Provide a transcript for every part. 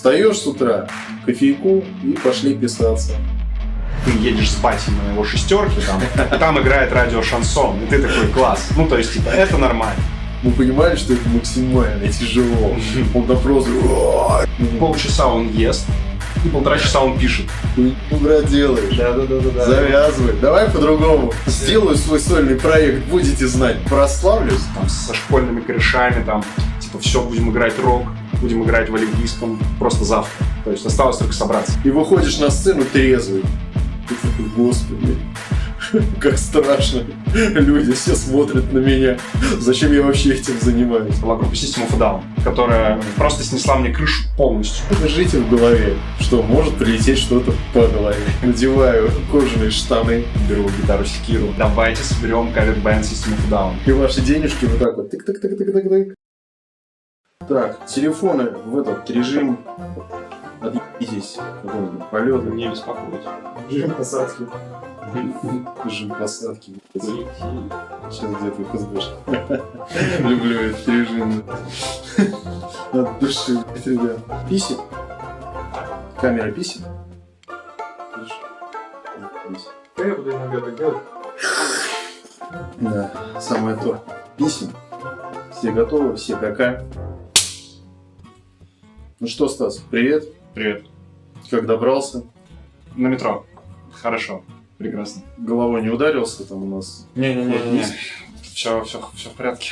Встаешь с утра, кофейку и пошли писаться. Ты едешь с батей на его шестерке, и там играет радио-шансон, и ты такой, класс. Ну, то есть, типа, это нормально. Мы понимали, что это максимально тяжело. Он до просто... Полчаса он ест, и 1,5 часа он пишет. Ты, брат, делаешь. Да. Завязывай. Давай по-другому. Сделаю свой сольный проект, будете знать. Прославлюсь. Там, со школьными корешами, там, типа, все, будем играть рок, будем играть в олимпийском просто завтра. То есть, осталось только собраться. И выходишь на сцену трезвый. Ты такой, господи, как страшно. Люди все смотрят на меня. Зачем я вообще этим занимаюсь? Была группа System of a Down, которая просто снесла мне крышу полностью. Держите в голове, что может прилететь что-то по голове. Надеваю кожаные штаны. Беру гитару секиру. Давайте соберем кавер-бэнд System of a Down. И ваши денежки вот так вот. Тык-тык-тык-тык-тык-тык. Так, телефоны в этот режим. Отъебитесь. Какого-нибудь полета. Не беспокоить. Режим посадки. Режим посадки. Сейчас где-то ФСБ. Люблю этот режим. От души, ребят. Писит. Камера писит. Я буду иногда так делать. Да, самое то. Писем. Все готовы, все КК. Ну что, Стас, привет. Привет. Как добрался? На метро. Хорошо. Прекрасно. Головой не ударился там у нас? Не. Все в порядке.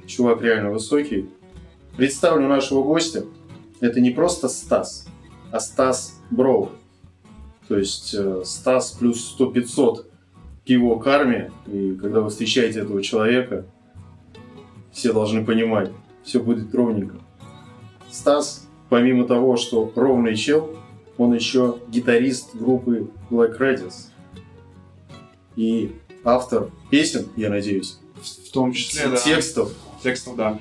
Чувак реально высокий. Представлю нашего гостя. Это не просто Стас, а Стас Броу. То есть Стас плюс 100-500 к его карме. И когда вы встречаете этого человека, все должны понимать, все будет ровненько. Стас, помимо того, что ровный чел, он еще гитарист группы Black Radiance. И автор песен, я надеюсь. В том числе, да. Текстов. Текстов, да.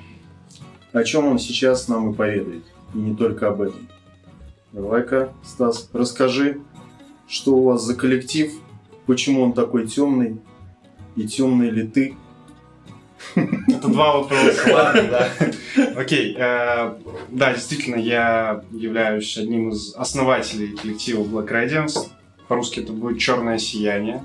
О чем он сейчас нам и поведает. И не только об этом. Давай-ка, Стас, расскажи, что у вас за коллектив, почему он такой темный, и темный ли ты? Это два вопроса, ладно, да. Окей, да, действительно, я являюсь одним из основателей коллектива Black Radiance. По-русски это будет «Черное сияние».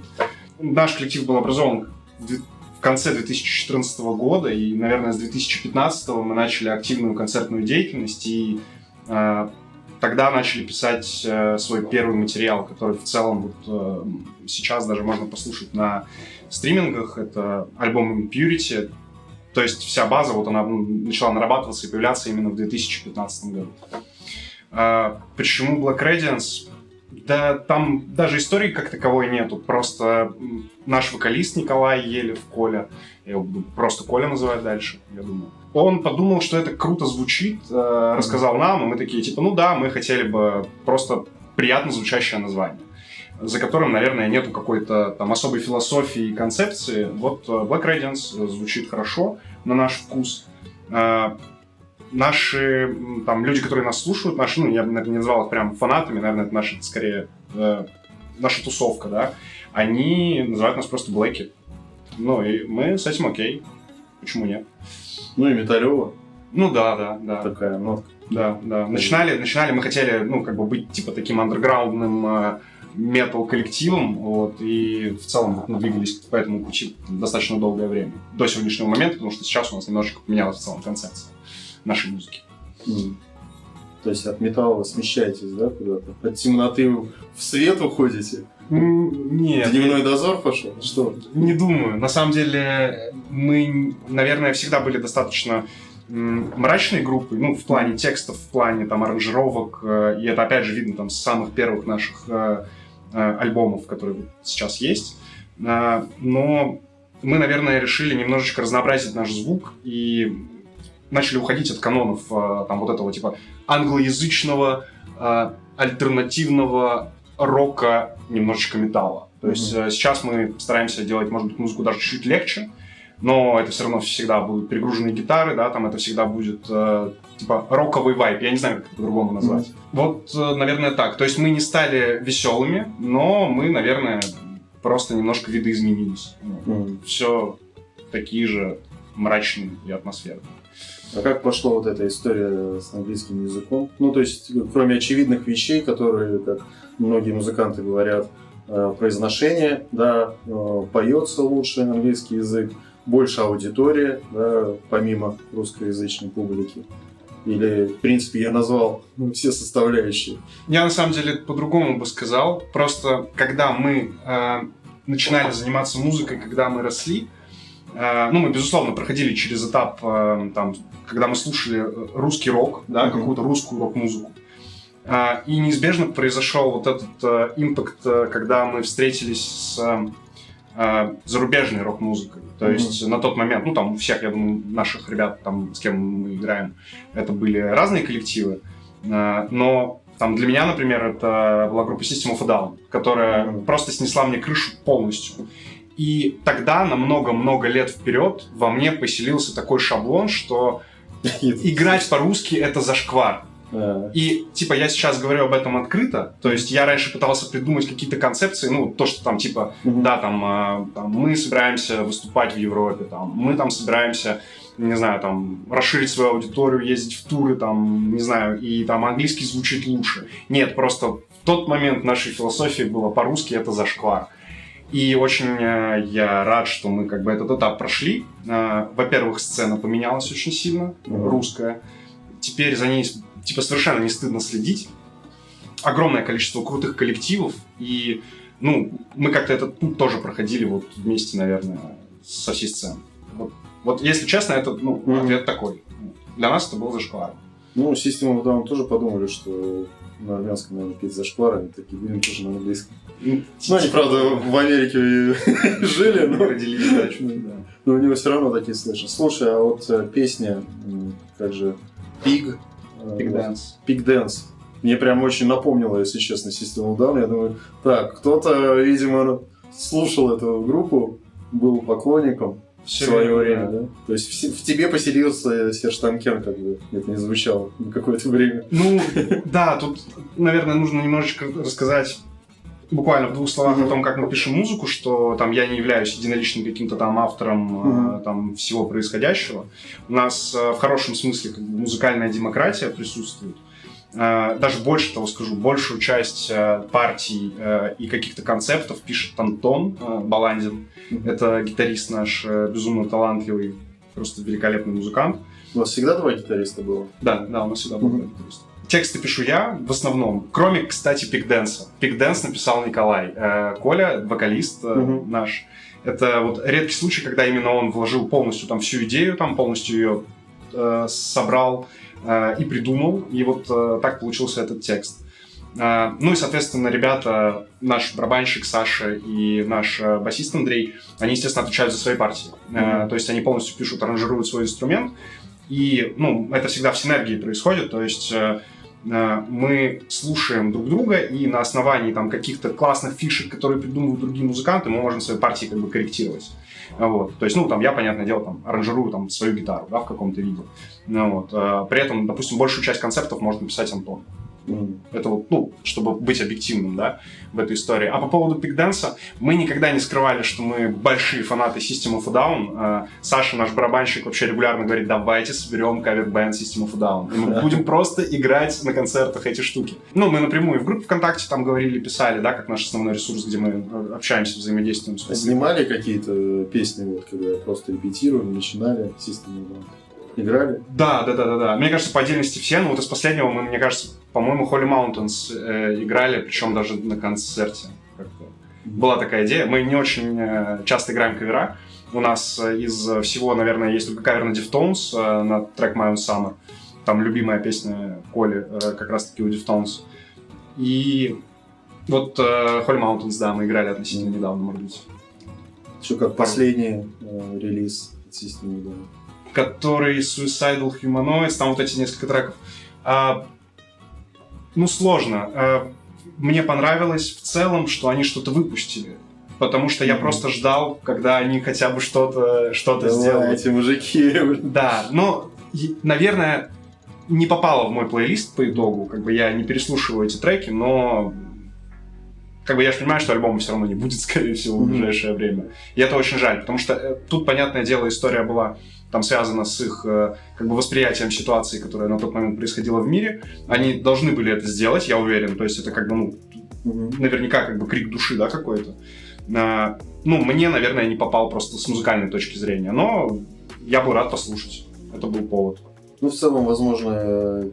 Наш коллектив был образован в конце 2014 года, и, наверное, с 2015 мы начали активную концертную деятельность, и тогда начали писать свой первый материал, который в целом вот, сейчас даже можно послушать на стримингах. Это альбом Impurity. То есть вся база, вот она начала нарабатываться и появляться именно в 2015 году. Почему Black Radiance? Да там даже истории как таковой нету. Просто наш вокалист Николай Елев, Коля, я его буду просто Коля называть дальше, я думаю. Он подумал, что это круто звучит, рассказал нам, и мы такие, типа, ну да, мы хотели бы просто приятно звучащее название, за которым, наверное, нету какой-то там особой философии и концепции. Вот Black Radiance звучит хорошо на наш вкус. Наши там люди, которые нас слушают, наши, ну, я бы, наверное, не назвал их прям фанатами, наверное, это наши, скорее, наша тусовка, да, они называют нас просто Блэки. Ну, и мы с этим окей. Почему нет? Ну и металлёво. Ну да. Такая нотка. Да. Начинали, мы хотели, ну, как бы быть, типа, таким андерграундным метал-коллективом, вот, и в целом мы двигались по этому пути достаточно долгое время. До сегодняшнего момента, потому что сейчас у нас немножечко поменялась в целом концепция нашей музыки. То есть от металла вы смещаетесь, да, куда-то? От темноты в свет уходите? Нет. Дневной дозор пошел? Что? Не думаю. На самом деле мы, наверное, всегда были достаточно мрачной группой, ну, в плане текстов, в плане там аранжировок, и это опять же видно там с самых первых наших альбомов, которые сейчас есть. Но мы, наверное, решили немножечко разнообразить наш звук и начали уходить от канонов там вот этого типа англоязычного, альтернативного рока, немножечко металла. То есть сейчас мы стараемся делать, может быть, музыку даже чуть легче, но это все равно всегда будут перегруженные гитары, да, там это всегда будет типа роковый вайб, я не знаю, как это по-другому назвать. Вот, наверное, так. То есть мы не стали веселыми, но мы, наверное, просто немножко видоизменились. Все такие же мрачные и атмосферные. А как пошла вот эта история с английским языком? Ну, то есть, кроме очевидных вещей, которые, как многие музыканты говорят, произношение, да, поется лучше английский язык, больше аудитория, да, помимо русскоязычной публики. Или, в принципе, я назвал все составляющие. Я, на самом деле, по-другому бы сказал. Просто, когда мы начинали заниматься музыкой, когда мы росли, мы, безусловно, проходили через этап, там, когда мы слушали русский рок, да, какую-то русскую рок-музыку. И неизбежно произошел вот этот импакт, когда мы встретились с зарубежной рок-музыкой. То есть на тот момент, ну там у всех, я думаю, наших ребят, там, с кем мы играем, это были разные коллективы, но там для меня, например, это была группа System of a Down, которая просто снесла мне крышу полностью. И тогда, на много-много лет вперед, во мне поселился такой шаблон, что играть по-русски — это зашквар. И, типа, я сейчас говорю об этом открыто, то есть я раньше пытался придумать какие-то концепции, ну, то, что там, типа, да, там, мы собираемся выступать в Европе, там, мы там собираемся, не знаю, там, расширить свою аудиторию, ездить в туры, там, не знаю, и там английский звучит лучше. Нет, просто в тот момент нашей философии было по-русски это зашквар. И очень я рад, что мы как бы этот этап прошли. Во-первых, сцена поменялась очень сильно, русская. Теперь за ней типа совершенно не стыдно следить. Огромное количество крутых коллективов. И, ну, мы как-то этот путь тоже проходили вот вместе, наверное, со всей сценой. Вот если честно, это, ну, ответ такой. Для нас это был зашквар. Ну, System of a Down тоже подумали, что на армянском, наверное, петь зашквар, они такие, будем тоже на английском. Ну, они, правда, в Америке жили, но родились, да. Но у него все равно такие слышны. Слушай, а вот песня, как же, Pig Dance. Мне прям очень напомнило, если честно, System of a Down. Я думаю, так, кто-то, видимо, слушал эту группу, был поклонником в свое время, да? То есть в тебе поселился Серж Танкер, как бы это не звучало на какое-то время. Ну, да, тут, наверное, нужно немножечко рассказать буквально в 2 словах о том, как мы пишем музыку, что там я не являюсь единоличным каким-то там автором там всего происходящего. У нас в хорошем смысле как бы музыкальная демократия присутствует. Даже больше того скажу, большую часть партий и каких-то концептов пишет Антон Баландин. Это гитарист наш, безумно талантливый, просто великолепный музыкант. У вас всегда 2 гитариста было? Да, у нас всегда был 2 гитариста. Тексты пишу я в основном, кроме, кстати, пик-дэнса. Пик-дэнс написал Николай. Коля, вокалист наш. Это вот редкий случай, когда именно он вложил полностью там всю идею, там полностью ее собрал и придумал. И вот так получился этот текст. Ну и, соответственно, ребята, наш барабанщик Саша и наш басист Андрей, они, естественно, отвечают за свои партии. То есть они полностью пишут, аранжируют свой инструмент. И, ну, это всегда в синергии происходит, то есть мы слушаем друг друга, и на основании там каких-то классных фишек, которые придумывают другие музыканты, мы можем свои партии как бы корректировать. Вот. То есть, ну, там, я, понятное дело, там, аранжирую там свою гитару, да, в каком-то виде. Вот. При этом, допустим, большую часть концептов может написать Антон. Это вот, ну, чтобы быть объективным, да, в этой истории. А по поводу пик-дэнса, мы никогда не скрывали, что мы большие фанаты System of a Down. Саша, наш барабанщик, вообще регулярно говорит, давайте соберем кавер-бэнд System of a Down. И мы будем просто играть на концертах эти штуки. Ну, мы напрямую в группе ВКонтакте там говорили, писали, да, как наш основной ресурс, где мы общаемся, взаимодействуем с публикой. Снимали какие-то песни, вот, когда просто репетировали, начинали System of a Down? Играли? Да. Мне кажется, по отдельности все, но вот из последнего мы, мне кажется, по-моему, Holy Mountains играли, причем даже на концерте. Как-то. Была такая идея. Мы не очень часто играем кавера. У нас из всего, наверное, есть только кавер на Deftones на трек My Own Summer. Там любимая песня Коли как раз-таки у Deftones. И вот Holy Mountains, да, мы играли относительно недавно, может быть. Еще как последний релиз System of a Down. Который Suicidal Humanoids, там вот эти несколько треков. Ну, сложно. Мне понравилось в целом, что они что-то выпустили. Потому что я просто ждал, когда они хотя бы что-то сделают. Эти мужики. Да, но, наверное, не попало в мой плейлист по итогу. Как бы я не переслушиваю эти треки, но как бы я же понимаю, что альбома все равно не будет, скорее всего, в ближайшее время. И это очень жаль, потому что тут, понятное дело, история была там связана с их как бы восприятием ситуации, которая на тот момент происходила в мире. Они должны были это сделать, я уверен. То есть это как бы, ну, наверняка как бы крик души, да, какой-то. Ну, мне, наверное, не попал просто с музыкальной точки зрения, но я был рад послушать. Это был повод. Ну, в целом, возможно,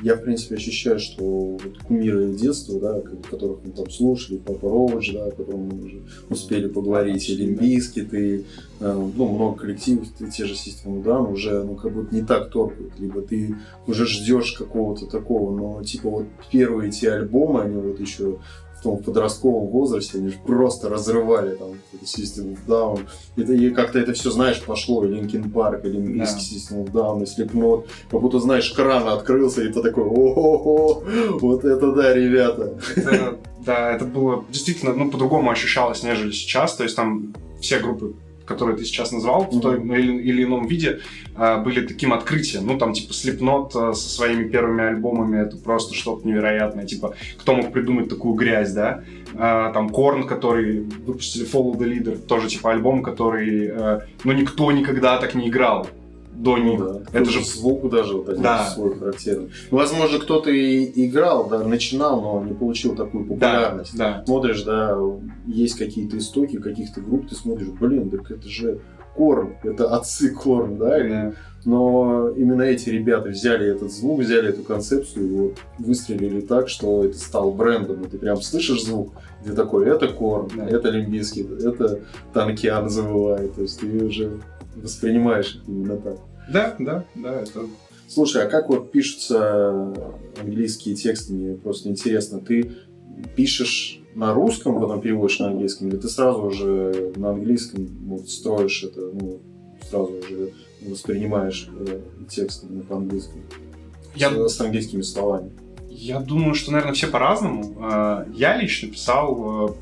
я, в принципе, ощущаю, что вот кумиры детства, да, которых мы там слушали, Папа Роуч, да, о котором мы уже успели поговорить, и Лимп Бизкит, и ну, много коллективов, те же System of a Down уже, ну, как будто не так торкают, либо ты уже ждешь какого-то такого, но, типа, вот первые эти альбомы, они вот еще в том подростковом возрасте, они же просто разрывали там System of a Down. И как-то это все, знаешь, пошло, и Linkin Park, и Limp Bizkit, System of a Down, и Slipknot. Как будто, знаешь, кран открылся, и ты такой, о-хо-хо, вот это да, ребята. Да, это было действительно, ну, по-другому ощущалось, нежели сейчас. То есть там все группы, которые ты сейчас назвал, в том или ином виде, были таким открытием. Ну, там, типа, Slipknot со своими первыми альбомами, это просто что-то невероятное. Типа, кто мог придумать такую грязь, да? Там, Korn, который выпустили Follow the Leader, тоже, типа, альбом, который, ну, никто никогда так не играл до них. Да. Это же звук даже вот один да. свой характерный. Возможно, кто-то и играл, да, начинал, но не получил такую популярность. Да. Смотришь, да, есть какие-то истоки каких-то групп, ты смотришь, блин, так это же Korn, это отцы Korn, да? Но именно эти ребята взяли этот звук, взяли эту концепцию и вот выстрелили так, что это стал брендом. И ты прям слышишь звук, ты такой, это Korn, это Limp Bizkit, это Танкиан завывает. То есть ты уже воспринимаешь это именно так. Да, это... Слушай, а как вот пишутся английские тексты? Мне просто интересно. Ты пишешь на русском, потом переводишь на английском, или ты сразу уже на английском вот, строишь это, ну, сразу уже воспринимаешь текст именно по-английски? С английскими словами. Я думаю, что, наверное, все по-разному. Я лично писал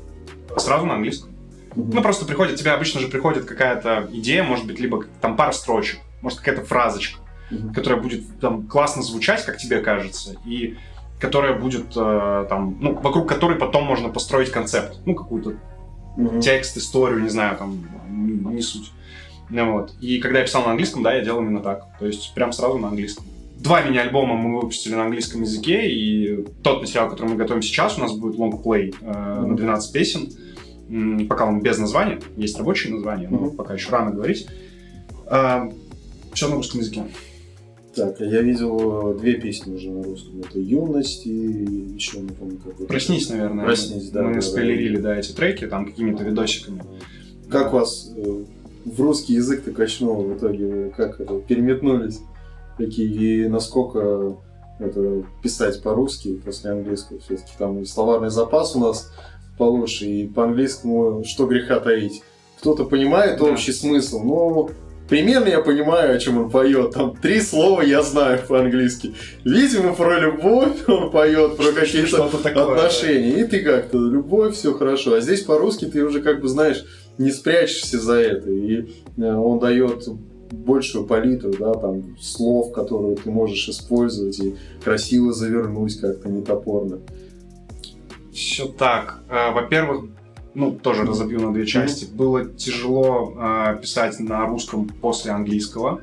сразу на английском. Ну, просто тебе обычно же приходит какая-то идея, может быть, либо там пара строчек, может, какая-то фразочка, которая будет там классно звучать, как тебе кажется, и которая будет там, ну, вокруг которой потом можно построить концепт, ну, какую-то текст, историю, не знаю, там, не суть. Вот. И когда я писал на английском, да, я делал именно так, то есть прям сразу на английском. 2 мини-альбома мы выпустили на английском языке, и тот материал, который мы готовим сейчас, у нас будет лонгплей на 12 песен. Пока он без названия, есть рабочее название, но пока еще рано говорить. Все на русском языке. Так, я видел 2 песни уже на русском. Это «Юность» и еще, не помню, какой-то. «Проснись», наверное. «Проснись», да. Мы спойлерили, да, эти треки, там, какими-то видосиками. Как вас в русский язык-то качнуло в итоге? Как это, переметнулись? И насколько это писать по-русски после английского? Все-таки там словарный запас у нас получше, и по-английскому что греха таить. Кто-то понимает общий смысл, но примерно я понимаю, о чем он поет. Там 3 слова я знаю по-английски. Видимо, про любовь он поет, про какие-то отношения. И ты как-то, любовь, все хорошо. А здесь по-русски ты уже как бы знаешь, не спрячешься за это. И он дает большую палитру, да, там, слов, которые ты можешь использовать и красиво завернуть как-то, не топорно. Все так. Во-первых, ну, тоже разобью на 2 части. Было тяжело писать на русском после английского.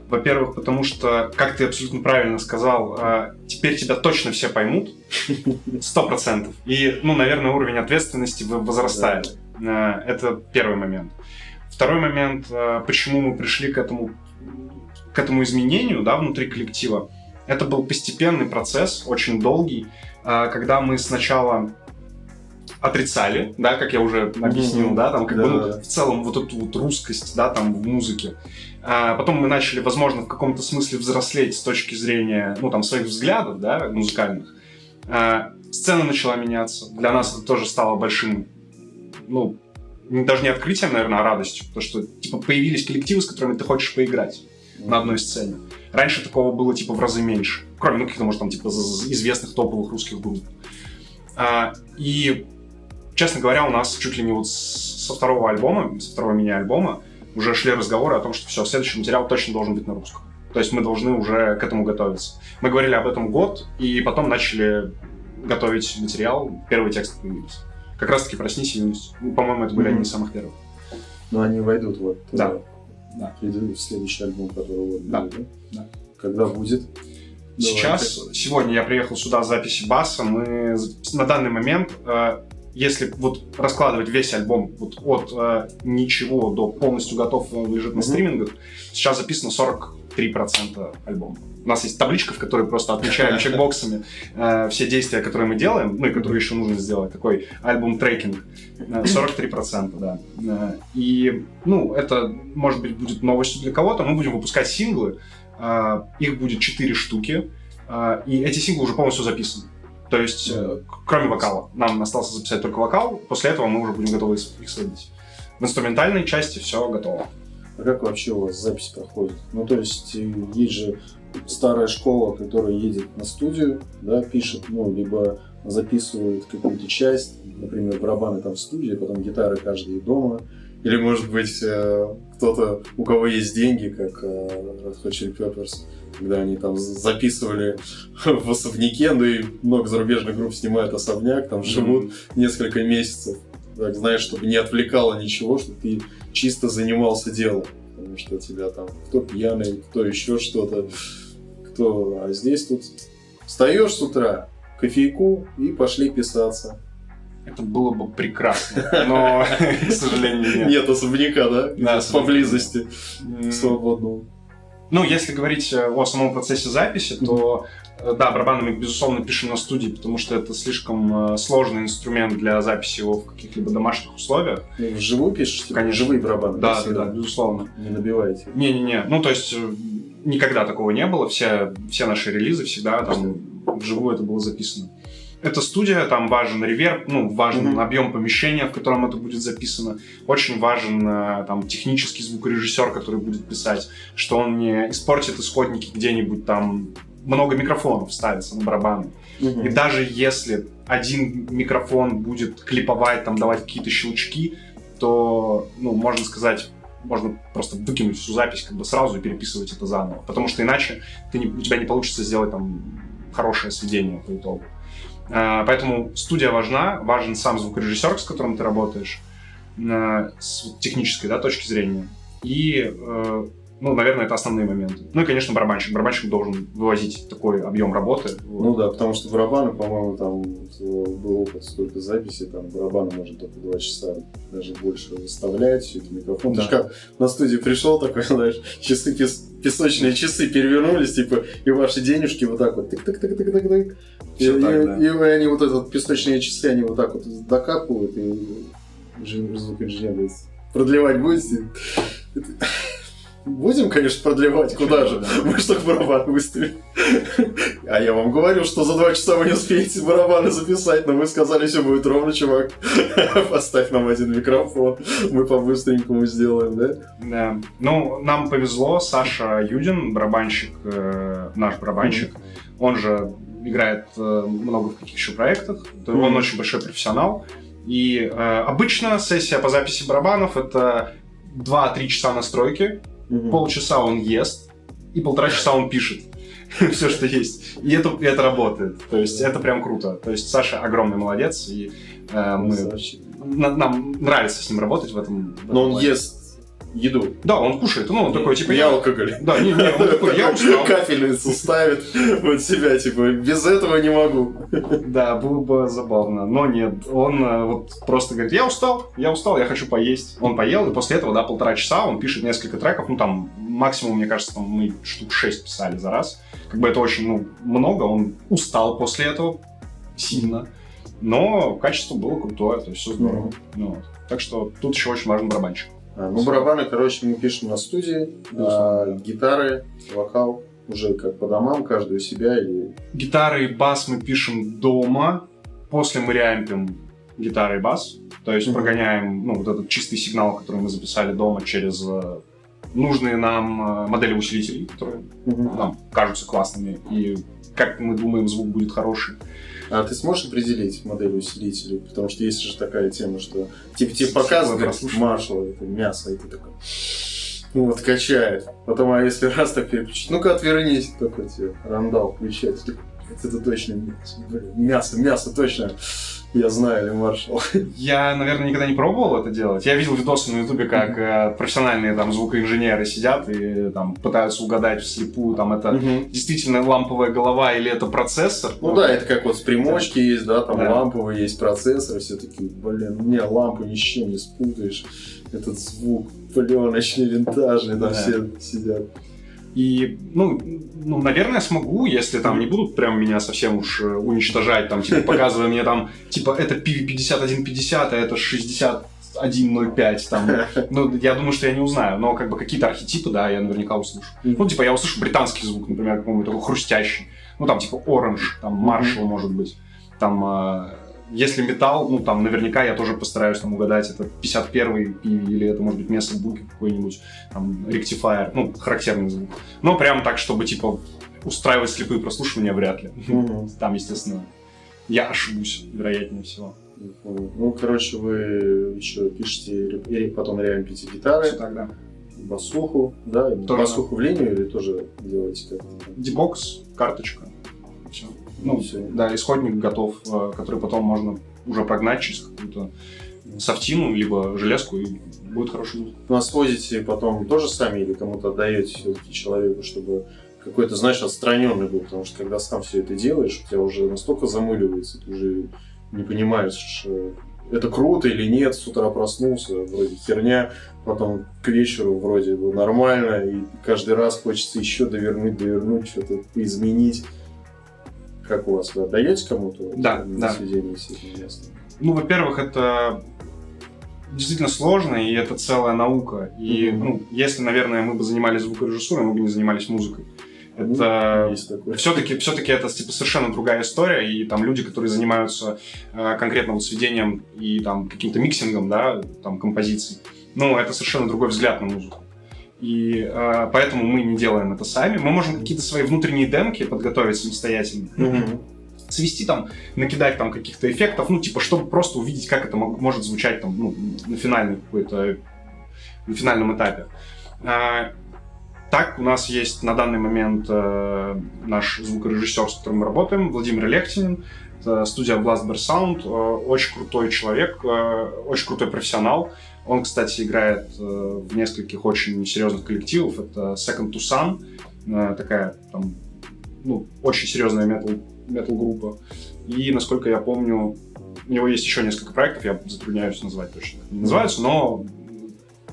Во-первых, потому что, как ты абсолютно правильно сказал, теперь тебя точно все поймут, 100%. И, ну, наверное, уровень ответственности возрастает. Это первый момент. Второй момент, почему мы пришли к этому изменению, да, внутри коллектива. Это был постепенный процесс, очень долгий, когда мы сначала отрицали, да, как я уже объяснил, да, там как бы, ну, в целом вот эту вот русскость, да, там в музыке. Потом мы начали, возможно, в каком-то смысле взрослеть с точки зрения, ну, там, своих взглядов, да, музыкальных. Сцена начала меняться. Для нас это тоже стало большим, ну, даже не открытием, наверное, а радостью. Потому что, типа, появились коллективы, с которыми ты хочешь поиграть на одной сцене. Раньше такого было, типа, в разы меньше. Кроме, ну, каких-то, может, там, типа, известных топовых русских групп. И, честно говоря, у нас чуть ли не вот со второго мини-альбома уже шли разговоры о том, что все, следующий материал точно должен быть на русском. То есть мы должны уже к этому готовиться. Мы говорили об этом год, и потом начали готовить материал, первые тексты появились. Как раз-таки «Проснись, юность». Ну, по-моему, это были одни из самых первых. Но они войдут вот Да. в следующий альбом, который вот Да. будет, Да. Когда будет? Сегодня я приехал сюда с записи баса. Мы на данный момент, если вот раскладывать весь альбом вот от ничего до полностью готов лежит на стримингах, сейчас записано 43% альбома. У нас есть табличка, в которой просто отмечаем чекбоксами все действия, которые мы делаем, ну и которые еще нужно сделать. Такой альбом-трекинг. 43%, да. И, ну, это, может быть, будет новостью для кого-то. Мы будем выпускать синглы. Их будет 4 штуки. И эти синглы уже полностью записаны. То есть, кроме вокала. Нам осталось записать только вокал. После этого мы уже будем готовы их сводить. В инструментальной части все готово. А как вообще у вас запись проходит? Ну, то есть же старая школа, которая едет на студию, да, пишет, ну, либо записывает какую-то часть, например, барабаны там в студии, потом гитары каждый дома. Или, может быть, кто-то, у кого есть деньги, как Red Hot Chili Peppers, когда они там записывали в особняке, ну и много зарубежных групп снимают особняк, там живут несколько месяцев. Так, знаешь, чтобы не отвлекало ничего, чтобы ты чисто занимался делом. Потому что тебя там кто пьяный, кто еще что-то, кто... А здесь тут встаешь с утра, кофейку и пошли писаться. Это было бы прекрасно, но, к сожалению, нет. Нет особняка, да? Да, поблизости свободного. Ну, если говорить о самом процессе записи, то, да, барабаны мы, безусловно, пишем на студии, потому что это слишком сложный инструмент для записи его в каких-либо домашних условиях. Ну, вживую пишешь? Типа, конечно. Живые барабаны? Да, да, безусловно. Не набиваете? Не-не-не, ну, то есть, никогда такого не было, все наши релизы всегда там вживую это было записано. Это студия, там важен реверб, ну, важен объем помещения, в котором это будет записано. Очень важен там технический звукорежиссер, который будет писать, что он не испортит исходники где-нибудь там. Много микрофонов ставится на барабаны. И даже если один микрофон будет клиповать, там, давать какие-то щелчки, то, ну, можно сказать, можно просто выкинуть всю запись как бы сразу и переписывать это заново. Потому что иначе у тебя не получится сделать там хорошее сведение по итогу. Поэтому студия важна, важен сам звукорежиссер, с которым ты работаешь, с технической, да, точки зрения. И, ну, наверное, это основные моменты. Ну и, конечно, барабанщик. Барабанщик должен вывозить такой объем работы. Ну да, потому что барабаны, по-моему, там был опыт сколько записей, там барабаны можно только 2 часа, даже больше выставлять, это микрофон. Да. Ты же как на студию пришел, такой, знаешь, часы, песочные часы перевернулись, типа, и ваши денежки вот так вот тык-тык-тык-тык-тык. И они вот этот песочные часы, они вот так вот докапывают, и звукоинженер говорит, продлевать будете? Будем, конечно, продлевать. Куда же? Мы что, барабан выставили? А я вам говорю, что за 2 часа вы не успеете барабаны записать, но вы сказали, все будет ровно, чувак. Поставь нам один микрофон, мы по-быстренькому сделаем, да? Да. Ну, нам повезло, Саша Юдин, барабанщик, наш барабанщик, он же играет много в каких еще проектах, он очень большой профессионал. И обычно сессия по записи барабанов — это 2-3 часа настройки, полчаса он ест, и 1,5 часа он пишет все, что есть. И это работает. То есть это прям круто. То есть Саша огромный молодец, и нам нравится с ним работать в этом. Но он ест еду. Да, он кушает. Ну, он такой, типа... Не алкоголь. Да, не, он такой, я устал. Капельницу ставит вот себя, типа, без этого не могу. Да, было бы забавно, но нет. Он вот просто говорит, я устал, я хочу поесть. Он поел, и после этого, да, 1,5 часа он пишет несколько треков. Ну, там, максимум, мне кажется, там мы штук 6 писали за раз. Как бы это очень, ну, много. Он устал после этого сильно. Но качество было крутое, то есть все здорово. Ну, вот. Так что тут еще очень важен барабанщик. Ну, барабаны, короче, мы пишем на студии, гитары, вокал уже как по домам, каждый у себя. Или... Гитары и бас мы пишем дома, после мы реампим гитары и бас, то есть прогоняем, ну, вот этот чистый сигнал, который мы записали дома через нужные нам модели усилителей, которые нам кажутся классными, и как мы думаем, звук будет хороший. А ты сможешь определить модель усилителей? Потому что есть же такая тема, что тебе показывают Маршалл, это мясо, и ты такой, ну вот качает. Потом, а если раз так переключить, ну-ка отвернись, такой тебе рандал включать. Вот это точно мясо точно. Я знаю, или маршал. Я, наверное, никогда не пробовал это делать. Я видел видосы на ютубе, как профессиональные там звукоинженеры сидят и там пытаются угадать вслепую, там это действительно ламповая голова или это процессор. Ну да, это как вот с примочки есть, да, там Да. ламповые есть процессоры, все такие, блин, не, лампу ни с чем не спутаешь. Этот звук пленочный, винтажный, там Да. все сидят. И, ну, наверное, смогу, если там не будут прям меня совсем уж уничтожать, там, типа, показывая мне там, типа, это PV5150, а это 6105, там. Ну, я думаю, что я не узнаю, но как бы какие-то архетипы, да, я наверняка услышу. Ну, типа, я услышу британский звук, например, какой-нибудь такой хрустящий. Ну, там, типа, Orange, там, Marshall, может быть. Там, если металл, ну, там, наверняка я тоже постараюсь там угадать, это 51-й PV или это, может быть, Mesa Boogie какой-нибудь, там, ректифайер, ну, характерный звук. Но прям так, чтобы, типа, устраивать слепые прослушивания, вряд ли. Там, естественно, я ошибусь, вероятнее всего. Ну, короче, вы еще пишете, и потом реально пишете гитары, Все так, да. басуху, да, Тоже басуху в линию или тоже делаете как-то? Дебокс, карточка. Все. Ну, Всё. да, исходник готов, который потом можно уже прогнать через какую-то софтину, либо железку, и будет хороший звук. Ну, а свозите потом тоже сами или кому-то отдаете все-таки человеку, чтобы какой-то, знаешь, отстраненный был, потому что когда сам все это делаешь, у тебя уже настолько замыливается, ты уже не понимаешь, это круто или нет, с утра проснулся, вроде херня, потом к вечеру вроде бы нормально, и каждый раз хочется еще довернуть, что-то изменить. Как у вас, вы отдаете кому-то Да, да. сведения всех местных? Ну, во-первых, это действительно сложно, и это целая наука. И, ну, если, наверное, мы бы занимались звукорежиссурой, мы бы не занимались музыкой. Это Есть такое. все-таки это типа совершенно другая история, и там люди, которые занимаются конкретно вот сведением и там каким-то миксингом, да, там композиций, ну, это совершенно другой взгляд на музыку. И поэтому мы не делаем это сами. Мы можем какие-то свои внутренние демки подготовить самостоятельно. Свести там, накидать там каких-то эффектов, ну, типа, чтобы просто увидеть, как это может звучать там, ну, на финальном этапе. Так, у нас есть на данный момент наш звукорежиссер, с которым мы работаем, Владимир Лехтинин. Это студия Blast Bear Sound. Очень крутой человек, очень крутой профессионал. Он, кстати, играет в нескольких очень серьезных коллективов. Это Second to Sun, такая там, ну, очень серьезная метал-группа. И, насколько я помню, у него есть еще несколько проектов, я затрудняюсь назвать точно, как они называются, но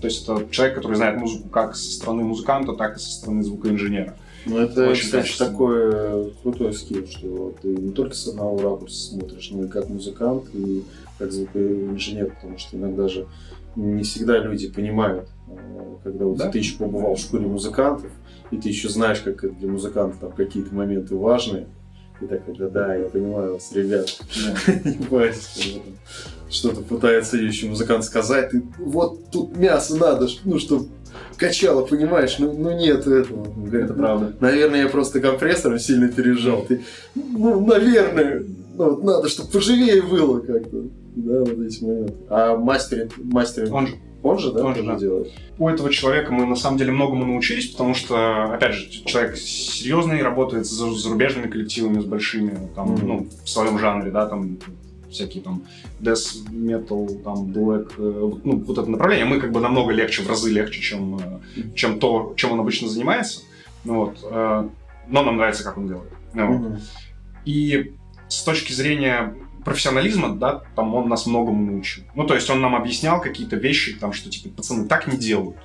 то есть это человек, который знает музыку как со стороны музыканта, так и со стороны звукоинженера. Ну, это, Очень кстати, качественно. такой крутой скилл, что ты не только с одного ракурса смотришь, но и как музыкант, и как звукоинженер, потому что иногда же не всегда люди понимают, когда вот Да. ты еще побывал в шкуре музыкантов, и ты еще знаешь, как это для музыкантов там какие-то моменты важные, и так, когда, да, я понимаю вас, ребят, понимаете, что-то пытается еще музыкант сказать, ты, вот тут мясо надо, ну, чтобы качало, понимаешь, ну нет этого. Он говорит, Это правда. наверное, я просто компрессором сильно пережал. Ты, ну, наверное, ну, вот надо, чтобы поживее было как-то. Да, вот эти моменты. А мастеринг Он же, да, он же, тоже да. делает? У этого человека мы на самом деле многому научились, потому что, опять же, человек серьезный, работает с зарубежными коллективами, с большими, там, ну, в своем жанре, да, там, всякие там death metal, там, black, ну, вот это направление, мы как бы намного легче, в разы легче, чем то, чем он обычно занимается, ну, вот, но нам нравится, как он делает. Ну, вот. И с точки зрения профессионализма, да, там он нас многому научил. Ну, то есть он нам объяснял какие-то вещи, там, что, типа, пацаны, так не делают.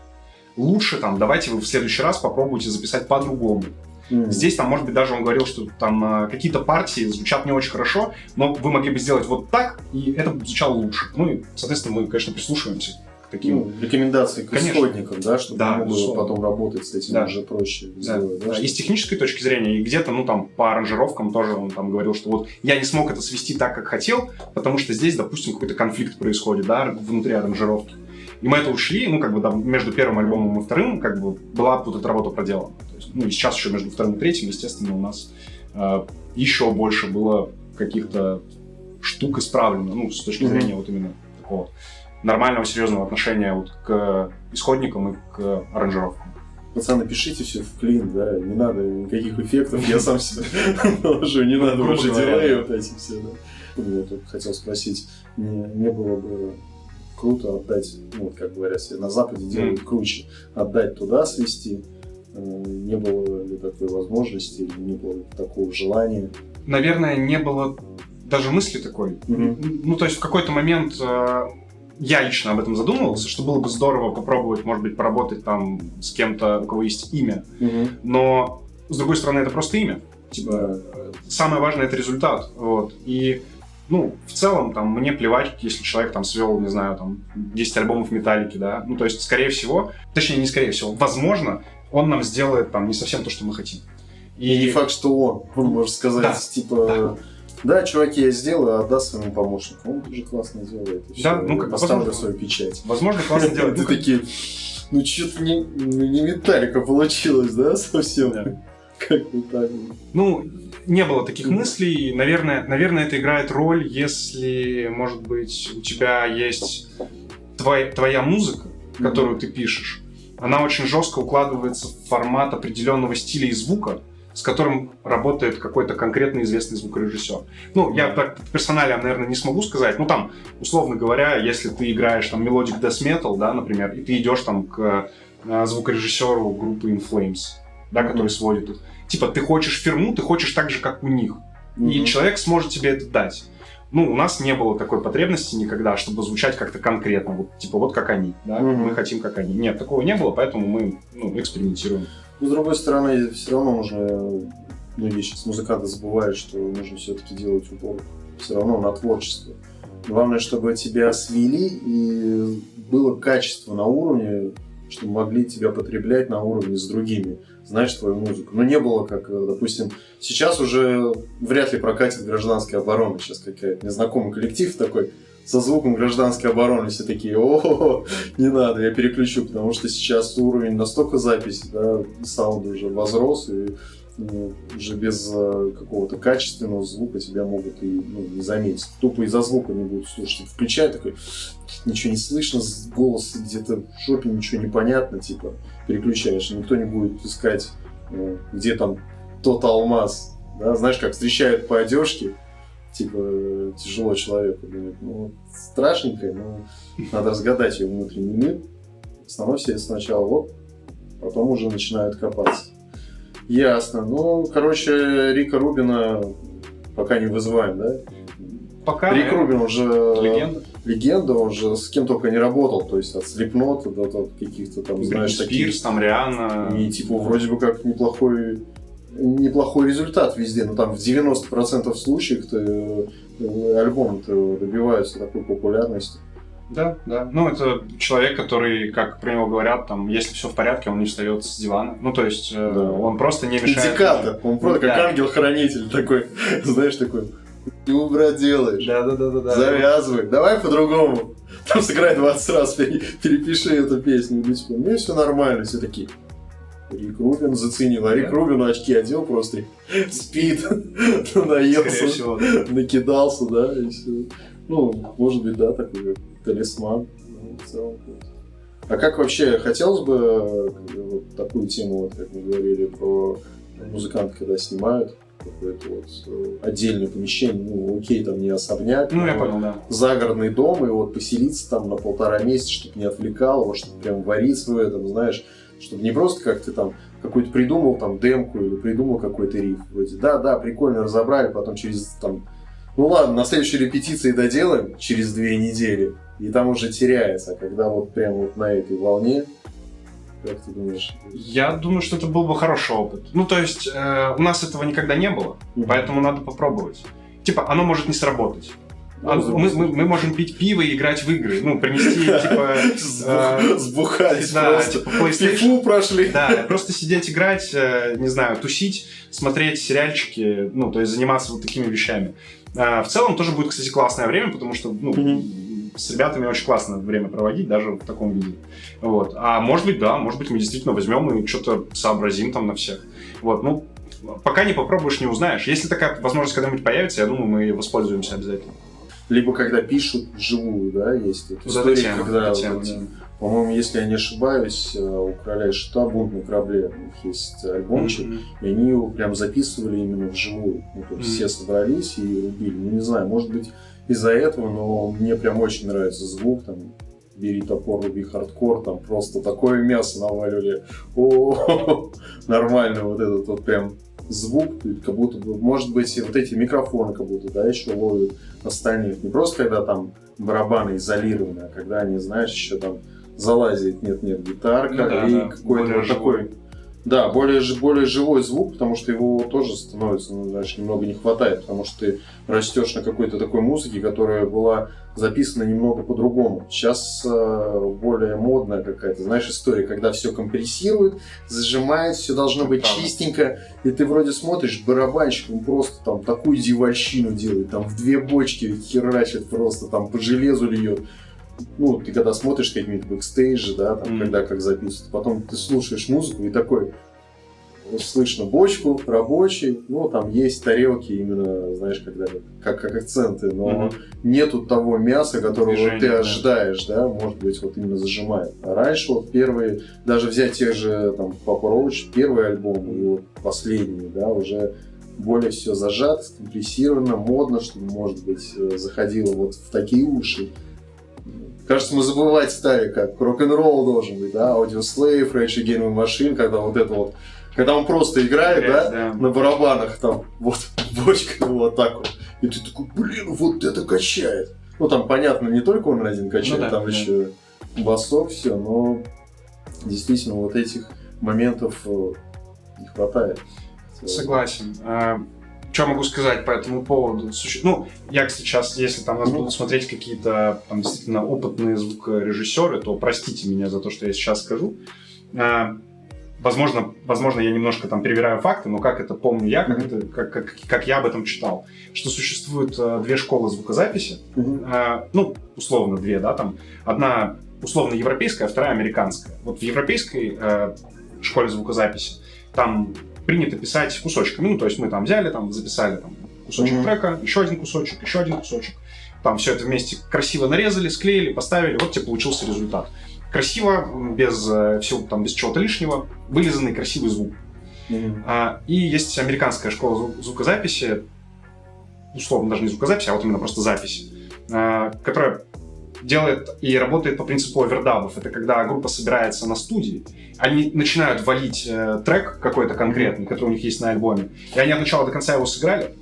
Лучше, там, давайте вы в следующий раз попробуйте записать по-другому. Здесь, там, может быть, даже он говорил, что там какие-то партии звучат не очень хорошо, но вы могли бы сделать вот так, и это бы звучало лучше. Ну, и, соответственно, мы, конечно, прислушиваемся к таким... Ну, рекомендации к Конечно. исходникам, да, чтобы Да, ему было безусловно. потом работать с этим Да. уже проще Да, сделать. да. И с технической точки зрения, и где-то, ну, там, по аранжировкам тоже он там говорил, что вот я не смог это свести так, как хотел, потому что здесь, допустим, какой-то конфликт происходит, да, внутри аранжировки. И мы это ушли, ну, как бы, да, между первым альбомом и вторым, как бы, была вот эта работа проделана. То есть, ну, и сейчас еще между вторым и третьим, естественно, у нас еще больше было каких-то штук исправлено, ну, с точки зрения вот именно такого нормального, серьезного отношения вот к исходникам и к аранжировкам. пацаны, пишите все в клин, да, не надо никаких эффектов, я сам себе наложу, не надо уже дилей вот эти все, да. Я только хотел спросить, не было бы круто отдать, ну, вот как говорят, себе на Западе делают круче, отдать туда, свести, не было ли такой возможности, или не было ли такого желания? Наверное, не было даже мысли такой. Ну, то есть в какой-то момент я лично об этом задумывался, что было бы здорово попробовать, может быть, поработать там с кем-то, у кого есть имя. Но, с другой стороны, это просто имя. Типа, самое важное — это результат. Вот. И, ну, в целом, там, мне плевать, если человек там свел, не знаю, там, 10 альбомов Металлики, да. Ну, то есть, скорее всего, точнее, не скорее всего, возможно, он нам сделает там не совсем то, что мы хотим. И не факт, что он может сказать, да, типа, да, чуваки, я сделаю, отдаст своему помощнику. Он тоже классно делает. И да, все, ну, как, поставлю свою печать. Возможно, классно делает. Ты такие, ну, что-то не Металлика получилось, да, совсем? Как бы так. Ну, не было таких мыслей. Наверное, это играет роль, если, может быть, у тебя есть твоя музыка, которую ты пишешь. Она очень жестко укладывается в формат определенного стиля и звука, с которым работает какой-то конкретно известный звукорежиссер. Ну, я так персонально, наверное, не смогу сказать. Ну, там, условно говоря, если ты играешь там Melodic Death Metal, да, например, и ты идешь там к звукорежиссеру группы In Flames, да, который сводит их. Типа, ты хочешь фирму, ты хочешь так же, как у них. И человек сможет тебе это дать. Ну, у нас не было такой потребности никогда, чтобы звучать как-то конкретно. Вот, типа, вот как они, да, мы хотим, как они. Нет, такого не было, поэтому мы, ну, экспериментируем. Но, с другой стороны, все равно нужно, многие сейчас музыканты забывают, что нужно все-таки делать упор все равно на творчество. Главное, чтобы тебя свели и было качество на уровне, чтобы могли тебя потреблять на уровне с другими, знаешь твою музыку. Но не было, как, допустим, сейчас уже вряд ли прокатит «Гражданская оборона». Сейчас какая-то незнакомый коллектив такой, со звуком «Гражданской обороны», все такие, о, не надо, я переключу, потому что сейчас уровень настолько записи, да, саунда уже возрос, и уже без какого-то качественного звука тебя могут и не заметить. Тупо из-за звука не будут слушать. Включай такой, ничего не слышно, голос где-то в жопе, ничего не понятно, типа, переключаешь, никто не будет искать, где там тот алмаз, да, знаешь, как встречают по одежке, типа, тяжело человеку, думает, ну, страшненько, но надо разгадать ее внутренний мир. В основном все сначала вот, потом уже начинают копаться. Ясно. Ну, короче, Рика Рубина пока не вызываем, да? Пока. Рик Рубин уже легенда, он же с кем только не работал, то есть от Slipknot до каких-то там, знаешь, таких... Спирс, там Рианна. И типа вроде бы как неплохой результат везде, но там в 90% случаев альбомы-то добиваются такой популярности. Да. Ну, это человек, который, как про него говорят, там, если все в порядке, он не встает с дивана. Ну, то есть, он просто не мешает. Индикатор. Он просто как ангел-хранитель такой, знаешь, такой, ты, брат, делаешь. Да. Завязывай. Давай по-другому. Там сыграй 20 раз, перепиши эту песню. И типа, мне все нормально. Все такие. Рик Рубин заценил. А Рик Рубин очки одел просто, спит, наелся, накидался, да, и все. Ну, может быть, да, такой талисман. В целом. А как вообще, хотелось бы вот такую тему, вот, как мы говорили, про музыкантов, когда снимают какое-то вот отдельное помещение, ну, окей, там не особняк, ну, я понял, да. Загородный дом, и вот поселиться там на 1,5 месяца, чтобы не отвлекало, вот, чтобы прям вариться в этом, знаешь, чтобы не просто как ты там какой-то придумал там демку или придумал какой-то риф, вроде, да, прикольно разобрали, потом через там, ну ладно, на следующей репетиции доделаем через 2 недели, и там уже теряется, а когда вот прям вот на этой волне, как ты думаешь? Я думаю, что это был бы хороший опыт. Ну, то есть, у нас этого никогда не было, поэтому надо попробовать. Типа, оно может не сработать. Мы можем пить пиво и играть в игры. Ну, принести, типа... Сбухались да, просто. Типа, PlayStation. Фифу прошли. Да, просто сидеть, играть, не знаю, тусить, смотреть сериальчики, ну, то есть заниматься вот такими вещами. В целом тоже будет, кстати, классное время, потому что, ну, с ребятами очень классно время проводить, даже в таком виде. Вот. А может быть, да, может быть, мы действительно возьмем и что-то сообразим там на всех. Вот, ну, пока не попробуешь, не узнаешь. Если такая возможность когда-нибудь появится, я думаю, мы воспользуемся обязательно. Либо когда пишут вживую, да, есть Вот истории, тема, когда тема, вот, да. По-моему, если я не ошибаюсь, у Короля и Шута «Бунт на корабле». У них есть альбомчик, и они его прям записывали именно вживую. Ну, то есть все собрались и рубили. Ну, не знаю, может быть, из-за этого, но мне прям очень нравится звук. Там, бери топор, руби хардкор, там просто такое мясо наваливали. О, нормально вот этот вот прям звук, как будто бы, может быть, и вот эти микрофоны как будто, да, еще ловят остальных. Не просто когда там барабаны изолированы, а когда они, знаешь, еще там залазит, нет, гитарка, ну, и да, какой-то вот такой... Да, более живой звук, потому что его тоже становится, ну, знаешь, немного не хватает, потому что ты растешь на какой-то такой музыке, которая была записана немного по-другому. Сейчас более модная какая-то, знаешь, история, когда все компрессирует, зажимает, все должно быть чистенько, и ты вроде смотришь, барабанщик, он просто там такую дивольщину делает, там в 2 бочки херачит просто, там по железу льет. Ну, ты когда смотришь какие-нибудь бэкстейджи, да, там, когда как записывают, потом ты слушаешь музыку и такой, слышно бочку, рабочий, ну, там есть тарелки именно, знаешь, когда как акценты, но нету того мяса, которого движение, ты ожидаешь, да, может быть, вот именно зажимает. А раньше вот первые, даже взять тех же, там, Папа Роуч, первый альбом и вот последний, да, уже более все зажато, скомпрессировано, модно, чтобы, может быть, заходило вот в такие уши. Кажется, мы забывать стали, как рок-н-ролл должен быть, да, Audioslave, Rage Against the Machine, когда вот это вот, когда он просто играет, да, на барабанах, там, вот, бочка, вот так вот, и ты такой, блин, вот это качает. Ну, там, понятно, не только он один качает, ну, да, там еще басок, все, но действительно вот этих моментов не хватает. Согласен. Что могу сказать по этому поводу? Ну, я, кстати, сейчас, если там нас будут смотреть какие-то там действительно опытные звукорежиссеры, то простите меня за то, что я сейчас скажу. Возможно, я немножко там перевираю факты, но как это помню я, как я об этом читал, что существует 2 школы звукозаписи, ну, условно 2, да, там, одна условно европейская, а вторая американская. Вот в европейской школе звукозаписи там принято писать кусочками, ну, то есть мы там взяли, там, записали там, кусочек трека, еще один кусочек, там все это вместе красиво нарезали, склеили, поставили, вот тебе получился результат. Красиво, без чего-то лишнего, вылизанный красивый звук. И есть американская школа звукозаписи, условно даже не звукозаписи, а вот именно просто запись, которая делает и работает по принципу овердабов. Это когда группа собирается на студии, они начинают валить трек какой-то конкретный, который у них есть на альбоме, и они от начала до конца его сыграли.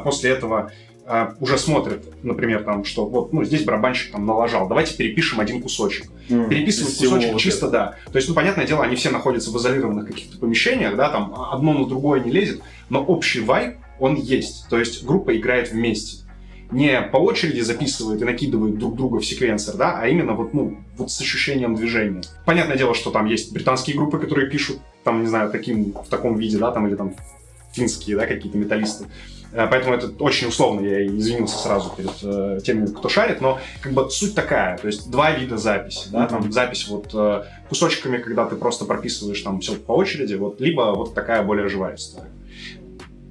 После этого уже смотрят, например, там, что вот, ну, здесь барабанщик там налажал, давайте перепишем один кусочек. Переписывают кусочек чисто, вот да. То есть, ну, понятное дело, они все находятся в изолированных каких-то помещениях, да, там одно на другое не лезет, но общий вайб, он есть. То есть группа играет вместе. Не по очереди записывают и накидывают друг друга в секвенсор, да, а именно вот, ну, вот с ощущением движения. Понятное дело, что там есть британские группы, которые пишут, там, не знаю, в таком виде, да, там, или там финские, да, какие-то металлисты. Поэтому это очень условно, я извинился сразу перед теми, кто шарит, но как бы суть такая, то есть 2 вида записи, да, там запись вот кусочками, когда ты просто прописываешь там все по очереди, вот, либо вот такая более живая история.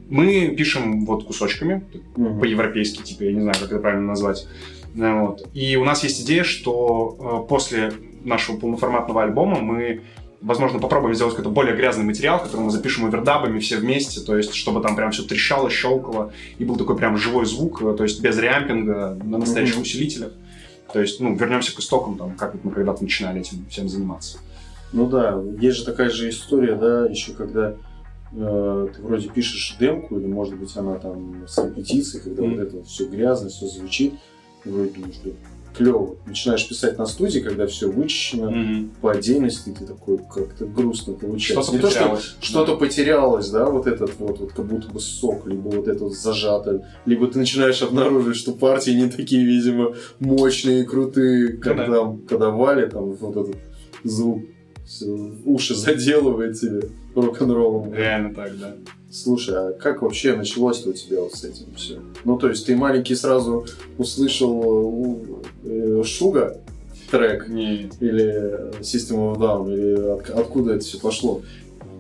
Мы пишем вот кусочками, по-европейски, типа, я не знаю, как это правильно назвать. Вот. И у нас есть идея, что после нашего полноформатного альбома мы, возможно, попробуем сделать какой-то более грязный материал, который мы запишем овердабами все вместе, то есть, чтобы там прям все трещало, щелкало, и был такой прям живой звук, то есть без рямпинга, на настоящих усилителях. То есть, ну, вернемся к истокам, там, как мы когда-то начинали этим всем заниматься. Ну да, есть же такая же история, да, еще когда ты вроде пишешь демку, или, может быть, она там с репетицией, когда вот это все грязно, все звучит, и вроде думаешь, что клево. Начинаешь писать на студии, когда все вычищено по отдельности, ты такой как-то грустно получается. Что-то потерялось. Что-то потерялось, да, вот этот вот как будто бы сок, либо вот это вот зажато, либо ты начинаешь обнаруживать, что партии не такие, видимо, мощные, крутые, когда валит, там вот этот звук. Все, уши заделывает тебе рок-н-роллом. Реально так, да. Слушай, а как вообще началось-то у тебя вот с этим все? Ну, то есть ты маленький сразу услышал Шуга трек? Нет. Или System of a Down? Или откуда это все пошло?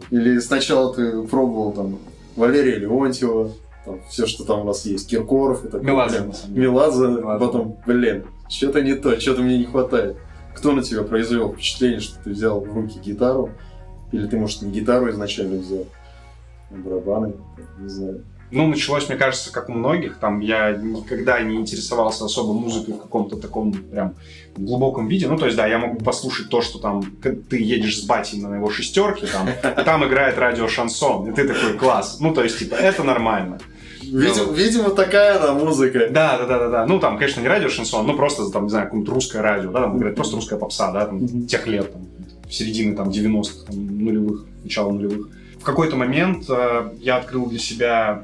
Или сначала ты пробовал там Валерия Леонтьева, там, все, что там у вас есть, Киркоров и так далее. Меладзе. Потом, блин, что-то не то, что-то мне не хватает. Кто на тебя произвел впечатление, что ты взял в руки гитару? Или ты, может, не гитару изначально взял, а барабаны, не знаю. Ну, началось, мне кажется, как у многих. Там я никогда не интересовался особо музыкой в каком-то таком прям глубоком виде. Ну, то есть, да, я могу послушать то, что там ты едешь с батей на его шестерке, там, и там играет радио-шансон, и ты такой, класс. Ну, то есть, типа, это нормально. Видимо, такая она музыка. Да. Ну, там, конечно, не радио-шансон, но просто, там, не знаю, какое-нибудь русское радио, да, там играет просто русская попса, да, там, тех лет, там, середины, там, 90-х, там, нулевых, начала нулевых. В какой-то момент я открыл для себя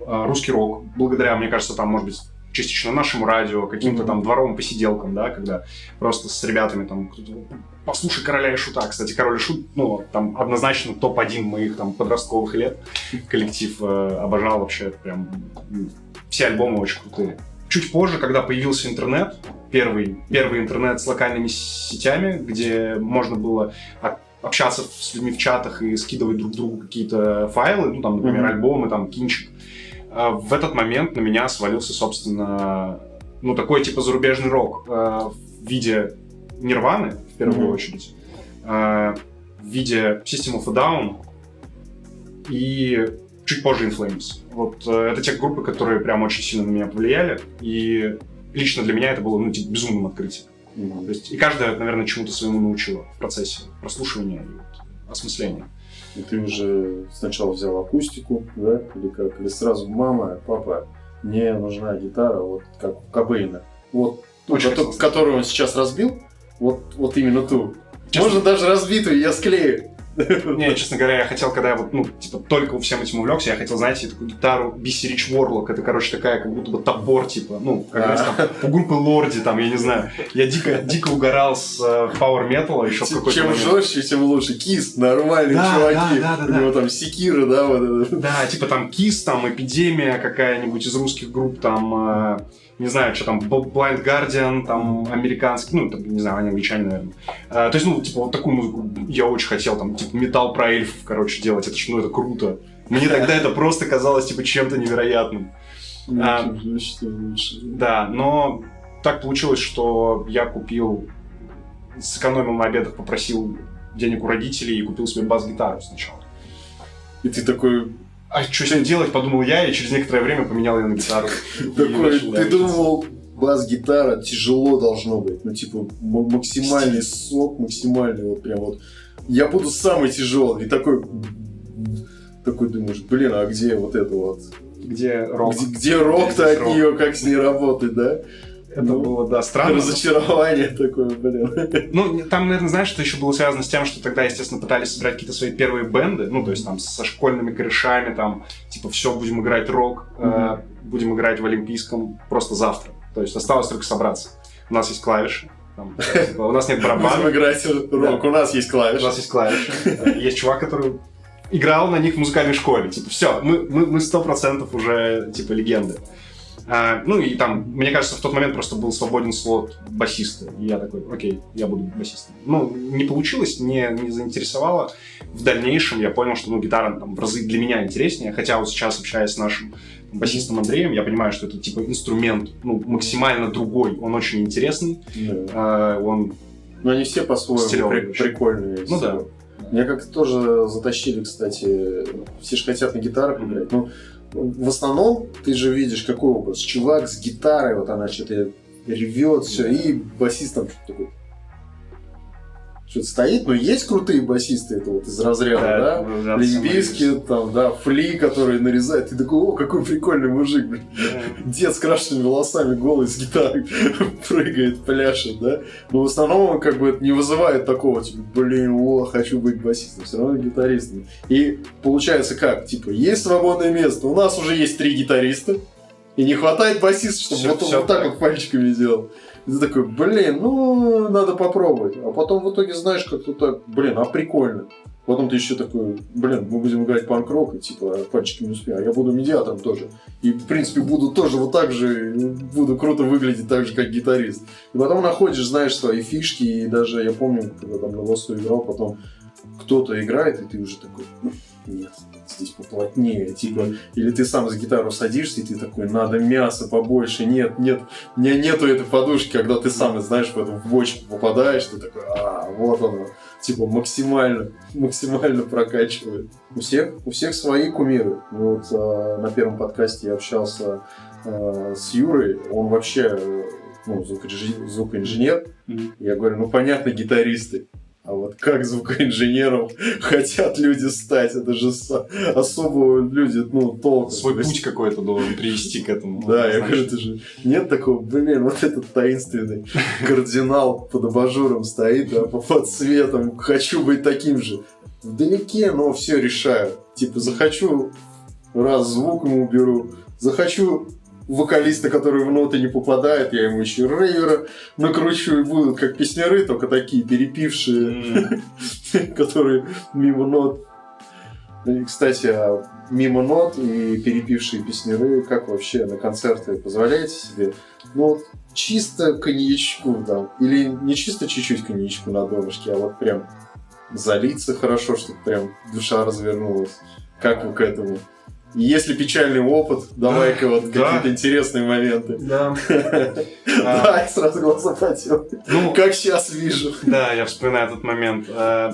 русский рок, благодаря, мне кажется, там, может быть, частично нашему радио, каким-то там дворовым посиделкам, да, когда просто с ребятами там послушай «Короля и Шута». Кстати, «Король и Шут», ну, там однозначно топ-1 моих там подростковых лет. Коллектив обожал вообще, прям все альбомы очень крутые. Чуть позже, когда появился интернет, первый интернет с локальными сетями, где можно было общаться с людьми в чатах и скидывать друг другу какие-то файлы, ну, там, например, альбомы, там, кинчик. В этот момент на меня свалился, собственно, ну, такой типа зарубежный рок в виде Нирваны, в первую очередь, в виде System of a Down и чуть позже In Flames. Вот это те группы, которые прям очень сильно на меня повлияли, и лично для меня это было, ну, типа, безумным открытием. То есть, и каждая, наверное, чему-то своему научила в процессе прослушивания и вот осмысления. И ты уже сначала взял акустику, да, или как? Или сразу мама, папа, мне нужна гитара, вот как у Кобейна. Вот ту, которую он сейчас разбил, вот именно ту. Честно? Можно даже разбитую, я склею. Не, честно говоря, я хотел, когда я вот, ну, типа, только всем этим увлекся, я хотел, знаете, такую гитару BC Rich Warlock, это, короче, такая, как будто бы топор, типа, ну, как раз там, у группы Лорди, там, я не знаю, я дико угорал с Power Metal еще в какой-то момент. Чем жестче, тем лучше. Kiss, нормальные чуваки, у него там секира, да, вот это. Да, типа там Kiss, там Эпидемия какая-нибудь из русских групп, там, не знаю, что там, Blind Guardian, там, американский, ну, там, не знаю, они англичане, наверное. То есть, ну, типа, вот такую музыку я очень хотел, там, типа, металл про эльфов, короче, делать, это ж, ну, это круто. Мне тогда это просто казалось, типа, чем-то невероятным. Да, но так получилось, что я купил, сэкономил на обедах, попросил денег у родителей и купил себе бас-гитару сначала. И ты такой... А что с ним делать, подумал я, и через некоторое время поменял ее на гитару. Такой, ты думал, бас-гитара тяжело должно быть, ну, типа, максимальный сок, максимальный, вот прям вот. Я буду самый тяжелый. И такой думаешь, блин, а где вот это вот? Где рок? Где рок-то от нее, как с ней работать, да? Это было, да, странно. Разочарование такое, блин. Ну, там, наверное, знаешь, что еще было связано с тем, что тогда, естественно, пытались собирать какие-то свои первые бенды, ну, то есть там со школьными корешами, там, типа, все, будем играть рок, будем играть в Олимпийском просто завтра. То есть осталось только собраться. У нас есть клавиши, там, типа, у нас нет барабанов. Будем играть рок, у нас есть клавиши. У нас есть клавиши. Есть чувак, который играл на них в музыкальной школе. Типа, все, мы 100% уже, типа, легенды. Ну и там, мне кажется, в тот момент просто был свободен слот басиста. И я такой, окей, я буду басистом. Ну, не получилось, не заинтересовало. В дальнейшем я понял, что, ну, гитара там в разы для меня интереснее. Хотя вот сейчас, общаясь с нашим басистом Андреем, я понимаю, что это типа инструмент, ну, максимально другой. Он очень интересный. Он... Ну, они все по-своему прикольные. Ну да. Меня как-то тоже затащили, кстати. Все же хотят на гитарах играть. Ну, в основном ты же видишь какой образ. Чувак с гитарой, вот она что-то ревет, все, и басист там что-то такой. Что-то стоит, но есть крутые басисты, это вот из разряда, да? Limp Bizkit, там, да, Фли, который нарезает. Ты такой, о, какой прикольный мужик, блин. Дед с крашенными волосами, голый, с гитарой прыгает, пляшет, да? Но в основном он как бы не вызывает такого, типа, блин, о, хочу быть басистом, все равно гитаристом. И получается как? Типа, есть свободное место, у нас уже есть 3 гитариста, и не хватает басиста, чтобы вот так вот пальчиками делал. И ты такой, блин, ну, надо попробовать. А потом в итоге знаешь, как-то так, блин, а прикольно. Потом ты еще такой, блин, мы будем играть панк-рок, и типа пальчики не успею, а я буду медиатором тоже. И, в принципе, буду тоже вот так же, буду круто выглядеть так же, как гитарист. И потом находишь, знаешь, свои фишки, и даже, я помню, когда там на Лосу играл, потом кто-то играет, и ты уже такой, нет, здесь поплотнее, типа, или ты сам за гитару садишься, и ты такой, надо мяса побольше, нет, у меня нету этой подушки, когда ты сам, знаешь, в бочку попадаешь, ты такой, вот оно, типа, максимально прокачивает. У всех свои кумиры. Вот на первом подкасте я общался с Юрой, он вообще, звукоинженер, я говорю, понятно, гитаристы. А вот как звукоинженером хотят люди стать, это же особо люди, толк. Свой путь какой-то должен привести к этому. Да, я говорю, это же нет такого, вот этот таинственный кардинал под абажуром стоит, да, под светом, хочу быть таким же. Вдалеке, но все решаю. Типа, захочу, раз звук ему уберу, захочу вокалиста, который в ноты не попадает, я ему еще рейвера накручу, и будут как песняры, только такие перепившие, которые мимо нот. И, кстати, мимо нот и перепившие песняры, как вообще на концерты позволяете себе? Чисто коньячку там, или не чисто чуть-чуть коньячку на донышке, а вот прям залиться хорошо, чтобы прям душа развернулась. Как вы к этому? Если печальный опыт, давай-ка какие-то интересные моменты. Да. Да, и сразу глаза потел. Как сейчас вижу. Да, я вспоминаю этот момент. На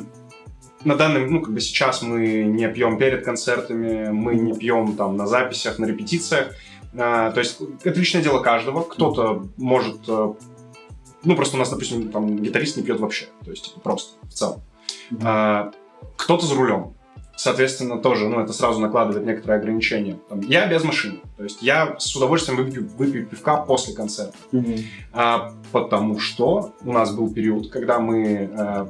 данный, сейчас мы не пьем перед концертами, мы не пьем там на записях, на репетициях. То есть это личное дело каждого. Кто-то может... просто у нас, допустим, там гитарист не пьет вообще. То есть просто в целом. Кто-то за рулем. Соответственно, тоже, это сразу накладывает некоторые ограничения. Я без машины. То есть я с удовольствием выпью пивка после концерта. Потому что у нас был период, когда мы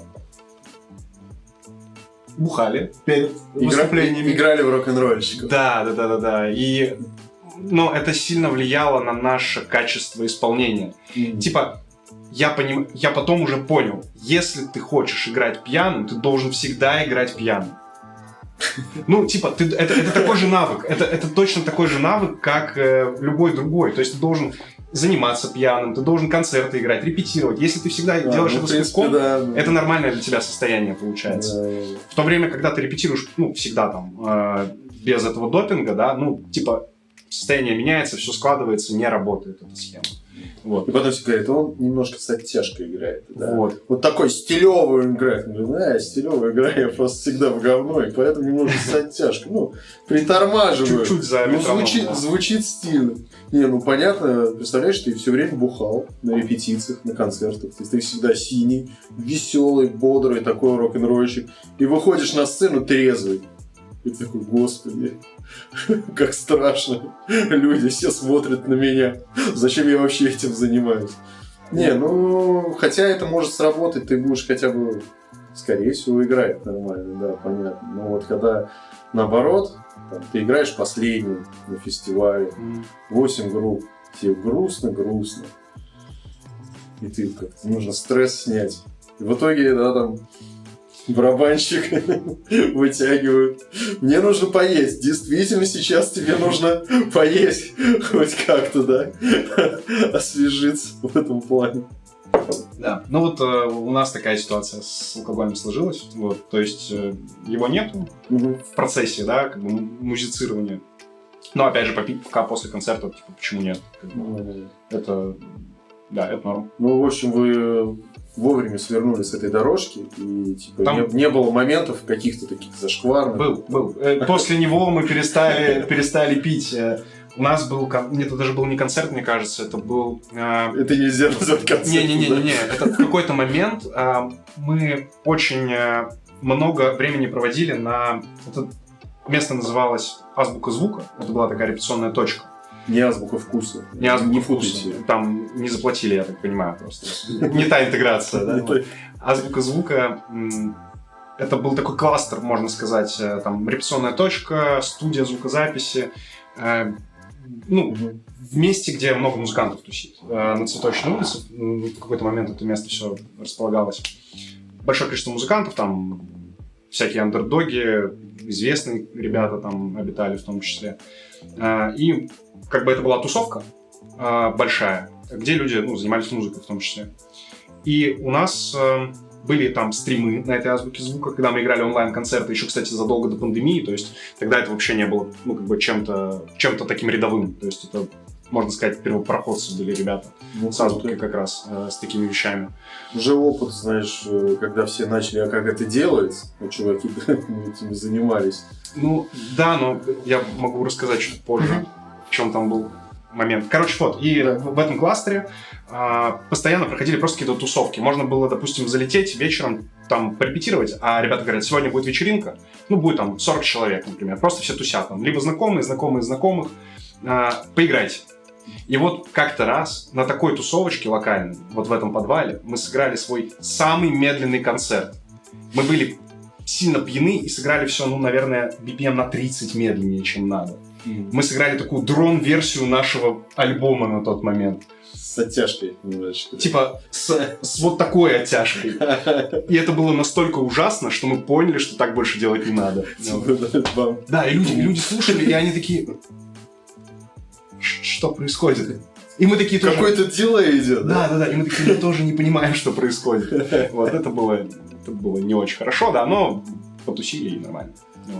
бухали перед выступлениями. Играли в рок-н-ролльщиков. Да. И это сильно влияло на наше качество исполнения. Типа, я потом уже понял, если ты хочешь играть пьяным, ты должен всегда играть пьяным. Это такой же навык. Это точно такой же навык, как любой другой. То есть ты должен заниматься пьяным, ты должен концерты играть, репетировать. Если ты всегда делаешь это с пивком, это нормальное для тебя состояние получается. Да. В то время, когда ты репетируешь, всегда там без этого допинга, состояние меняется, все складывается, не работает эта схема. И потом все говорят, он немножко с оттяжкой играет. Да? Вот такой стилевый он играет. Стилевая игра, я просто всегда в говно, и поэтому немножко с оттяжкой. Притормаживаю. Чуть-чуть за метроном, звучит стильно. Понятно, представляешь, ты все время бухал на репетициях, на концертах. То есть ты всегда синий, веселый, бодрый, такой рок-н-ролльщик. И выходишь на сцену трезвый. И ты такой, господи, как страшно. Люди все смотрят на меня. Зачем я вообще этим занимаюсь? Хотя это может сработать, ты будешь хотя бы, скорее всего, играть нормально, да, понятно. Но когда наоборот, ты играешь последний на фестивале, 8 групп, тебе грустно. И ты как-то нужно стресс снять. И в итоге, барабанщик вытягивают. Мне нужно поесть. Действительно, сейчас тебе нужно поесть. Хоть как-то, да? Освежиться в этом плане. Да. У нас такая ситуация с алкоголем сложилась. То есть его нету в процессе, музицирования. Но опять же, попить пивка после концерта, почему нет? Это норм. В общем, вы вовремя свернули с этой дорожки, и не было моментов каких-то таких зашкварных. Был. После него мы перестали пить. У нас был... Это даже был не концерт, мне кажется, это был... Это нельзя назвать концертом. Не. Это в какой-то момент мы очень много времени проводили на... Это место называлось «Азбука звука». Это была такая репетиционная точка. Не азбука вкуса. Не путайте. Там не заплатили, я так понимаю, просто. Не та интеграция, да? Азбука звука — это был такой кластер, можно сказать. Там репетиционная точка, студия звукозаписи. В месте, где много музыкантов тусит. На Цветочной улице в какой-то момент это место все располагалось. Большое количество музыкантов, там всякие андердоги, известные ребята там обитали в том числе. И это была тусовка большая, где люди занимались музыкой в том числе. И у нас были там стримы на этой азбуке звука, когда мы играли онлайн-концерты, еще, кстати, задолго до пандемии, то есть тогда это вообще не было, ну, как бы чем-то таким рядовым, то есть это, можно сказать, первопроходцы были ребята с азбукой как раз, с такими вещами. Уже опыт, знаешь, когда все начали, а как это делается, ну, чуваки этим занимались. Ну, да, но я могу рассказать чуть позже, в чем там был момент. Короче, вот, и в этом кластере постоянно проходили просто какие-то тусовки. Можно было, допустим, залететь вечером, там, порепетировать, а ребята говорят, сегодня будет вечеринка, ну, будет там 40 человек, например, просто все тусят там, либо знакомые, знакомых, поиграйте. И вот как-то раз на такой тусовочке локальной, вот в этом подвале, мы сыграли свой самый медленный концерт. Мы были сильно пьяны и сыграли все, ну, наверное, BPM на 30 медленнее, чем надо. Мы сыграли такую дрон-версию нашего альбома на тот момент. С оттяжкой немножечко. Типа с вот такой оттяжкой. И это было настолько ужасно, что мы поняли, что так больше делать не надо. Да, и люди слушали, и они такие... Что происходит? И мы такие тоже... Какой-то дилей идет, да? Да, и мы такие, мы тоже не понимаем, что происходит. Вот, это было не очень хорошо, да, но потусили и нормально.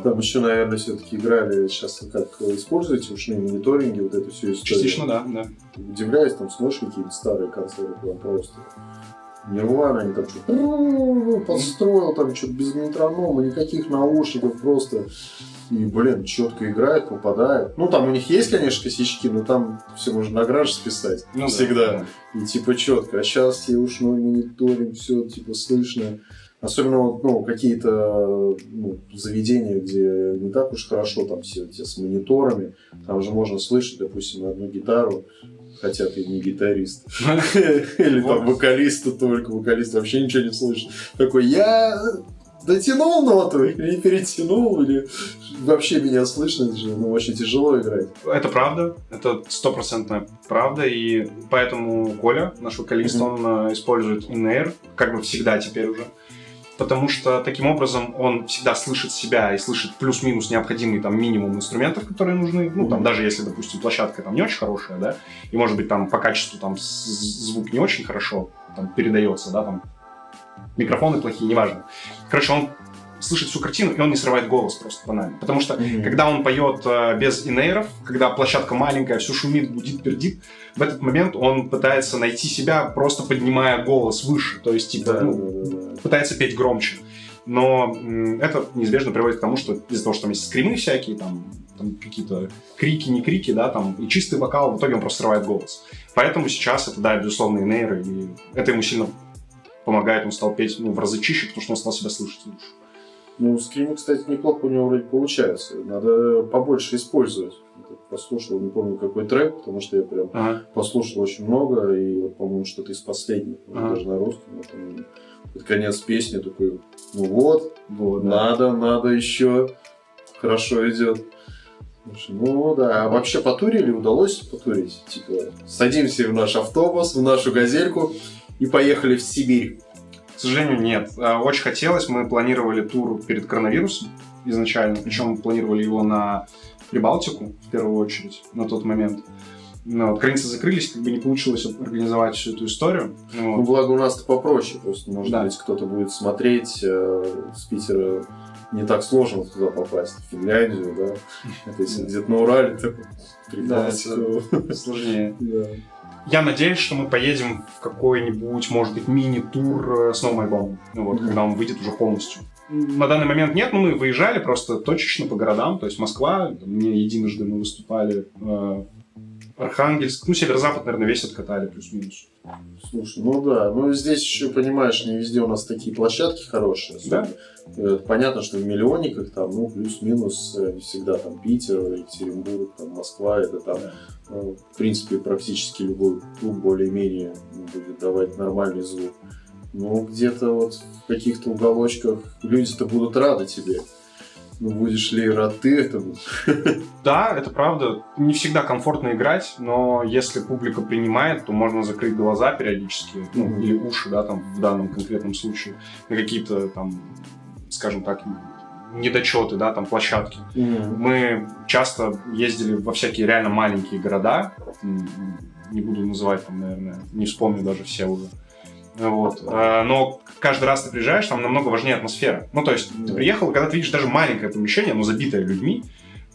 Там еще, наверное, все-таки играли сейчас, как используете ушные мониторинги, вот эту всю историю. Частично, да. Удивляюсь, там смотришь какие-то старые концерты, прям просто. Нирвана, они там что-то подстроил, там что-то без метронома, никаких наушников, просто. И, блин, четко играет, попадает. Ну, там у них есть, конечно, косячки, но там все можно на граж списать. Ну, всегда. Да. И типа четко. А сейчас все ушной мониторинг, все типа слышно. Особенно вот, ну, какие-то заведения, где не так уж хорошо, там все эти с мониторами. Там же можно слышать, допустим, на одну гитару. Хотя ты не гитарист. Или там вокалиста только. Вокалист вообще ничего не слышит. Такой, я дотянул ноту или не перетянул, или вообще меня слышно. Это же очень тяжело играть. Это правда. Это 100% правда. И поэтому Коля, наш вокалист, он использует in-air, как бы всегда теперь уже. Потому что таким образом он всегда слышит себя и слышит плюс-минус необходимый там минимум инструментов, которые нужны. Ну, там, даже если, допустим, площадка там не очень хорошая, да, и, может быть, там по качеству там звук не очень хорошо там передается, да, там микрофоны плохие, неважно. Короче, он слышит всю картину, и он не срывает голос просто банально. Потому что, когда он поет без инейров, когда площадка маленькая, все шумит, гудит, пердит, в этот момент он пытается найти себя, просто поднимая голос выше. То есть, типа, пытается петь громче. Но это неизбежно приводит к тому, что из-за того, что там есть скримы всякие, там какие-то крики, не крики, да, там, и чистый вокал, в итоге он просто срывает голос. Поэтому сейчас это, да, безусловно, инейры, и это ему сильно помогает, он стал петь в разы чище, потому что он стал себя слышать лучше. Ну, скримы, кстати, неплохо у него вроде получается. Надо побольше использовать. Послушал, не помню какой трек, потому что я прям послушал очень много, и вот, по-моему, что-то из последних, даже на русском. Вот, под конец песни такой, надо еще, хорошо идет. Ну да, а вообще потурили, удалось потурить? Типа, садимся в наш автобус, в нашу газельку и поехали в Сибирь. К сожалению, нет. Очень хотелось. Мы планировали тур перед коронавирусом изначально. Причем планировали его на Прибалтику, в первую очередь, на тот момент. Но вот границы закрылись, как бы не получилось организовать всю эту историю. Ну, благо у нас-то попроще. Просто, может быть, кто-то будет смотреть с Питера. Не так сложно туда попасть, в Финляндию, да. Это если где-то на Урале, то Прибалтику. Сложнее. Я надеюсь, что мы поедем в какой-нибудь, может быть, мини-тур с новым альбомом, когда он выйдет уже полностью. На данный момент нет, но мы выезжали просто точечно по городам, то есть Москва, не единожды мы выступали, Архангельск, северо-запад, наверное, весь откатали плюс-минус. Слушай, здесь еще, понимаешь, не везде у нас такие площадки хорошие. Да? Понятно, что в миллионниках там, плюс-минус, не всегда там Питер, Екатеринбург, там Москва, это там, в принципе, практически любой клуб более-менее будет давать нормальный звук. Но где-то вот в каких-то уголочках люди-то будут рады тебе. Будешь ли рад ты этому? Да, это правда. Не всегда комфортно играть, но если публика принимает, то можно закрыть глаза периодически, или уши, да, там, в данном конкретном случае, на какие-то там, скажем так, недочеты, да, там, площадки. Мы часто ездили во всякие реально маленькие города, не буду называть там, наверное, не вспомню даже все уже. Вот. Но каждый раз ты приезжаешь, там намного важнее атмосфера. Ну, то есть ты приехал, и когда ты видишь даже маленькое помещение, но забитое людьми,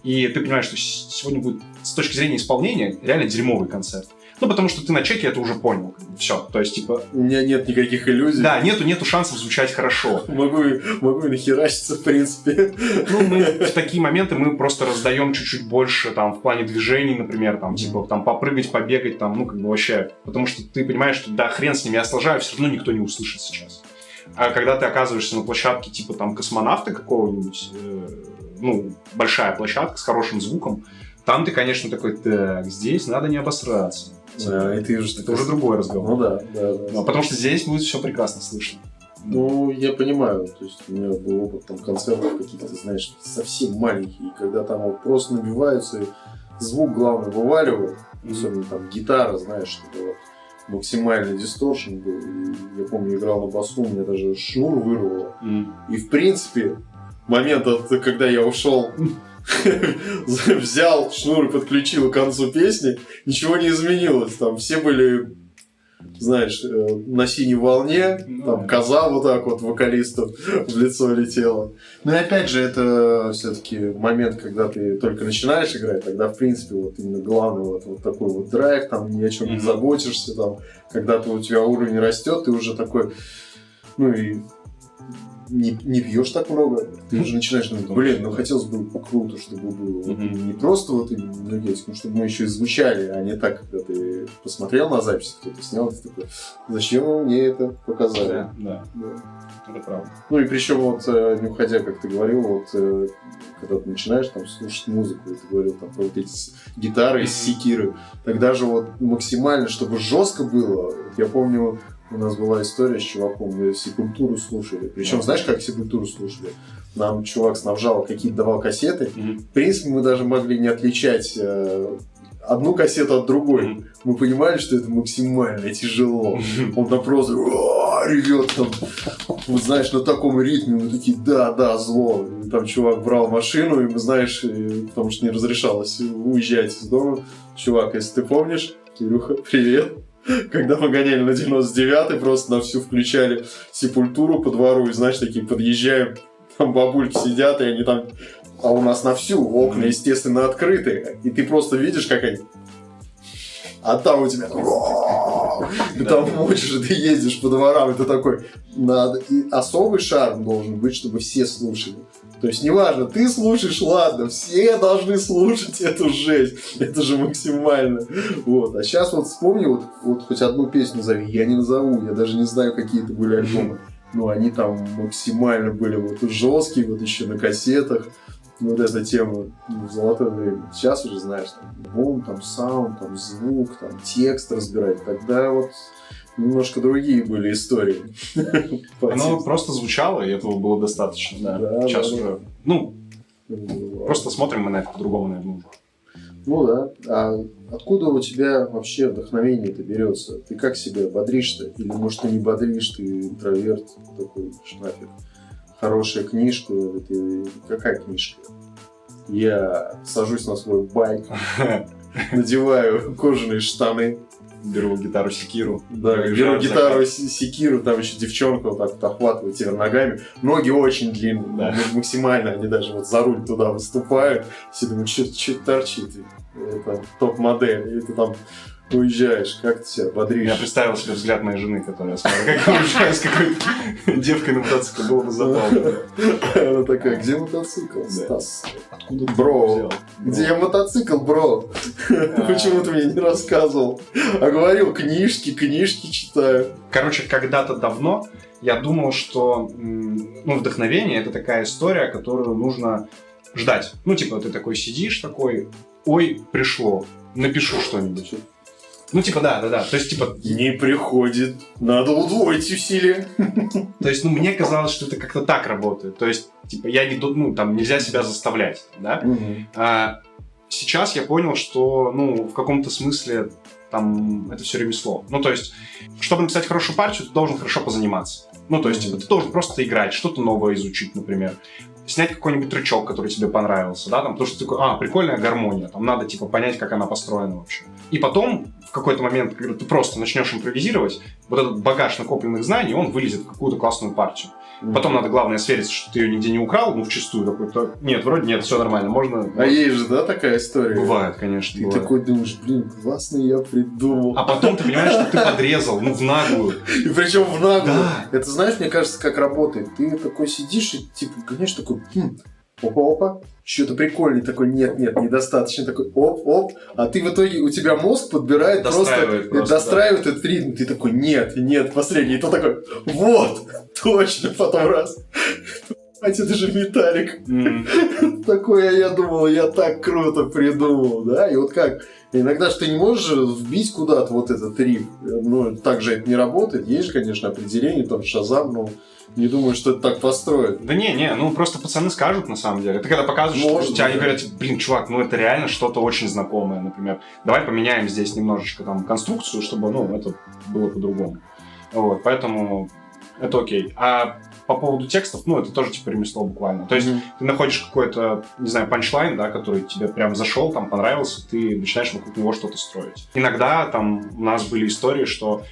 и ты понимаешь, что сегодня будет с точки зрения исполнения реально дерьмовый концерт. Ну, потому что ты на чеке это уже понял. Все. То есть, типа... У меня нет никаких иллюзий. Да, нету шансов звучать хорошо. Могу и нахерачиться, в принципе. Ну, мы в такие моменты мы просто раздаем чуть-чуть больше, там, в плане движений, например, там, типа, там, попрыгать, побегать, там, ну, как бы вообще. Потому что ты понимаешь, что, да, хрен с ними, я сложаю, все равно никто не услышит сейчас. А когда ты оказываешься на площадке, типа, там, космонавта какого-нибудь, ну, большая площадка с хорошим звуком, там ты, конечно, такой, так, здесь надо не обосраться. Да, и ты уже это уже другой разговор. Ну да. Ну, потому что здесь будет все прекрасно слышно. Ну, я понимаю, то есть у меня был опыт там концертов каких-то, знаешь, совсем маленьких, и когда там вот просто набиваются, и звук, главное, вываливают, особенно там гитара, знаешь, чтобы вот максимальный дисторшн был, и я помню, играл на басу, у меня даже шнур вырвало, и в принципе, момент, когда я ушел, взял шнур и подключил к концу песни, ничего не изменилось. Там все были, знаешь, на синей волне, там коза вот так вот вокалисту в лицо летела. Но и опять же, это все-таки момент, когда ты только начинаешь играть, тогда, в принципе, вот именно главный вот такой вот драйв, там ни о чем не заботишься, там, когда у тебя уровень растет, ты уже такой, ну и не пьешь так много, ты уже начинаешь думать, блин, ну хотелось бы круто, чтобы было не просто вот именно энергетику, чтобы мы еще и звучали, а не так, когда ты посмотрел на запись, кто-то снял, ты такой, зачем вы мне это показали? Да. Это правда. Ну и причем вот, не уходя, как ты говорил, вот когда ты начинаешь там слушать музыку, и ты говорил там про вот эти гитары из секиры, тогда же вот максимально, чтобы жестко было, я помню, у нас была история с чуваком, мы Сепультуру слушали. Причем, знаешь, как Сепультуру слушали? Нам чувак снабжал какие-то, давал кассеты. В принципе, мы даже могли не отличать одну кассету от другой. Мы понимали, что это максимально тяжело. Он там просто ревет там, вот знаешь, на таком ритме. Мы такие, да, зло. И там чувак брал машину, и мы, знаешь, потому что не разрешалось уезжать из дома. Чувак, если ты помнишь, Кирюха, привет. Когда мы гоняли на 99-й, просто на всю включали Сепультуру по двору, и, знаешь, такие подъезжаем, там бабульки сидят, и они там... А у нас на всю, окна, естественно, открыты, и ты просто видишь, как они... А там у тебя... И там мочишь, и ты ездишь по дворам, и ты такой... И особый шарм должен быть, чтобы все слушали. То есть, неважно, ты слушаешь, ладно, все должны слушать эту жесть. Это же максимально. Вот. А сейчас вот вспомни, вот хоть одну песню назови. Я не назову, я даже не знаю, какие это были альбомы. Но они там максимально были вот жесткие, вот еще на кассетах. Вот эта тема в золотое время. Сейчас уже, знаешь, там бум, там саунд, там звук, там текст разбирать. Тогда вот немножко другие были истории. Оно просто звучало, и этого было достаточно. Да. Сейчас уже, просто смотрим мы на это по-другому, наверное. Ну да. А откуда у тебя вообще вдохновение это берется? Ты как себя бодришь-то? Или, может, ты не бодришь, ты интроверт такой, шнафер? Хорошая книжка. Какая книжка? Я сажусь на свой байк, надеваю кожаные штаны, беру гитару секиру. Да, беру гитару секиру, там еще девчонка вот так вот охватывает тебя ногами. Ноги очень длинные, да. Максимально, они даже вот за руль туда выступают. Все думают, что торчит. Это топ-модель. И ты там уезжаешь, как ты себя бодришь. Я представил себе взгляд моей жены, которая смотрит, как я уезжаю с какой-то девкой на мотоцикле. Было бы забавно. Она такая, где мотоцикл, Стас? Откуда ты бро, взял? где мотоцикл, бро? Почему ты мне не рассказывал? А говорил, книжки читаю. Короче, когда-то давно я думал, что вдохновение — это такая история, которую нужно ждать. Ты такой сидишь, такой, ой, пришло, напишу что-нибудь. Да. То есть, не приходит, надо удвоить усилия. То есть, мне казалось, что это как-то так работает. То есть, я не нельзя себя заставлять, да? А сейчас я понял, что, в каком-то смысле это все ремесло. То есть, чтобы написать хорошую партию, ты должен хорошо позаниматься. Ты должен просто играть, что-то новое изучить, например. снять какой-нибудь трючок, который тебе понравился, да, там, потому что ты такой, прикольная гармония, там надо, типа, понять, как она построена вообще. И потом, в какой-то момент, когда ты просто начнешь импровизировать, вот этот багаж накопленных знаний, он вылезет в какую-то классную партию. Потом надо, главное, свериться, что ты ее нигде не украл, вчистую такой-то. Нет, вроде нет, все нормально, можно... А есть же, да, такая история? Бывает, конечно, Ты бывает. такой думаешь, классно я придумал. А потом ты понимаешь, что ты подрезал, в наглую. И причем в наглую. Да. Это, знаешь, мне кажется, как работает. Ты такой сидишь и, типа, конечно, такой, опа-опа, что-то прикольный такой, нет, недостаточно, такой, оп-оп, а ты в итоге, у тебя мозг подбирает достраивает этот ритм, ты такой, нет, последний, и то такой, вот, точно, потом раз, это же металлик, такой, я думал, я так круто придумал, да, и вот как, иногда же ты не можешь вбить куда-то вот этот риф, ну, так же это не работает, есть же, конечно, определение, там, Шазам, но не думаю, что это так построено. Да не, ну просто пацаны скажут на самом деле. Ты когда показываешь, что они говорят, чувак, это реально что-то очень знакомое, например. Давай поменяем здесь немножечко там конструкцию, чтобы, это было по-другому. Вот, поэтому это окей. А по поводу текстов, это тоже типа ремесло буквально. То есть ты находишь какой-то, не знаю, панчлайн, да, который тебе прям зашел, там понравился, ты начинаешь вокруг него что-то строить. Иногда там у нас были истории, что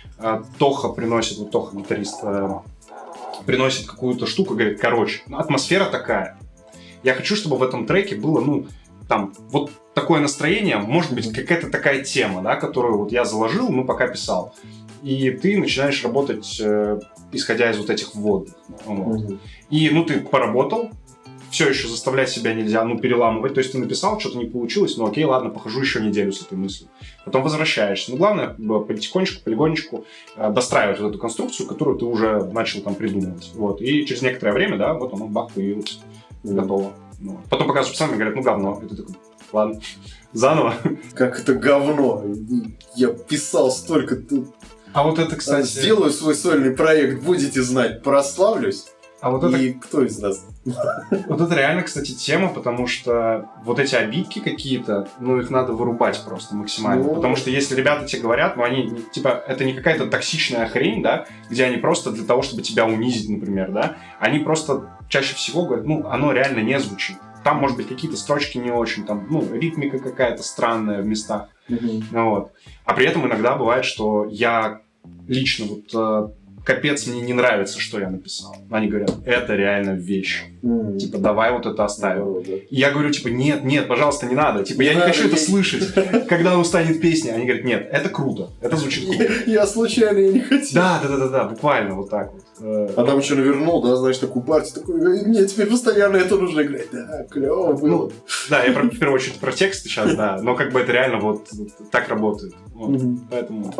Тоха приносит, Тоха гитарист, приносит какую-то штуку, говорит, атмосфера такая. Я хочу, чтобы в этом треке было, там, вот такое настроение, может быть, какая-то такая тема, да, которую вот я заложил, пока писал. И ты начинаешь работать, исходя из вот этих вводных. И, ты поработал, все еще заставлять себя нельзя, переламывать. То есть ты написал, что-то не получилось, окей, ладно, похожу еще неделю с этой мыслью. Потом возвращаешься. Главное, потихонечку, полигонечку достраивать вот эту конструкцию, которую ты уже начал там придумывать. Вот. И через некоторое время, да, вот оно, бах, появилось. Готово. Потом показывают пацанам и говорят, говно. И ты такой, ладно, заново. Как это говно. Я писал столько. А вот это, кстати... Сделаю свой сольный проект, будете знать, прославлюсь. А вот это... И кто из нас? Вот это реально, кстати, тема, потому что вот эти обидки какие-то, их надо вырубать просто максимально. Потому что если ребята тебе говорят, они, типа, это не какая-то токсичная хрень, да, где они просто для того, чтобы тебя унизить, например, да, они просто чаще всего говорят, оно реально не звучит. Там, может быть, какие-то строчки не очень, там, ритмика какая-то странная в местах. Вот. А при этом иногда бывает, что я лично капец, мне не нравится, что я написал. Они говорят, это реально вещь. Типа, давай вот это оставим. И я говорю, типа, нет, пожалуйста, не надо. Типа, я не хочу это слышать, когда устанет песня. Они говорят, нет, это круто, это звучит круто. Я случайно, я не хотел. Да, буквально вот так вот. А там еще навернул, да, знаешь, такую партию, такой, мне теперь постоянно это нужно играть. Да, клево было. Да, я в первую очередь про текст сейчас, да, но как бы это реально вот так работает. Поэтому...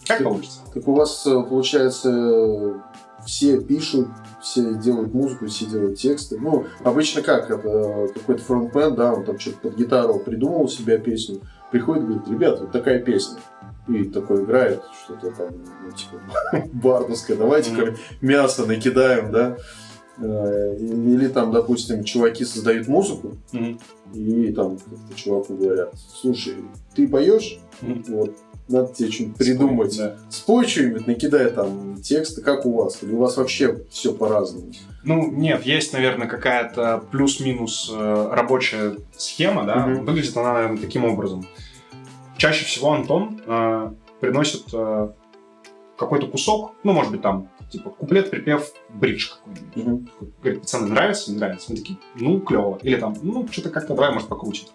Как получится? Так у вас, получается, все пишут, все делают музыку, все делают тексты. Обычно как? Это какой-то фронтмен, да, он там что-то под гитару придумал себе песню, приходит и говорит, ребята, вот такая песня. И такой играет что-то там, типа, бардовское, давайте-ка мясо накидаем, да. Или там, допустим, чуваки создают музыку, и там как-то чуваку говорят, слушай, ты поешь? Вот. Надо тебе что-нибудь придумать. Да. Спой что-нибудь, накидай там тексты, как у вас? Или у вас вообще все по-разному? Нет, есть, наверное, какая-то плюс-минус рабочая схема, да. Выглядит она, наверное, таким образом. Чаще всего Антон приносит какой-то кусок, может быть, там, типа, куплет, припев, бридж какой-нибудь. Говорит, пацаны, нравится? Не нравится. Мы такие, клево. Или там, что-то как-то, давай, может, покрутит.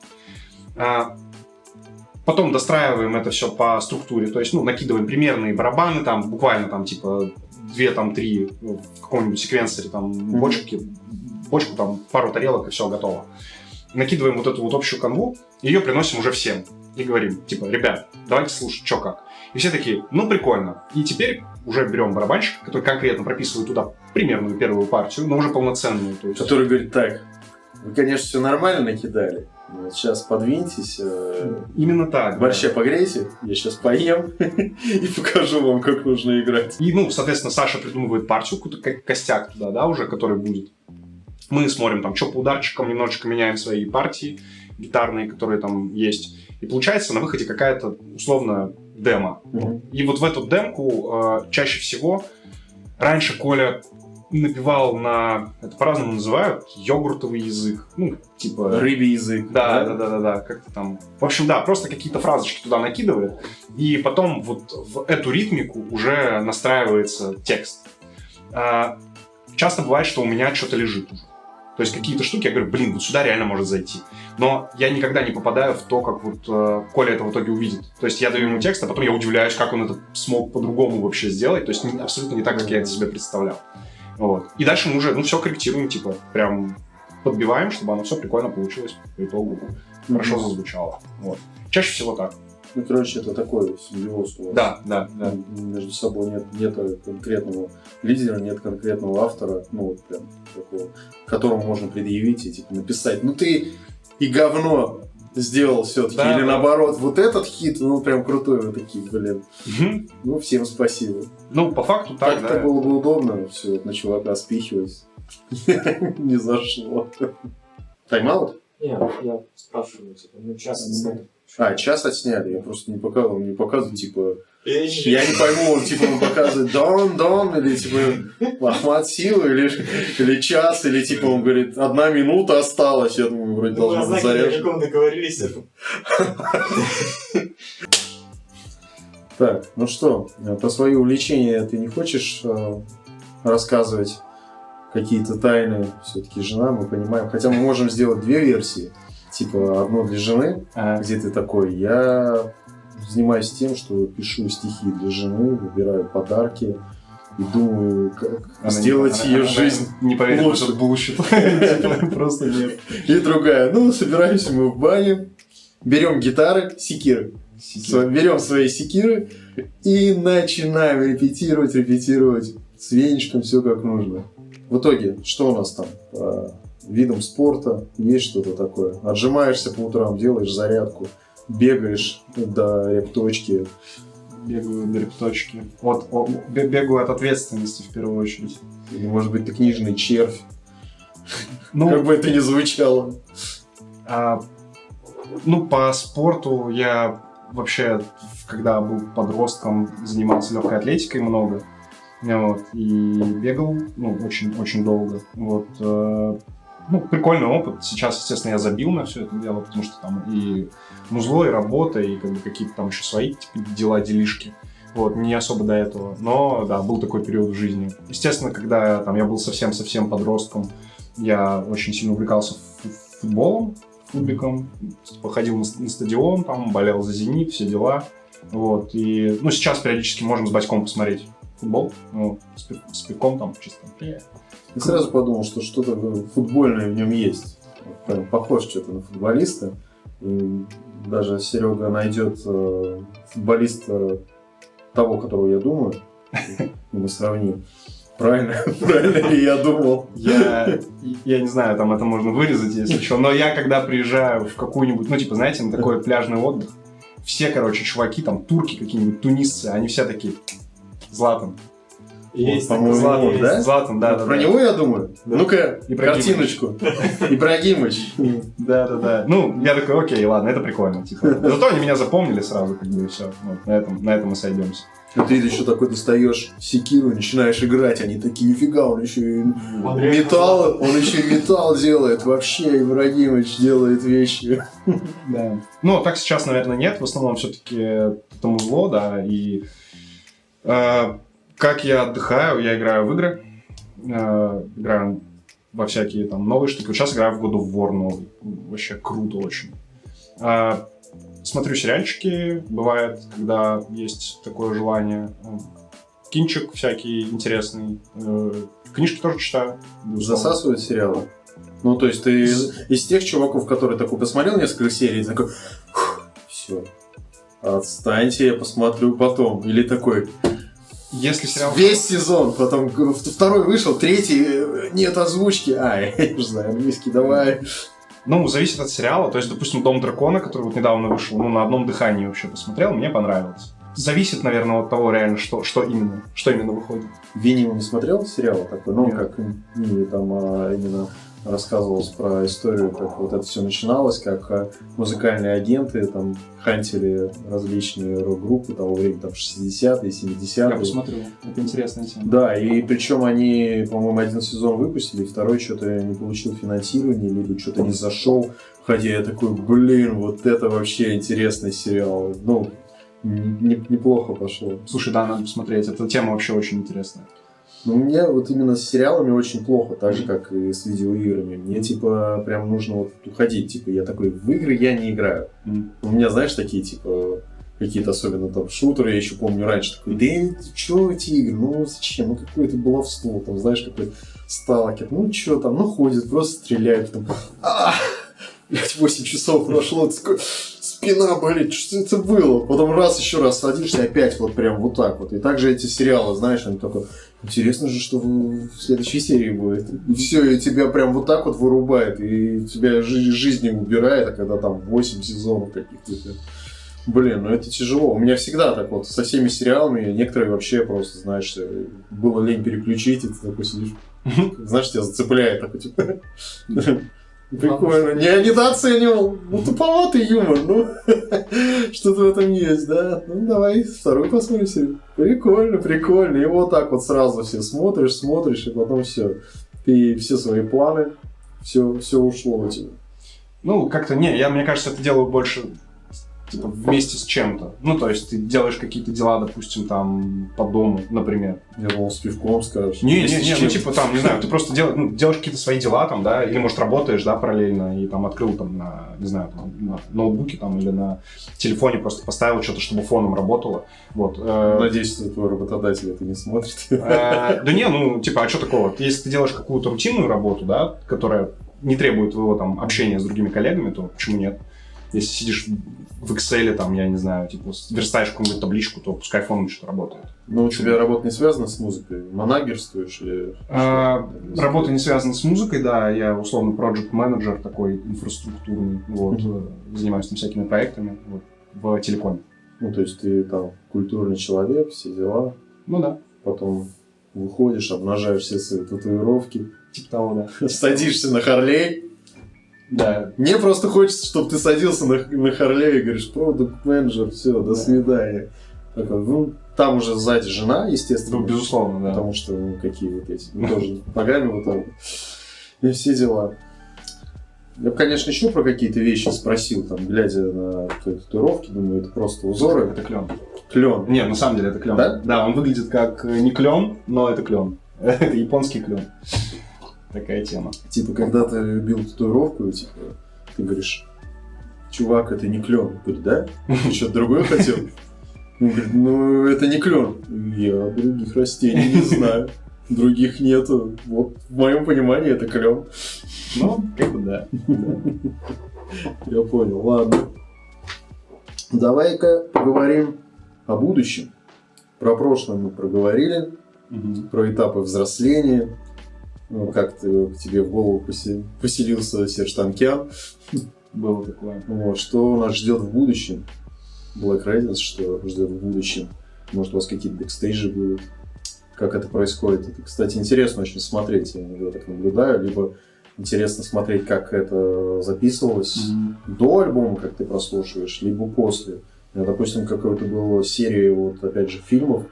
Потом достраиваем это все по структуре, то есть, накидываем примерные барабаны, там, буквально, там, типа, 2-3 в каком-нибудь секвенсоре, там, бочку, там, пару тарелок, и все, готово. Накидываем вот эту вот общую канву, ее приносим уже всем. И говорим, типа, ребят, давайте слушать, что как. И все такие, прикольно. И теперь уже берем барабанщика, который конкретно прописывает туда примерную первую партию, но уже полноценную. То есть... Который говорит, так, вы, конечно, все нормально накидали. Сейчас подвиньтесь. Именно так. Борща погрейте, я сейчас поем и покажу вам, как нужно играть. И, соответственно, Саша придумывает партию, какой-то костяк туда, да, уже, который будет. Мы смотрим там, что по ударчикам, немножечко меняем свои партии гитарные, которые там есть. И получается на выходе какая-то, условно, демо. И вот в эту демку чаще всего раньше Коля набивал на... Это по-разному называют. Йогуртовый язык. Ну, типа... Рыбий язык. Да. Как-то там... В общем, да, просто какие-то фразочки туда накидывает. И потом вот в эту ритмику уже настраивается текст. Часто бывает, что у меня что-то лежит уже. То есть какие-то штуки, я говорю, блин, вот сюда реально может зайти. Но я никогда не попадаю в то, как вот Коля это в итоге увидит. То есть я даю ему текст, а потом я удивляюсь, как он это смог по-другому вообще сделать. То есть абсолютно не так, как я это себе представлял. Вот. И дальше мы уже, все корректируем, типа, прям подбиваем, чтобы оно все прикольно получилось по итогу. Хорошо зазвучало. Вот. Чаще всего так. Ну, короче, это такой симбиоз у вас. Да. Между собой нет конкретного лидера, нет конкретного автора, ну, вот прям такого, которому можно предъявить и типа написать, ну ты и говно сделал все-таки. Да, Или да. наоборот, вот этот хит, ну прям крутой, вы такие, блин. Ну, всем спасибо. Ну, по факту так, Так-то да. было бы удобно, все, на чувака спихивать. Не зашло. Тайм-аут? Нет, я спрашиваю, типа, ну, час отсняли. Час отсняли, я просто не показывал, мне показывают, типа, Я я не пойму, он, типа, он показывает Дон, или, типа, Ахмад Сила, или час, или, типа, он говорит, 1 минута осталась, я думаю, вроде Мы о должно быть знаке на заряжено. каком договорились. Так, ну что, про свои увлечения ты не хочешь рассказывать? Какие-то тайны все-таки жена, мы понимаем. Хотя мы можем сделать 2 версии. Типа, одну для жены, где ты такой, я занимаюсь тем, что пишу стихи для жены, выбираю подарки и думаю, как сделать ее жизнь не поверит, лучше. что это bullshit. Просто нет. И другая, ну, собираемся мы в бане, берем гитары, секиры. Берем свои секиры и начинаем репетировать с веничком, все как нужно. В итоге, что у нас там? По видам спорта есть что-то такое. Отжимаешься по утрам, делаешь зарядку, бегаешь до репточки. Бегаю до репточки. Вот, бегаю от ответственности в первую очередь. Или, может быть, ты книжный червь. Ну, Как бы это ни звучало. Ну, по спорту я вообще, когда был подростком, занимался легкой атлетикой много. Вот, и бегал, ну, очень долго. Вот, ну, прикольный опыт. Сейчас, естественно, я забил на все это дело, потому что там и музло, и работа, и как бы какие-то там еще свои типа, дела, делишки. Вот, не особо до этого. Но, да, был такой период в жизни. Естественно, когда там, я был совсем подростком, я очень сильно увлекался футболом, футбиком. Ходил на стадион, там, болел за «Зенит», все дела. Вот, и, ну, сейчас периодически можем с батьком посмотреть футбол, ну, с пивком там чисто. Я сразу подумал, что что-то футбольное в нем есть. Прям похож что-то на футболиста. И даже Серега найдет футболиста того, которого я думаю, и мы сравним. Правильно ли я думал? Я не знаю, там это можно вырезать, если что, но я когда приезжаю в какую-нибудь, ну, типа, знаете, на такой пляжный отдых, все, короче, чуваки, там, турки какие-нибудь, тунисцы, они все такие, Златан. Есть, по-моему, Златан, он, да? Златан, да. Про него я думаю? Да. Ну-ка, Ибрагимович. картиночку. Ибрагимович. Да. Ну, я такой, окей, ладно, это прикольно. Типа. Зато они меня запомнили сразу, как бы, и все. Вот, на этом мы сойдемся. И ты еще такой достаешь секиру и начинаешь играть. Они такие, нифига, он еще и металл делает. Вообще, Ибрагимович делает вещи. Да. Ну, так сейчас, наверное, нет. В основном все-таки это музло, да. И как я отдыхаю, я играю в игры. Играю во всякие там новые штуки. Вот сейчас играю в God of War новый. Вообще круто очень. Смотрю сериальчики, бывает, когда есть такое желание. Кинчик всякий интересный. Книжки тоже читаю. Засасывают сериалы? Ну, то есть ты из тех чуваков, которые такой посмотрел несколько серий и такой, все, отстаньте, я посмотрю потом. Или такой, если сериал... весь сезон, потом второй вышел, третий, нет озвучки. Я не знаю, английский, давай. Ну, зависит от сериала. То есть, допустим, «Дом дракона», который вот недавно вышел, ну, на одном дыхании вообще посмотрел, мне понравилось. Зависит, наверное, от того, реально, что именно выходит. Винни не смотрел сериал такой? Ну, Нет. как не там, а именно рассказывалось про историю, как вот это все начиналось, как музыкальные агенты там хантили различные рок-группы того времени, там 60-е, 70-е. Я посмотрю, это интересная тема. Да, и причем они, по-моему, один сезон выпустили, второй что-то не получил финансирования, либо что-то не зашел. Хотя я такой, блин, вот это вообще интересный сериал. Ну, неплохо пошло. Слушай, да, надо посмотреть, эта тема вообще очень интересная. Ну, мне вот именно с сериалами очень плохо, так же, как и с видеоиграми. Мне, типа, прям нужно вот уходить. Типа, я такой, в игры я не играю. У меня, знаешь, такие, типа, какие-то особенно там шутеры, я еще помню раньше, такой, да что эти игры, ну зачем, ну какое-то баловство, там, знаешь, какой сталкер, ну что там, ну ходит, просто стреляет, там, 8 часов прошло, спина болит, что это было? Потом еще раз садишься, опять вот прям вот так вот. И также эти сериалы, знаешь, они такой, интересно же, что в следующей серии будет. И все, и тебя прям вот так вот вырубает, и тебя жизни убирает, а когда там 8 сезонов каких-то. Блин, ну это тяжело. У меня всегда так вот, со всеми сериалами, некоторые вообще просто, знаешь, было лень переключить, и ты такой сидишь, знаешь, тебя зацепляет такой, типа... Прикольно. Не недооценивал. Ну, туповатый юмор, ну. Что-то в этом есть, да? Ну, давай второй посмотрим серию. Прикольно, прикольно. И вот так вот сразу все смотришь, и потом все. Ты все свои планы, все ушло у тебя. Ну, как-то, мне кажется, это делаю больше типа вместе с чем-то. Ну, то есть ты делаешь какие-то дела, допустим, там, по дому, например. Я думал, с пивком скажешь. Не, ну, типа, там, не знаю, ты просто делаешь какие-то свои дела, там, да, или, может, работаешь, да, параллельно, и там открыл, там, на, не знаю, там, на ноутбуке, там, или на телефоне просто поставил что-то, чтобы фоном работало, вот. Надеюсь, что твой работодатель это не смотрит. Да не, ну, типа, а что такого? Если ты делаешь какую-то рутинную работу, да, которая не требует твоего, там, общения с другими коллегами, то почему нет? Если сидишь в Excel, там, я не знаю, типа, верстаешь какую-нибудь табличку, то пускай фоном что-то работает. Ну, у тебя работа не связана с музыкой? Манагерствуешь или... Работа не связана с музыкой, да. Я, условно, проект-менеджер такой инфраструктурный. Вот, занимаюсь там всякими проектами вот, в телекоме. Ну, то есть ты там культурный человек, все дела. Ну, да. Потом выходишь, обнажаешь все свои татуировки. Типа того, да. Садишься на Харлей. Да. Мне просто хочется, чтобы ты садился на Харлей и говоришь, продакт-менеджер, все, до свидания. Такой, ну, там уже сзади жена, естественно. Ну, безусловно, да. Потому что, ну, какие вот эти, тоже ногами вот так. И все дела. Я бы, конечно, еще про какие-то вещи спросил, там, глядя на татуировки, думаю, это просто узоры. Это клен. Клен. Нет, на самом деле это клен. Да? Да, он выглядит как не клен, но это клен. Это японский клен. Такая тема. Типа, когда ты бил татуировку, типа, ты говоришь, чувак, это не клен. Говорит, да? Ты что-то другое хотел? Он говорит, ну, это не клен. Я других растений не знаю. Других нету. Вот, в моем понимании, это клен. Ну, как бы да. Я понял, ладно. Давай-ка поговорим о будущем. Про прошлое мы проговорили, про этапы взросления. Ну, как к тебе в голову поселился Серж Танкян. Было такое. Вот, что нас ждет в будущем? Black Radiance, что ждет в будущем? Может, у вас какие-то бэкстейджи будут? Как это происходит? Это, кстати, интересно очень смотреть. Я иногда так наблюдаю. Либо интересно смотреть, как это записывалось до альбома, как ты прослушиваешь, либо после. Допустим, какой-то была серия, вот, опять же, фильмов,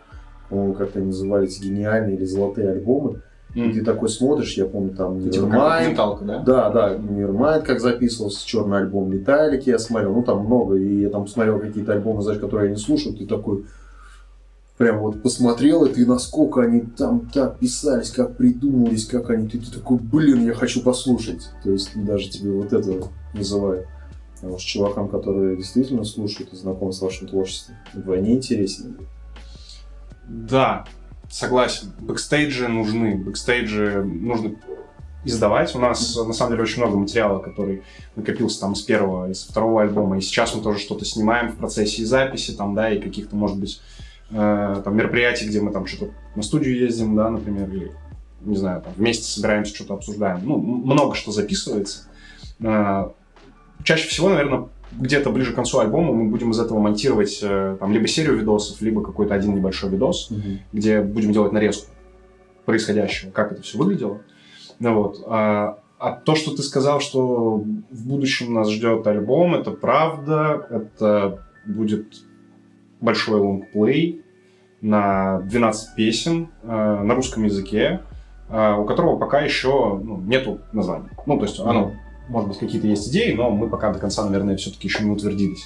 по-моему, как они назывались, гениальные или золотые альбомы. И ты такой смотришь, я помню, там Nevermind, да? Да, Nevermind, как записывался, черный альбом Металлики я смотрел, ну там много, и я там смотрел какие-то альбомы, знаешь, которые я не слушал, ты такой прям вот посмотрел, и ты насколько они там так писались, как придумывались, как они, ты такой, блин, я хочу послушать, то есть даже тебе вот это вызывает. А уж чувакам, которые действительно слушают и знакомы с вашим творчеством, вдвойне интереснее. Да. Согласен. Бэкстейджи нужны издавать. У нас, на самом деле, очень много материала, который накопился там с первого и со второго альбома. И сейчас мы тоже что-то снимаем в процессе и записи, там, да, и каких-то, может быть, там, мероприятий, где мы там что-то на студию ездим, да, например, или, не знаю, там, вместе собираемся, что-то обсуждаем. Ну, много что записывается. Чаще всего, наверное, где-то ближе к концу альбома мы будем из этого монтировать там, либо серию видосов, либо какой-то один небольшой видос, где будем делать нарезку происходящего, как это все выглядело. Ну, вот. А А то, что ты сказал, что в будущем нас ждет альбом, это правда. Это будет большой лонгплей на 12 песен на русском языке, у которого пока еще нету названия. Ну, то есть оно, может быть, какие-то есть идеи, но мы пока до конца, наверное, все-таки еще не утвердились.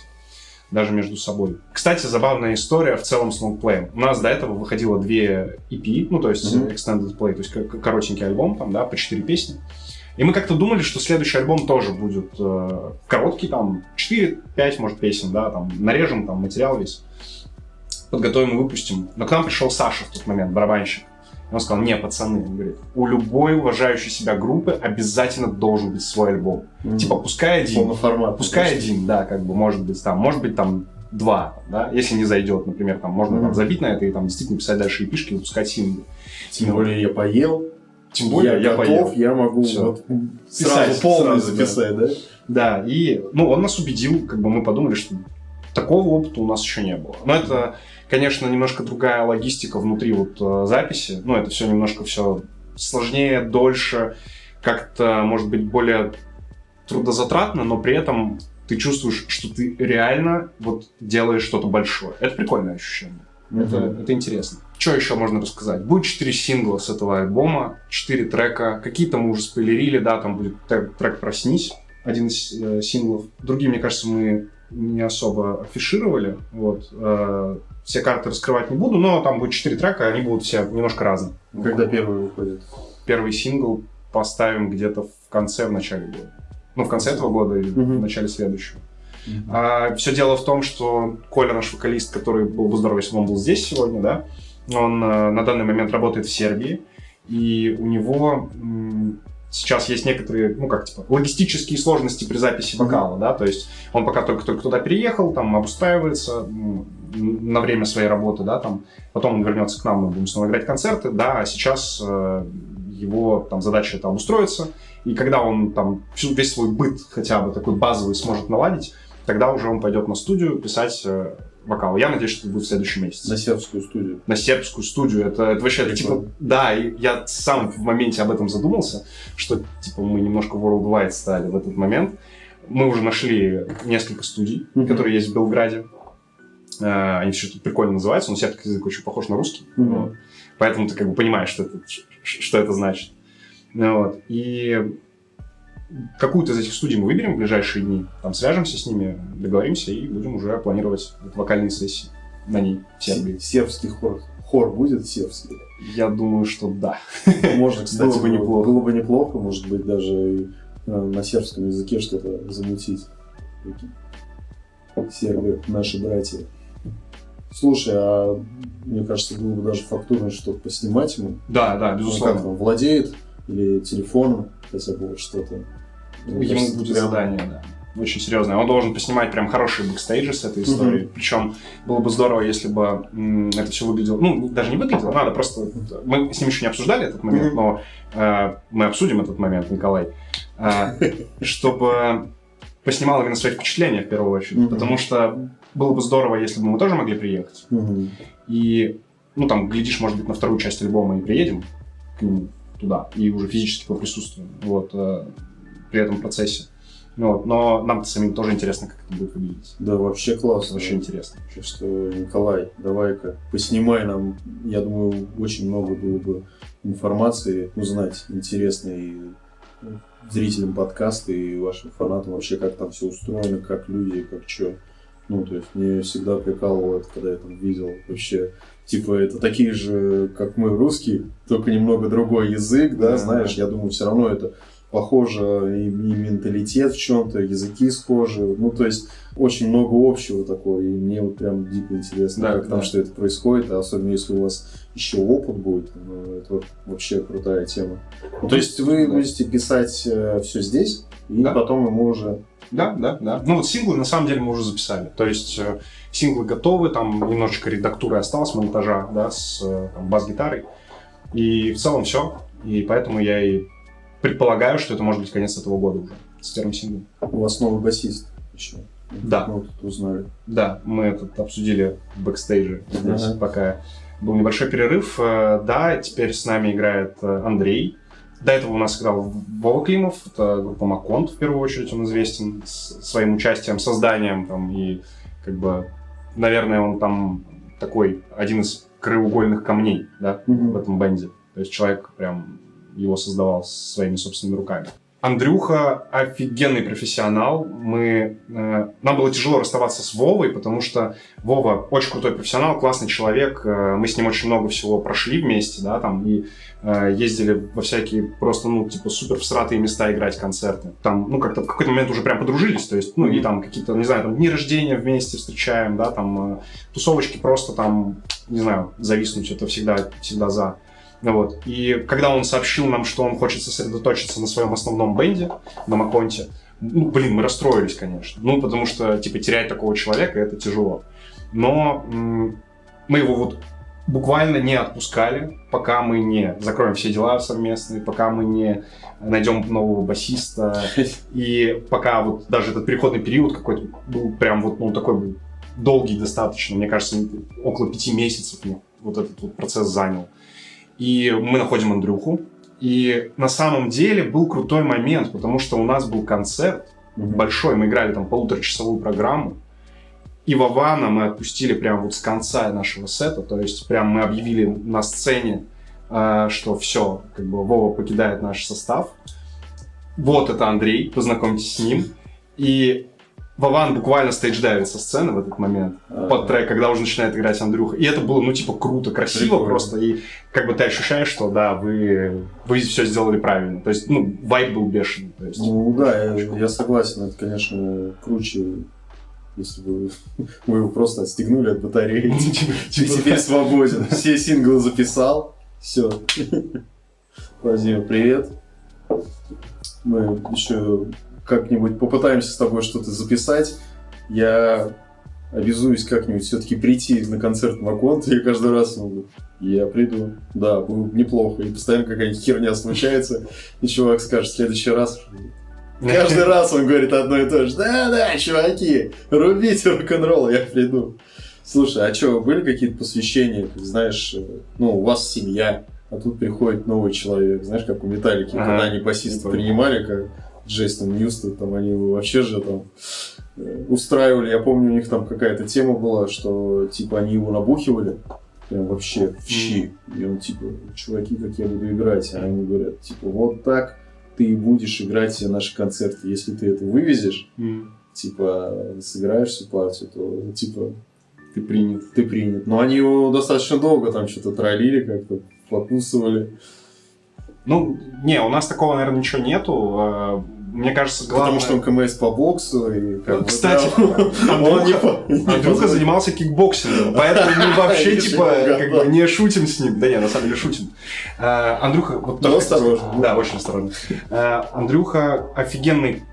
Даже между собой. Кстати, забавная история в целом с лонгплеем. У нас до этого выходило 2 EP, ну, то есть extended play, то есть коротенький альбом, там, да, по 4 песни. И мы как-то думали, что следующий альбом тоже будет короткий, там, 4-5, может, песен, да, там, нарежем там материал весь, подготовим и выпустим. Но к нам пришел Саша в тот момент, барабанщик. И он сказал: не, пацаны, он говорит, у любой уважающей себя группы обязательно должен быть свой альбом. Типа, пускай один, да, как бы, может быть, там 2, да, если не зайдет, например, там, можно там забить на это и там действительно писать дальше эпишки и выпускать синглы. Тем более я поел. Тем более я готов, поел. Я могу вот сразу полный записать, да? Да, и, он нас убедил, как бы мы подумали, что такого опыта у нас еще не было. Но это, конечно, немножко другая логистика внутри вот записи. Это все немножко все сложнее, дольше, как-то, может быть, более трудозатратно, но при этом ты чувствуешь, что ты реально вот делаешь что-то большое. Это прикольное ощущение. Это интересно. Что еще можно рассказать? Будет 4 сингла с этого альбома, 4 трека. Какие-то мы уже спойлерили, да, там будет трек «Проснись», один из синглов. Другие, мне кажется, мы не особо афишировали. Вот. Все карты раскрывать не буду, но там будет 4 трека, они будут все немножко разные. Когда первый выходит? Первый сингл поставим где-то в конце, в начале года. В конце этого года или в начале следующего. Все дело в том, что Коля, наш вокалист, который был бы здорово, если бы он был здесь сегодня, да, он на данный момент работает в Сербии, и у него сейчас есть некоторые, логистические сложности при записи вокала, да, то есть он пока только туда переехал, там обустраивается на время своей работы, да, там, потом он вернется к нам, мы будем снова играть концерты, да, а сейчас его там задача это обустроиться, и когда он там весь свой быт хотя бы такой базовый сможет наладить, тогда уже он пойдет на студию писать вокал. Я надеюсь, что это будет в следующем месяце. На сербскую студию. На сербскую студию. Это вообще, да, и я сам в моменте об этом задумался, что, мы немножко worldwide стали в этот момент. Мы уже нашли несколько студий, которые есть в Белграде. Они все тут прикольно называются, но сербский язык очень похож на русский. Вот. Поэтому ты как бы понимаешь, что это значит. Вот. И какую-то из этих студий мы выберем в ближайшие дни, там свяжемся с ними, договоримся и будем уже планировать вокальные сессии на ней в Сербии. Сербский хор. Хор будет сербский? Я думаю, что да. Можно, кстати, было бы неплохо. Было бы неплохо, может быть, даже на сербском языке что-то замутить. Сербы, наши братья. Слушай, а мне кажется, было бы даже фактурно что-то поснимать ему. Да, безусловно. Как он владеет или телефоном, хотя бы вот что-то. Ему будет задание, да. Очень серьезное. Он должен поснимать прям хорошие бэкстейджи с этой историей. Причем было бы здорово, если бы это все выглядело... даже не выглядело, надо просто... Мы с ним еще не обсуждали этот момент, но мы обсудим этот момент, Николай. Чтобы поснимал именно свои впечатления в первую очередь. Потому что было бы здорово, если бы мы тоже могли приехать. И, глядишь, может быть, на вторую часть альбома и приедем к нему туда. И уже физически поприсутствуем. Вот. При этом процессе. Но нам-то самим тоже интересно, как это будет выглядеть. Да, вообще классно. Вообще интересно. Что, Николай, давай-ка поснимай нам. Я думаю, очень много было бы информации узнать интересной зрителям подкаста и вашим фанатам вообще, как там все устроено, как люди, как что. То есть мне всегда прикалывало это, когда я там видел вообще, это такие же, как мы, русские, только немного другой язык, да, знаешь, я думаю, все равно это похоже, и менталитет в чем-то, языки схожи, то есть очень много общего такого, и мне вот прям дико интересно, как там что это происходит, а особенно если у вас еще опыт будет, это вот вообще крутая тема. То есть вы будете писать все здесь, и потом ему уже... Да. Синглы на самом деле мы уже записали. То есть синглы готовы, там немножечко редактуры осталось, монтажа, да, с бас-гитарой. И в целом все. И поэтому я и предполагаю, что это может быть конец этого года уже с первым синглом. У вас новый басист еще. Да. Мы тут узнали. Да, мы это обсудили в бэкстейже здесь, пока был небольшой перерыв. Да, теперь с нами играет Андрей. До этого у нас играл Вова Климов, это группа Маконт, в первую очередь, он известен своим участием, созданием, там, и, как бы, наверное, он там такой, один из краеугольных камней, да, в этом бенде. То есть человек прям его создавал своими собственными руками. Андрюха офигенный профессионал. Нам было тяжело расставаться с Вовой, потому что Вова очень крутой профессионал, классный человек. Мы с ним очень много всего прошли вместе, да, там, и ездили во всякие просто, ну, типа, супер всратые места играть концерты. Там, ну, как-то в какой-то момент уже прям подружились, то есть, ну, и там какие-то, не знаю, там, дни рождения вместе встречаем, да, там, тусовочки просто там, не знаю, зависнуть, это всегда за. Вот. И когда он сообщил нам, что он хочет сосредоточиться на своем основном бенде, на Маконте, ну, блин, мы расстроились, конечно. Ну, потому что, типа, терять такого человека — это тяжело. Но мы его вот буквально не отпускали, пока мы не закроем все дела совместные, пока мы не найдем нового басиста. И пока вот даже этот переходный период какой-то был прям вот, ну, такой был долгий достаточно. Мне кажется, около 5 месяцев вот этот вот процесс занял. И мы находим Андрюху. И на самом деле был крутой момент, потому что у нас был концерт большой, мы играли там 1,5-часовую программу. И Вована мы отпустили прямо вот с конца нашего сета, то есть прям мы объявили на сцене, что все, как бы Вова покидает наш состав. Вот это Андрей, познакомьтесь с ним. И Вован буквально стейдж-дайвит со сцены в этот момент, под трек, когда уже начинает играть Андрюха. И это было, ну, типа, круто, красиво. Прикольно. Просто. И как бы ты ощущаешь, что, да, вы все сделали правильно. То есть, ну, вайб был бешеный. То есть, ну, да, я согласен. Это, конечно, круче, если бы вы его просто отстегнули от батареи. Ты теперь свободен. Все синглы записал. Все. Владимир, привет. Мы еще как-нибудь попытаемся с тобой что-то записать. Я обязуюсь как-нибудь все-таки прийти на концерт Маконта. Я каждый раз могу. Я приду. Да, будет неплохо. И постоянно какая-нибудь херня случается. И чувак скажет в следующий раз. Каждый раз он говорит одно и то же. Да-да, чуваки, рубите рок-н-ролл, я приду. Слушай, а что, были какие-то посвящения? Как, знаешь, ну, у вас семья, а тут приходит новый человек. Знаешь, как у Металлики, когда они басиста принимали, как Джейсон Ньюстед, там они вообще же там устраивали. Я помню, у них там какая-то тема была, что типа они его набухивали. Прям вообще в щи. И он типа, чуваки, как я буду играть? А они говорят, типа, вот так ты будешь играть все наши концерты. Если ты это вывезешь, типа, сыграешь всю партию, то, типа, ты принят. Но они его достаточно долго там что-то троллили, как-то покусывали. Ну, не, у нас такого, наверное, ничего нету. Мне кажется, главное... Потому что он КМС по боксу. И как кстати, Андрюха занимался кикбоксингом, поэтому мы вообще, типа, как бы не шутим с ним. Да не, на самом деле шутим. Андрюха... Но осторожно. Да, очень осторожно. Андрюха офигенный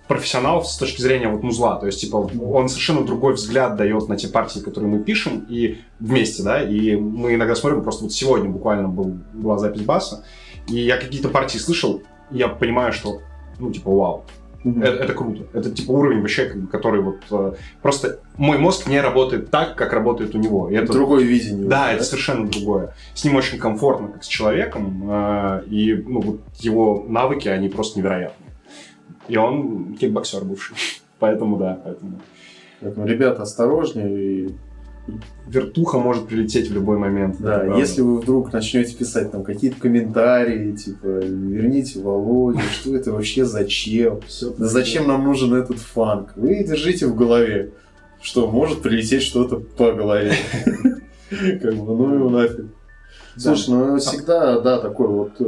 профессионал с точки зрения вот музла, то есть, типа, он совершенно другой взгляд дает на те партии, которые мы пишем, и вместе, да, и мы иногда смотрим, просто вот сегодня буквально была запись баса, и я какие-то партии слышал, и я понимаю, что, ну, типа, вау, это круто, это, типа, уровень вообще, который вот, просто мой мозг не работает так, как работает у него. И это другое видение. Да, это совершенно другое. С ним очень комфортно, как с человеком, и, ну, вот его навыки, они просто невероятные. И он кикбоксер бывший. Поэтому, да, Поэтому, ребята, осторожнее. Вертуха может прилететь в любой момент. Да, если вы вдруг начнете писать там какие-то комментарии, типа, верните Володю, что это вообще, зачем? Да зачем нам нужен этот фанк? Вы держите в голове, что может прилететь что-то по голове. Как бы, ну его нафиг. Слушай, ну всегда, да, такой вот,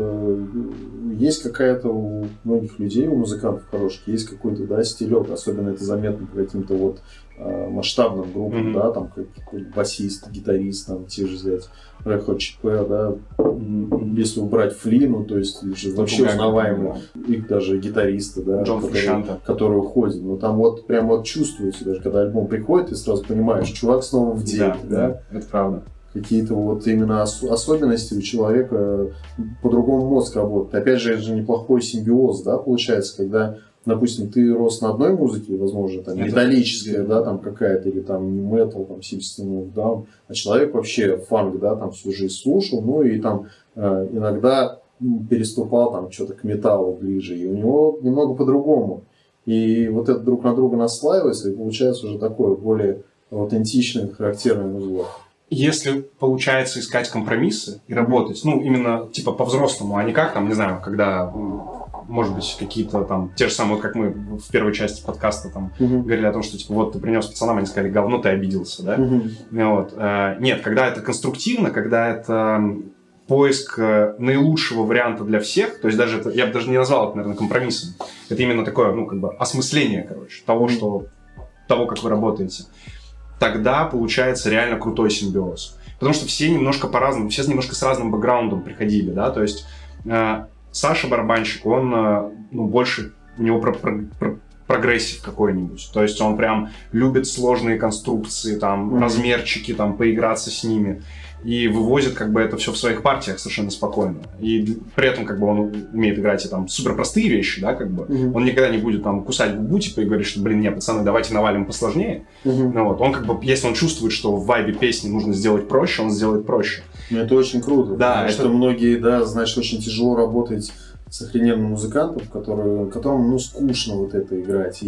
есть какая-то у многих людей, у музыкантов хороших, есть какой-то, да, стилек, особенно это заметно по каким-то вот масштабным группам, да, там какой-то басист, гитарист, там, те же взять, Red Hot Chili, да, если убрать Флину, то есть вообще узнаваемые, их даже гитаристы, да, которые уходят, но там вот прям вот чувствуется, даже когда альбом приходит, ты сразу понимаешь, чувак снова в деле, да, это правда. Какие-то вот именно особенности у человека, по-другому мозг работает. Опять же, это же неплохой симбиоз, да, получается, когда, допустим, ты рос на одной музыке, возможно, там, металлическая, да, там какая-то, или там метал, там, System of Down, а человек вообще фанк, да, там всю жизнь слушал, ну и там иногда переступал там что-то к металлу ближе, и у него немного по-другому. И вот это друг на друга наслаивается, и получается уже такое более аутентичное, характерное музло. Если получается искать компромиссы и работать, ну, именно, типа, по-взрослому, а не как, там, не знаю, когда, может быть, какие-то там, те же самые, как мы в первой части подкаста там говорили о том, что, типа, вот ты принес пацанам, они сказали, говно, ты обиделся, да? Вот. Нет, когда это конструктивно, когда это поиск наилучшего варианта для всех, то есть даже это, я бы даже не назвал это, наверное, компромиссом, это именно такое, ну, как бы, осмысление, короче, того, как вы работаете. Тогда получается реально крутой симбиоз. Потому что все немножко по-разному, все немножко с разным бэкграундом приходили, да, то есть Саша барабанщик, он, ну, больше, у него прогрессив какой-нибудь, то есть он прям любит сложные конструкции, там, размерчики, там, поиграться с ними, и вывозит как бы это все в своих партиях совершенно спокойно. И при этом как бы он умеет играть и там супер простые вещи, да, как бы. Он никогда не будет там кусать губу, типа, и говорить, что, блин, не, пацаны, давайте навалим посложнее. Ну, вот. Он как бы, если он чувствует, что в вайбе песни нужно сделать проще, он сделает проще. Ну, это очень круто, да, потому что многие, да, знаешь, очень тяжело работать с охрененным музыкантом, которому, ну, скучно вот это играть.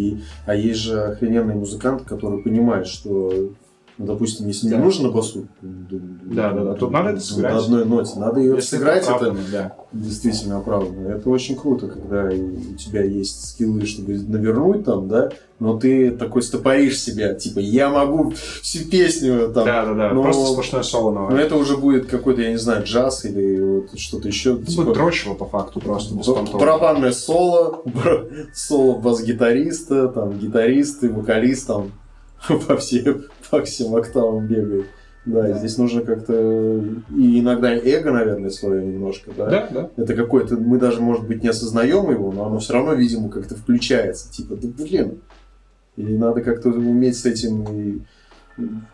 А есть же охрененные музыканты, которые понимают, что, ну, допустим, если мне нужно на басу, тут надо это сыграть. На одной ноте, надо ее сыграть, это да. Действительно оправданно. Это очень круто, когда у тебя есть скиллы, чтобы навернуть там, да, но ты такой стопоришь себя, типа, я могу всю песню там. Да, но, просто сплошное соло новое. Но это уже будет какой-то, я не знаю, джаз или вот что-то еще. Типа, будет дрочево по факту просто. Барабанное соло, соло бас-гитариста, там, гитаристы, вокалист там по всем октавам бегает. Да, здесь нужно как-то... И иногда эго, наверное, свое немножко, да? Да. Это какое-то... Мы даже, может быть, не осознаем его, но оно все равно, видимо, как-то включается. Типа, да блин. И надо как-то уметь с этим и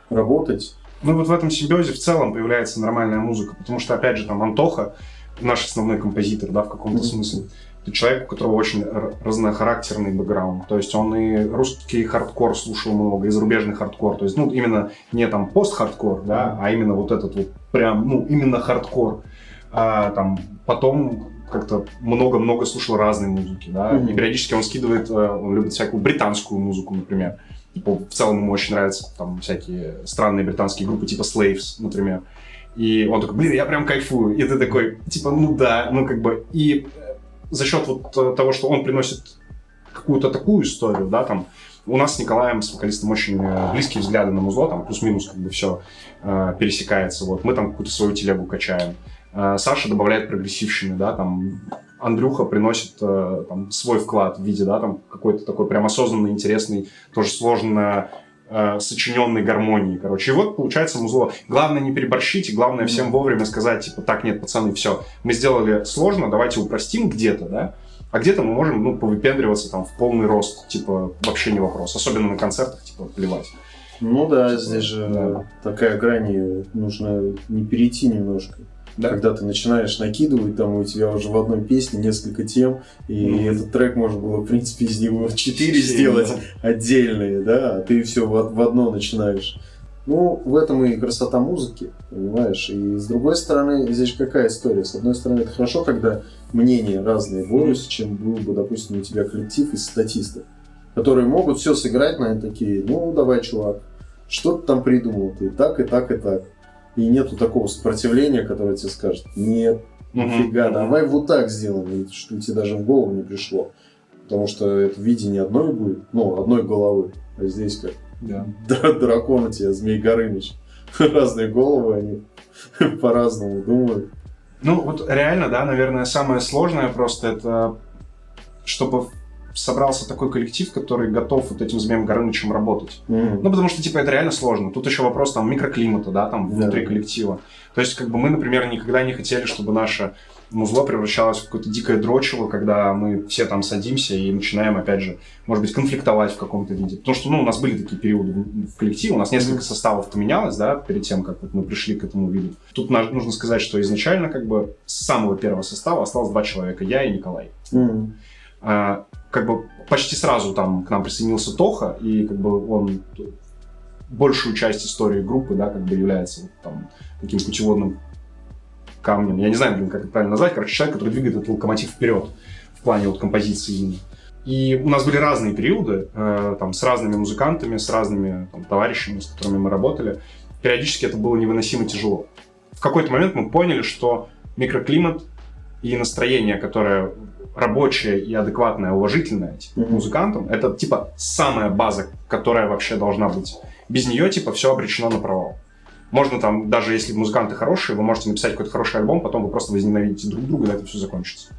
работать. Ну вот в этом симбиозе в целом появляется нормальная музыка. Потому что, опять же, там Антоха, наш основной композитор, да, в каком-то смысле. Это человек, у которого очень разнохарактерный бэкграунд. То есть он и русский хардкор слушал много, и зарубежный хардкор. То есть, ну, именно не там пост-хардкор, да, а именно вот этот вот прям, ну, именно хардкор. Там потом как-то много-много слушал разной музыки, да. И периодически он скидывает, он любит всякую британскую музыку, например. Типа, в целом ему очень нравятся там всякие странные британские группы, типа Slaves, например. И он такой, блин, я прям кайфую. И ты такой, типа, ну да, ну как бы, и за счет вот того, что он приносит какую-то такую историю, да, там, у нас с Николаем, с вокалистом, очень близкие взгляды на музло, там, плюс-минус, как бы, все пересекается, вот, мы там какую-то свою телегу качаем. Саша добавляет прогрессивщины, да, там, Андрюха приносит там, свой вклад в виде, да, там, какой-то такой прям осознанный, интересный, тоже сложно сочиненной гармонии, короче. И вот получается музло. Главное не переборщить, и главное всем вовремя сказать, типа, так, нет, пацаны, все, мы сделали сложно, давайте упростим где-то, да, а где-то мы можем, ну, повыпендриваться там в полный рост, типа, вообще не вопрос. Особенно на концертах, типа, плевать. Ну да, здесь же такая грань, нужно не перейти немножко. Да? Когда ты начинаешь накидывать, там у тебя уже в одной песне несколько тем, и этот трек можно было, в принципе, из него 4 сделать отдельные, да, а ты все в одно начинаешь. Ну, в этом и красота музыки, понимаешь? И с другой стороны, здесь какая история? С одной стороны, это хорошо, когда мнения разные борются, чем был бы, допустим, у тебя коллектив из статистов, которые могут все сыграть, наверное, такие, ну, давай, чувак, что ты там придумал, ты так и так и так. И нету такого сопротивления, которое тебе скажет, нет, нифига, давай вот так сделаем, что тебе даже в голову не пришло. Потому что это видение одной будет, ну, одной головы, а здесь как дракон у тебя, Змей Горыныч. Разные головы, они по-разному думают. Ну, вот реально, да, наверное, самое сложное просто это, чтобы собрался такой коллектив, который готов вот этим Змеем Горынычем работать. Ну, потому что, типа, это реально сложно. Тут еще вопрос там микроклимата, да, там, внутри коллектива. То есть, как бы мы, например, никогда не хотели, чтобы наше музло превращалось в какое-то дикое дрочево, когда мы все там садимся и начинаем, опять же, может быть, конфликтовать в каком-то виде. Потому что, ну, у нас были такие периоды в коллективе, у нас несколько составов поменялось, да, перед тем, как вот мы пришли к этому виду. Тут нужно сказать, что изначально, как бы, с самого первого состава осталось 2 человека, я и Николай. Как бы почти сразу там к нам присоединился Тоха, и как бы он большую часть истории группы, да, как бы является вот, там, таким путеводным камнем. Я не знаю, блин, как это правильно назвать. Короче, человек, который двигает этот локомотив вперед в плане вот композиции именно. И у нас были разные периоды, там, с разными музыкантами, с разными там, товарищами, с которыми мы работали. Периодически это было невыносимо тяжело. В какой-то момент мы поняли, что микроклимат и настроение, которое рабочее и адекватное, уважительное типа, музыкантам, это типа самая база, которая вообще должна быть. Без нее типа все обречено на провал. Можно там, даже если музыканты хорошие, вы можете написать какой-то хороший альбом, потом вы просто возненавидите друг друга, и на этом все закончится.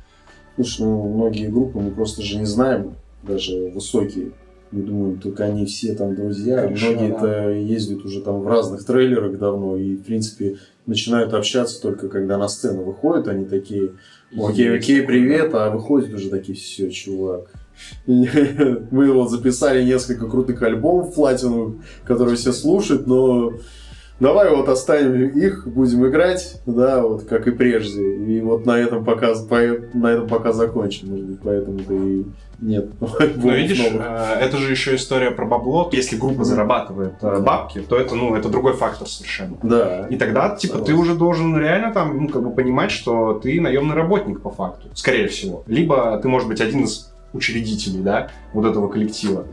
Слушай, ну, многие группы мы просто же не знаем, даже высокие. Мы думаем, только они все там друзья. Конечно, Многие-то ездят уже там в разных трейлерах давно и, в принципе, начинают общаться только когда на сцену выходят. Они такие, окей, привет, а выходят уже такие, все, чувак. Мы вот записали несколько крутых альбомов платиновых, которые все слушают, но давай вот оставим их, будем играть, да, вот как и прежде. И вот на этом пока закончим, может быть, поэтому-то и нет. Ну, видишь, это же еще история про бабло. Если группа зарабатывает бабки, то это, ну, это другой фактор совершенно. Да. И тогда, типа, ты уже должен реально там, ну, как бы понимать, что ты наемный работник по факту, скорее всего. Либо ты, может быть, один из учредителей, да, вот этого коллектива.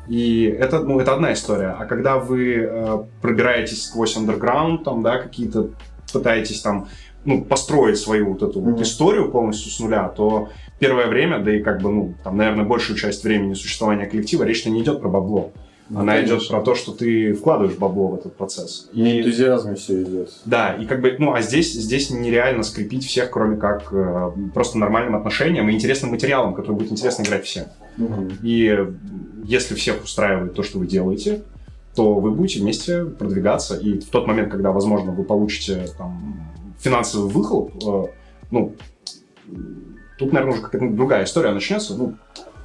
И это, ну, это одна история. А когда вы пробираетесь сквозь андерграунд, там, да, какие-то пытаетесь там, ну, построить свою вот эту вот историю полностью с нуля, то первое время, да и как бы, ну, там, наверное, большую часть времени существования коллектива речь-то не идет про бабло. Она идет про то, что ты вкладываешь бабло в этот процесс. И на энтузиазме все идет. Да, и как бы, ну, а здесь нереально скрепить всех, кроме как просто нормальным отношением и интересным материалом, который будет интересно играть всем. И если всех устраивает то, что вы делаете, то вы будете вместе продвигаться. И в тот момент, когда, возможно, вы получите там, финансовый выхлоп, ну, тут, наверное, уже какая-то другая история начнется. Ну,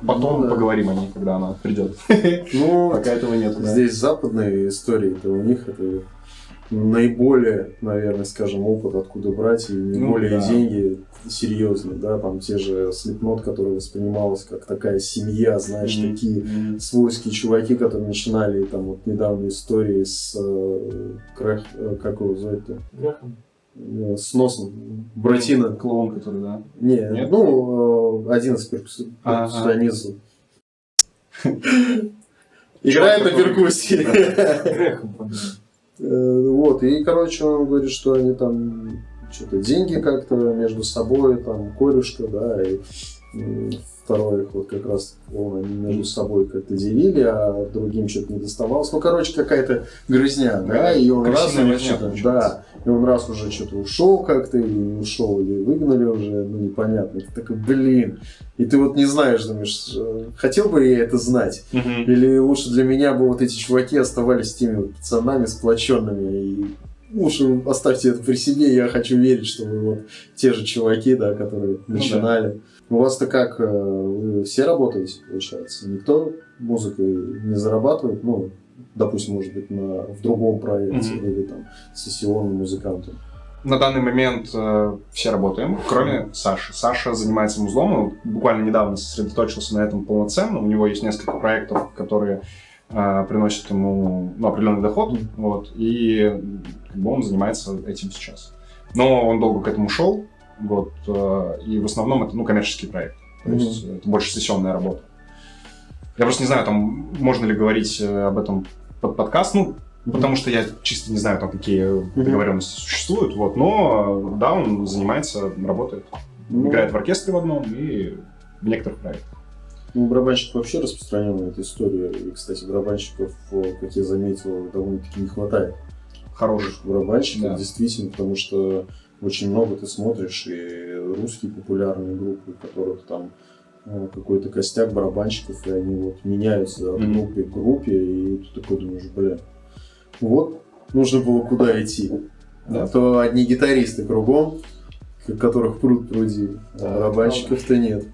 потом поговорим о ней, когда она придет. Ну, пока этого нет. Здесь западные истории, то у них это наиболее, наверное, скажем, опыт, откуда брать, и наиболее деньги серьезные, да, там те же Slipknot, которые воспринималось как такая семья, знаешь, такие свойские чуваки, которые начинали, там, вот недавние истории с, как его звать-то? С носом. Буратино. Клоун, который, да? Нет? Ну, один из перкуссионистов. Играет на перкуссии. Вот, и, короче, он говорит, что они там что-то деньги как-то между собой, там, корешка, да, и второй их вот как раз они между собой как-то делили, а другим что-то не доставалось. Ну, короче, какая-то грызня, да, и он раз уже что-то, да, и он раз уже что-то ушел как-то, или не ушел, или выгнали уже, ну, непонятно. Ты такой, блин, и ты вот не знаешь, думаешь, хотел бы я это знать, или лучше для меня бы вот эти чуваки оставались теми вот пацанами сплоченными, и лучше оставьте это при себе, я хочу верить, что вы вот те же чуваки, да, которые начинали. Да. У вас-то как, вы все работаете, получается? Никто музыкой не зарабатывает? Ну, допустим, может быть, в другом проекте или там сессионным музыкантом? На данный момент все работаем, кроме Саши. Саша занимается музлом, он буквально недавно сосредоточился на этом полноценно. У него есть несколько проектов, которые приносят ему определенный доход, вот, и как бы он занимается этим сейчас. Но он долго к этому шел, вот, и в основном это коммерческий проект, то есть это больше сессионная работа. Я просто не знаю, там можно ли говорить об этом под подкаст, потому что я чисто не знаю, там какие договоренности существуют, вот, но да, он занимается, работает, играет в оркестре в одном и в некоторых проектах. Ну, барабанщиков вообще распространенная эта история. И, кстати, барабанщиков, как я заметил, довольно-таки не хватает. Хороших барабанщиков, да. Действительно, потому что очень много ты смотришь и русские популярные группы, у которых там какой-то костяк барабанщиков, и они вот меняются от группы к группе, и ты такой думаешь, бля, вот нужно было куда идти. Да. А то одни гитаристы кругом, которых пруд-пруди, а барабанщиков-то нет.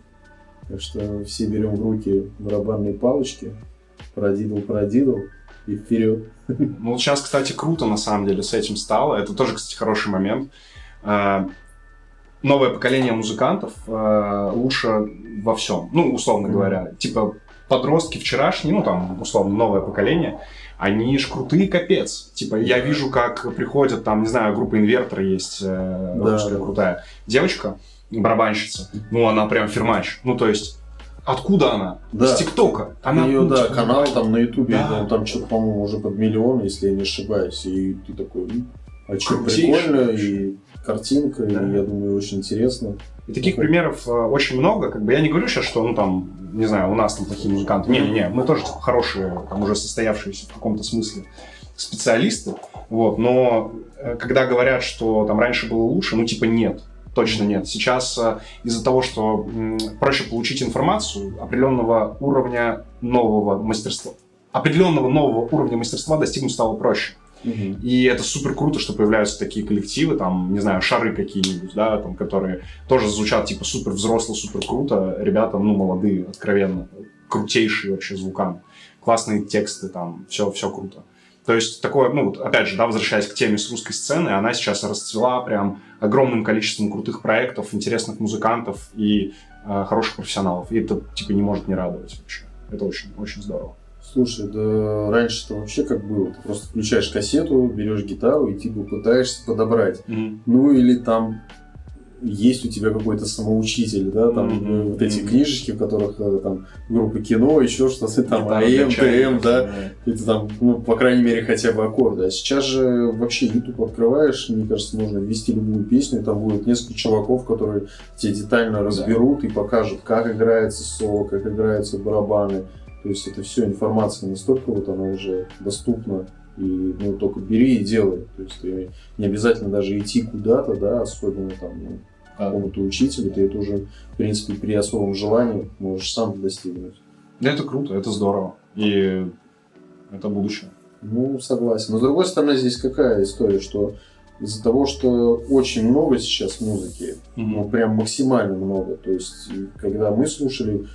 Так что все берем в руки барабанные палочки, продидл и вперед. Ну, сейчас, кстати, круто на самом деле с этим стало. Это тоже, кстати, хороший момент. Новое поколение музыкантов лучше во всем. Ну, условно говоря. Типа подростки вчерашние, там, условно, новое поколение, они ж крутые капец. Типа, я вижу, как приходят, там, не знаю, группа Инвертор есть, русская крутая девочка, барабанщица, ну, она прям фермач. Ну, то есть, откуда она? Да. С ТикТока. Она, ну, да, типа, канал там на Ютубе, да. там что-то, по-моему, уже под миллион, если я не ошибаюсь. И ты такой, а что, Крутейший прикольно, вообще. и картинка, Да. и, я думаю, очень интересно. И таких примеров очень много. Как бы я не говорю сейчас, что, ну, там, не знаю, у нас там плохие музыканты. Не-не-не, мы тоже типа, хорошие, там, уже состоявшиеся в каком-то смысле специалисты. Вот. Но когда говорят, что там раньше было лучше, ну, типа, нет. Точно нет. Сейчас из-за того, что проще получить информацию, определенного нового уровня мастерства достигнуть стало проще. И это супер круто, что появляются такие коллективы, там, не знаю, шары какие-нибудь, да, там, которые тоже звучат типа супер взросло, супер круто, ребята, ну, молодые, откровенно, крутейшие вообще звуками, классные тексты, там, все круто. То есть такое, ну, вот, опять же, да, возвращаясь к теме с русской сцены, она сейчас расцвела прям огромным количеством крутых проектов, интересных музыкантов и хороших профессионалов. И это, типа, не может не радовать вообще. Это очень, очень здорово. Слушай, да раньше-то вообще как было? Ты просто включаешь кассету, берешь гитару и типа пытаешься подобрать. Ну или там есть у тебя какой-то самоучитель, да, там вот эти книжечки, в которых там группа кино, еще что-то там, АМ, ТМ, да, это там, ну, по крайней мере, хотя бы аккорды. А сейчас же вообще YouTube открываешь, мне кажется, можно ввести любую песню, и там будет несколько чуваков, которые тебе детально разберут и покажут, как играется соло, как играются барабаны. То есть это все информация настолько вот она уже доступна, и ну, только бери и делай. То есть ты не обязательно даже идти куда-то, да, особенно там, ну, к какому-то учителю, ты это уже, в принципе, при особом желании можешь сам достигнуть. Да, это круто, это здорово. И это будущее. Ну, согласен. Но с другой стороны, здесь какая история, что из-за того, что очень много сейчас музыки, ну, прям максимально много. То есть, когда мы слушали,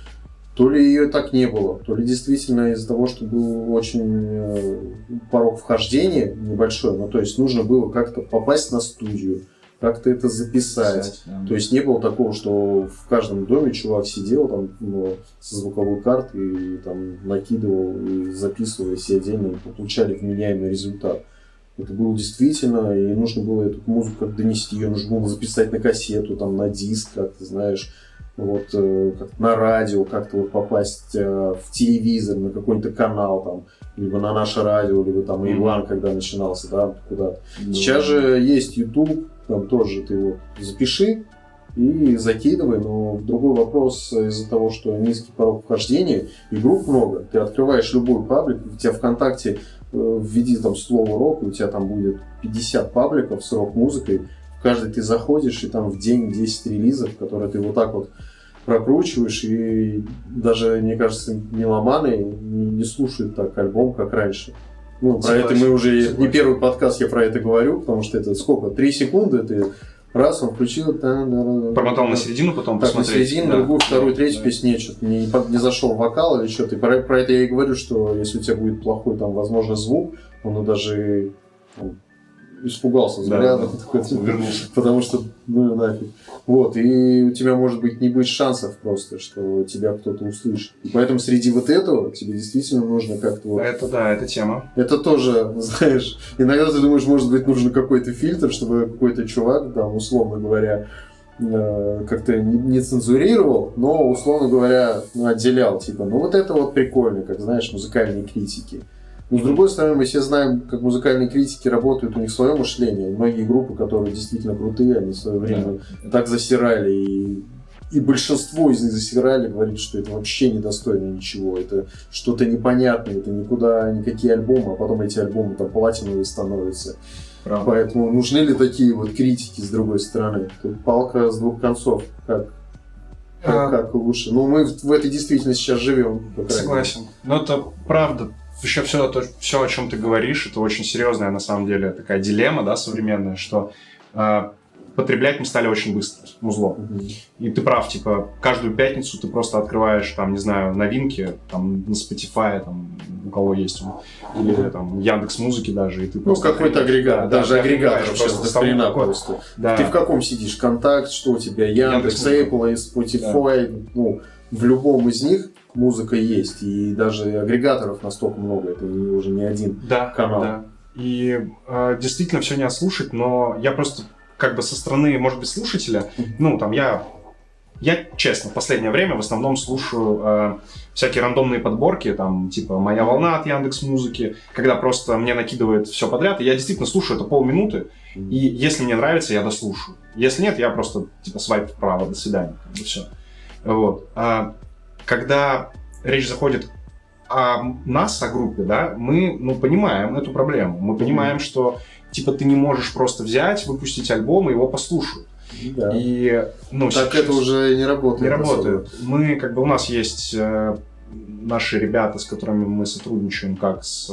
то ли ее так не было, то ли действительно из-за того, что был очень порог вхождения небольшой, ну, то есть нужно было как-то попасть на студию, как-то это записать. Да. То есть не было такого, что в каждом доме чувак сидел там, ну, со звуковой картой и там накидывал и записывал все отдельно, и получали вменяемый результат. Это было действительно, и нужно было эту музыку как донести, ее нужно было записать на кассету, там, на диск, как ты знаешь. Вот, как на радио как-то вот попасть в телевизор, на какой-то канал, там, либо на наше радио, либо там Иван, когда начинался, да, куда-то. Сейчас же есть YouTube, там тоже ты его запиши и закидывай, но другой вопрос из-за того, что низкий порог вхождения, и групп много, ты открываешь любой паблик, у тебя ВКонтакте введи там слово рок, и у тебя там будет 50 пабликов с рок-музыкой, в каждый ты заходишь, и там в день 10 релизов, которые ты вот так вот прокручиваешь, и даже, мне кажется, меломаны не слушают так альбом, как раньше. Ну, про это мы уже, не первый подкаст я про это говорю, потому что это сколько, 3 секунды, ты раз, он включил, промотал на середину, потом так, посмотреть. на середину, другую, вторую, третью песню, что-то не зашел вокал или что-то. И про это я и говорю, что если у тебя будет плохой, там, возможно, звук, он даже испугался взглядом, вернулся. потому что, ну нафиг. Вот, и у тебя, может быть, не быть шансов просто, что тебя кто-то услышит. И поэтому среди вот этого тебе действительно нужно как-то вот... Это да, это тема. Это тоже, знаешь, иногда ты думаешь, может быть, нужен какой-то фильтр, чтобы какой-то чувак, там, условно говоря, как-то не цензурировал, но, условно говоря, отделял, типа, ну вот это вот прикольно, как, знаешь, музыкальные критики. Но, с другой стороны, мы все знаем, как музыкальные критики работают, у них свое мышление. Многие группы, которые действительно крутые, они в свое время так засирали. И большинство из них засирали, говорит, что это вообще недостойно ничего. Это что-то непонятное, это никакие альбомы, а потом эти альбомы там платиновые становятся. Правда. Поэтому нужны ли такие вот критики с другой стороны? Тут палка с двух концов. Как лучше? Ну, мы в этой действительности сейчас живем. Согласен. Но это правда. Еще все, о чем ты говоришь, это очень серьезная, на самом деле, такая дилемма, да, современная, что потреблять мы стали очень быстро, музло. И ты прав, типа, каждую пятницу ты просто открываешь, там, не знаю, новинки, там, на Spotify, там, у кого есть он, или там Яндекс.Музыки даже, и ты просто... Ну, какой-то агрегат, даже агрегатор просто сейчас хрена просто. Да. Ты в каком сидишь? Контакт, что у тебя? Яндекс, Apple, Spotify, ну, в любом из них музыка есть, и даже агрегаторов настолько много, это уже не один канал. Да. И действительно все не отслушать, но я просто как бы со стороны, может быть, слушателя, ну, там, я честно, в последнее время в основном слушаю всякие рандомные подборки, там, типа «Моя волна» от Яндекс.Музыки, когда просто мне накидывает все подряд, и я действительно слушаю это полминуты, и если мне нравится, я дослушаю. Если нет, я просто, типа, свайп вправо, до свидания, как бы все. Вот. Когда речь заходит о нас, о группе, да, мы, ну, понимаем эту проблему. Мы понимаем, что, типа, ты не можешь просто взять, выпустить альбом и его послушать. Да. И, ну, так это уже не работает. Не работает. Мы, как бы, у нас есть наши ребята, с которыми мы сотрудничаем, как с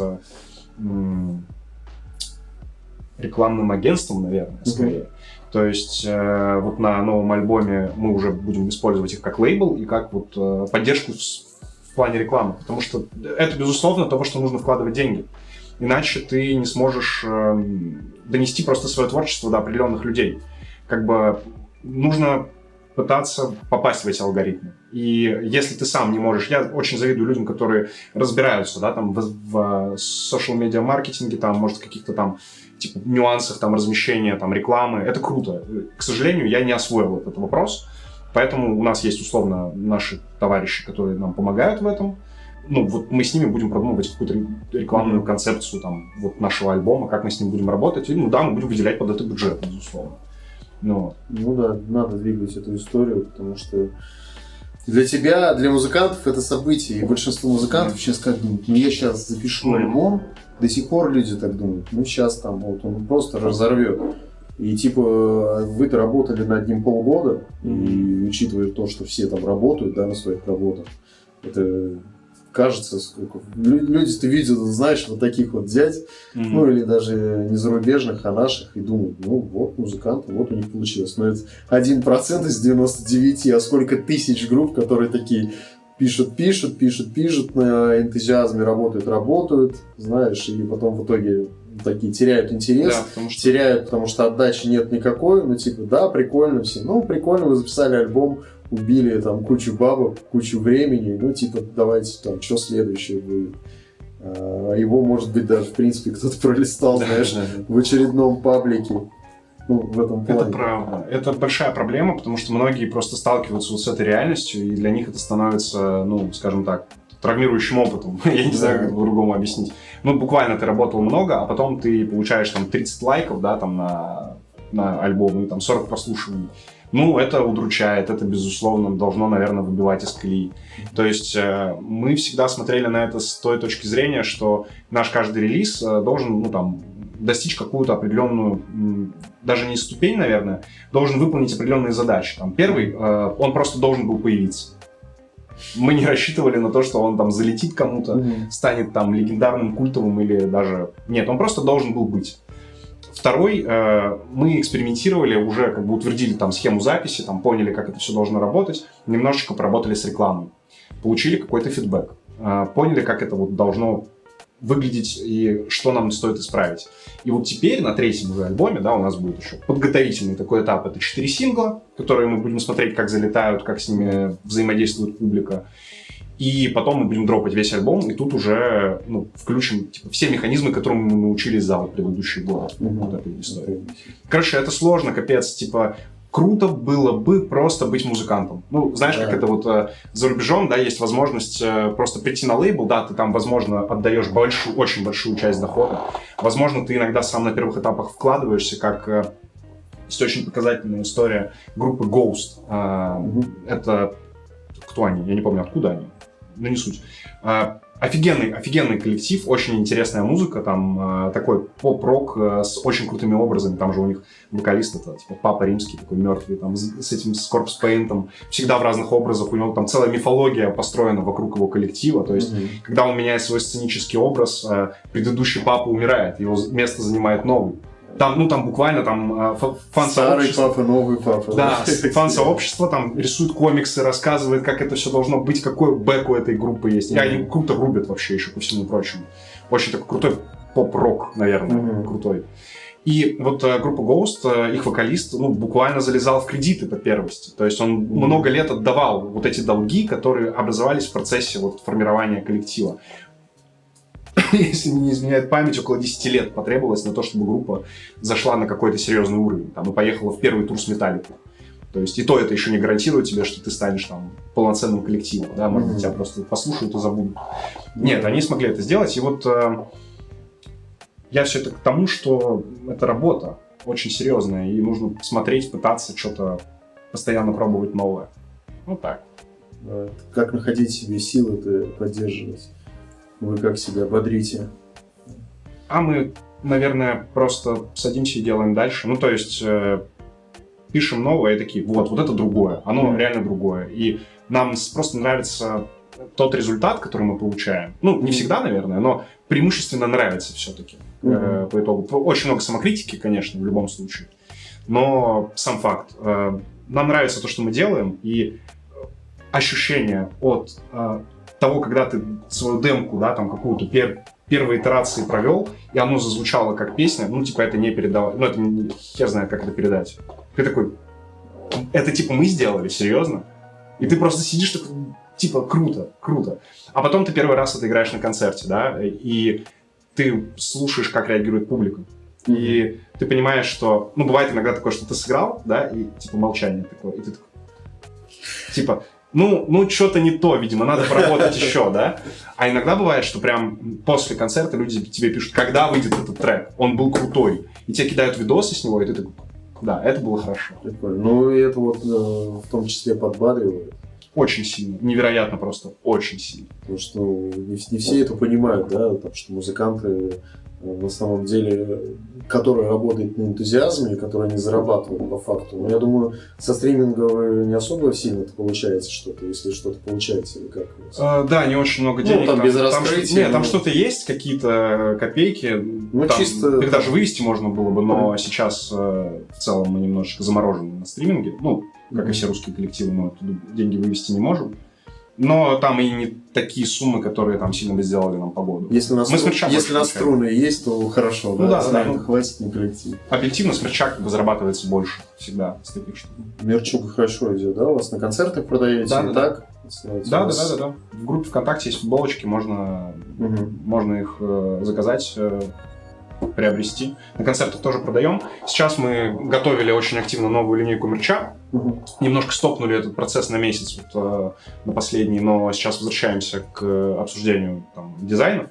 рекламным агентством, наверное, скорее. То есть вот на новом альбоме мы уже будем использовать их как лейбл и как вот поддержку в плане рекламы. Потому что это, безусловно, то, во что нужно вкладывать деньги. Иначе ты не сможешь донести просто свое творчество до определенных людей. Как бы нужно пытаться попасть в эти алгоритмы. И если ты сам не можешь... Я очень завидую людям, которые разбираются, да, там, в social-media маркетинге, там, может, в каких-то там типа нюансах там, размещения там, рекламы. Это круто. К сожалению, я не освоил этот вопрос. Поэтому у нас есть, условно, наши товарищи, которые нам помогают в этом. Ну, вот мы с ними будем продумывать какую-то рекламную концепцию там, вот нашего альбома, как мы с ним будем работать. И, ну да, мы будем выделять под это бюджет, безусловно. Ну да, надо двигать эту историю, потому что для тебя, для музыкантов это событие. И большинство музыкантов сейчас как думают, ну я сейчас запишу альбом, до сих пор люди так думают, ну сейчас там вот он просто разорвет. И типа вы-то работали над ним полгода, и учитывая то, что все там работают, да, на своих работах, это кажется, сколько... Люди ты видел, знаешь, вот таких вот дядь, ну или даже не зарубежных, а наших, и думают, ну вот музыканты, вот у них получилось. Но это 1% из 99, а сколько тысяч групп, которые такие пишут, на энтузиазме работают, знаешь, и потом в итоге такие теряют интерес, да, потому что отдачи нет никакой, ну типа, да, прикольно все, ну прикольно, вы записали альбом, убили там кучу бабок, кучу времени, ну типа, давайте там, что следующее будет. Его, может быть, даже в принципе кто-то пролистал, знаешь, в очередном паблике. Ну, в этом плане. Это правда. Это большая проблема, потому что многие просто сталкиваются вот с этой реальностью, и для них это становится, ну, скажем так, травмирующим опытом. Я не знаю, как по-другому объяснить. Ну, буквально ты работал много, а потом ты получаешь там 30 лайков, да, там на альбом, и там 40 прослушиваний. Ну, это удручает, это, безусловно, должно, наверное, выбивать из колеи. То есть мы всегда смотрели на это с той точки зрения, что наш каждый релиз должен, ну, там, достичь какую-то определенную, даже не ступень, наверное, должен выполнить определенные задачи. Там, первый, он просто должен был появиться. Мы не рассчитывали на то, что он там залетит кому-то, станет там легендарным, культовым или даже... Нет, он просто должен был быть. Второй, мы экспериментировали, уже как бы утвердили там схему записи, там поняли, как это все должно работать, немножечко поработали с рекламой, получили какой-то фидбэк, поняли, как это вот должно выглядеть и что нам стоит исправить. И вот теперь на третьем уже альбоме, да, у нас будет еще подготовительный такой этап, это 4 сингла, которые мы будем смотреть, как залетают, как с ними взаимодействует публика. И потом мы будем дропать весь альбом, и тут уже, ну, включим типа, все механизмы, которым мы научились за вот предыдущие годы. Вот этой истории. Короче, это сложно, капец, типа, круто было бы просто быть музыкантом. Ну, знаешь, как это вот за рубежом, да, есть возможность просто прийти на лейбл, да, ты там, возможно, отдаешь очень большую часть дохода. Возможно, ты иногда сам на первых этапах вкладываешься, как есть очень показательная история группы Ghost. Это кто они? Я не помню, откуда они. Но не суть. Офигенный коллектив, очень интересная музыка, там такой поп-рок с очень крутыми образами, там же у них вокалист это типа Папа Римский, такой мертвый, там с этим Corpse Paint, всегда в разных образах, у него там целая мифология построена вокруг его коллектива, то есть когда он меняет свой сценический образ, предыдущий Папа умирает, его место занимает новый. Там, ну, там буквально там фан-сообщество. Старый папа, новый папа. Да, фан-сообщество там рисует комиксы, рассказывает, как это все должно быть, какой бэк у этой группы есть. И они круто рубят вообще еще ко всему прочему. Очень такой крутой поп-рок, наверное, крутой. И вот группа Ghost, их вокалист, ну, буквально залезал в кредиты по первости. То есть он много лет отдавал вот эти долги, которые образовались в процессе вот формирования коллектива. Если не изменяет память, около 10 лет потребовалось на то, чтобы группа зашла на какой-то серьезный уровень. Там, и поехала в первый тур с Metallica. То есть и то это еще не гарантирует тебе, что ты станешь там полноценным коллективом. Да? Может быть, тебя просто послушают и забудут. Нет, они смогли это сделать. И вот я все это к тому, что это работа очень серьезная. И нужно смотреть, пытаться что-то постоянно пробовать новое. Вот так. Как находить в себе силы это поддерживать? Вы как себя бодрите? А мы, наверное, просто садимся и делаем дальше. Ну, то есть пишем новое и такие, вот это другое. Оно реально другое. И нам просто нравится тот результат, который мы получаем. Ну, не всегда, наверное, но преимущественно нравится все-таки по итогу. Очень много самокритики, конечно, в любом случае. Но сам факт. Нам нравится то, что мы делаем, и ощущение от того, когда ты свою демку, да, там какую-то первой итерации провел, и оно зазвучало как песня, ну, типа, это не передавать, ну, это хер знает, как это передать. Ты такой, это, типа, мы сделали, серьезно? И ты просто сидишь такой, типа, круто. А потом ты первый раз это играешь на концерте, да, и ты слушаешь, как реагирует публика. И ты понимаешь, что, ну, бывает иногда такое, что ты сыграл, да, и, типа, молчание такое, и ты такой, типа, ну, что-то не то, видимо, надо поработать еще, да? А иногда бывает, что прям после концерта люди тебе пишут, когда выйдет этот трек, он был крутой, и тебе кидают видосы с него, и ты такой, да, это было хорошо. Прикольно. Ну, и это вот в том числе подбадривает. Очень сильно, невероятно просто, очень сильно. Потому что не все это понимают, да, там, что музыканты на самом деле, которые работают на энтузиазме, которые не зарабатывают по факту. Но я думаю, со стриминга не особо сильно это получается что-то, если что-то получается, или как? Да, не очень много денег. Там без раскрытия. Нет, там что-то есть, какие-то копейки. Ну, там, чисто... Их даже вывести можно было бы, но сейчас в целом мы немножечко заморожены на стриминге. Ну, как и все русские коллективы, мы оттуда деньги вывести не можем. Но там и не такие суммы, которые там сильно бы сделали нам погоду. Если на струны есть, то хорошо, ну, да, хватит на коллектив. Объективно с мерча как бы зарабатывается больше всегда с таких штук. Мерчука хорошо идет, да? У вас на концертах продаете? Да, и да, так? Да. В группе ВКонтакте есть футболочки, можно их заказать, приобрести. На концертах тоже продаем. Сейчас мы готовили очень активно новую линейку мерча. Немножко стопнули этот процесс на месяц на последний, но сейчас возвращаемся к обсуждению дизайнов.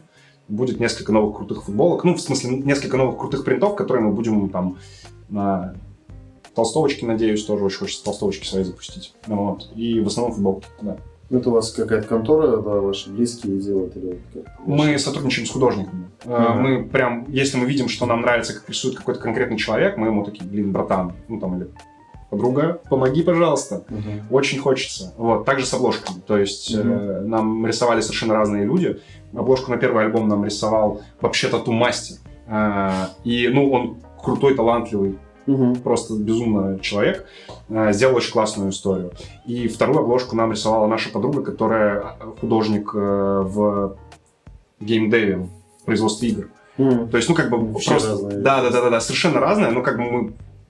Будет несколько новых крутых футболок. Ну, в смысле, несколько новых крутых принтов, которые мы будем там на толстовочки, надеюсь, тоже очень хочется толстовочки свои запустить. Вот. И в основном футболки, да. Это у вас какая-то контора, да, ваши близкие делают? Или мы сотрудничаем с художниками. Мы прям, если мы видим, что нам нравится, как рисует какой-то конкретный человек, мы ему такие, братан, ну там, или подруга, помоги, пожалуйста. Очень хочется. Вот. Также с обложками. То есть нам рисовали совершенно разные люди. Обложку на первый альбом нам рисовал вообще тату-мастер. И, он крутой, талантливый. Просто безумно человек, сделал очень классную историю. И вторую обложку нам рисовала наша подруга, которая художник в геймдеве, в производстве игр. То есть, просто... Разные. Да, совершенно разное, но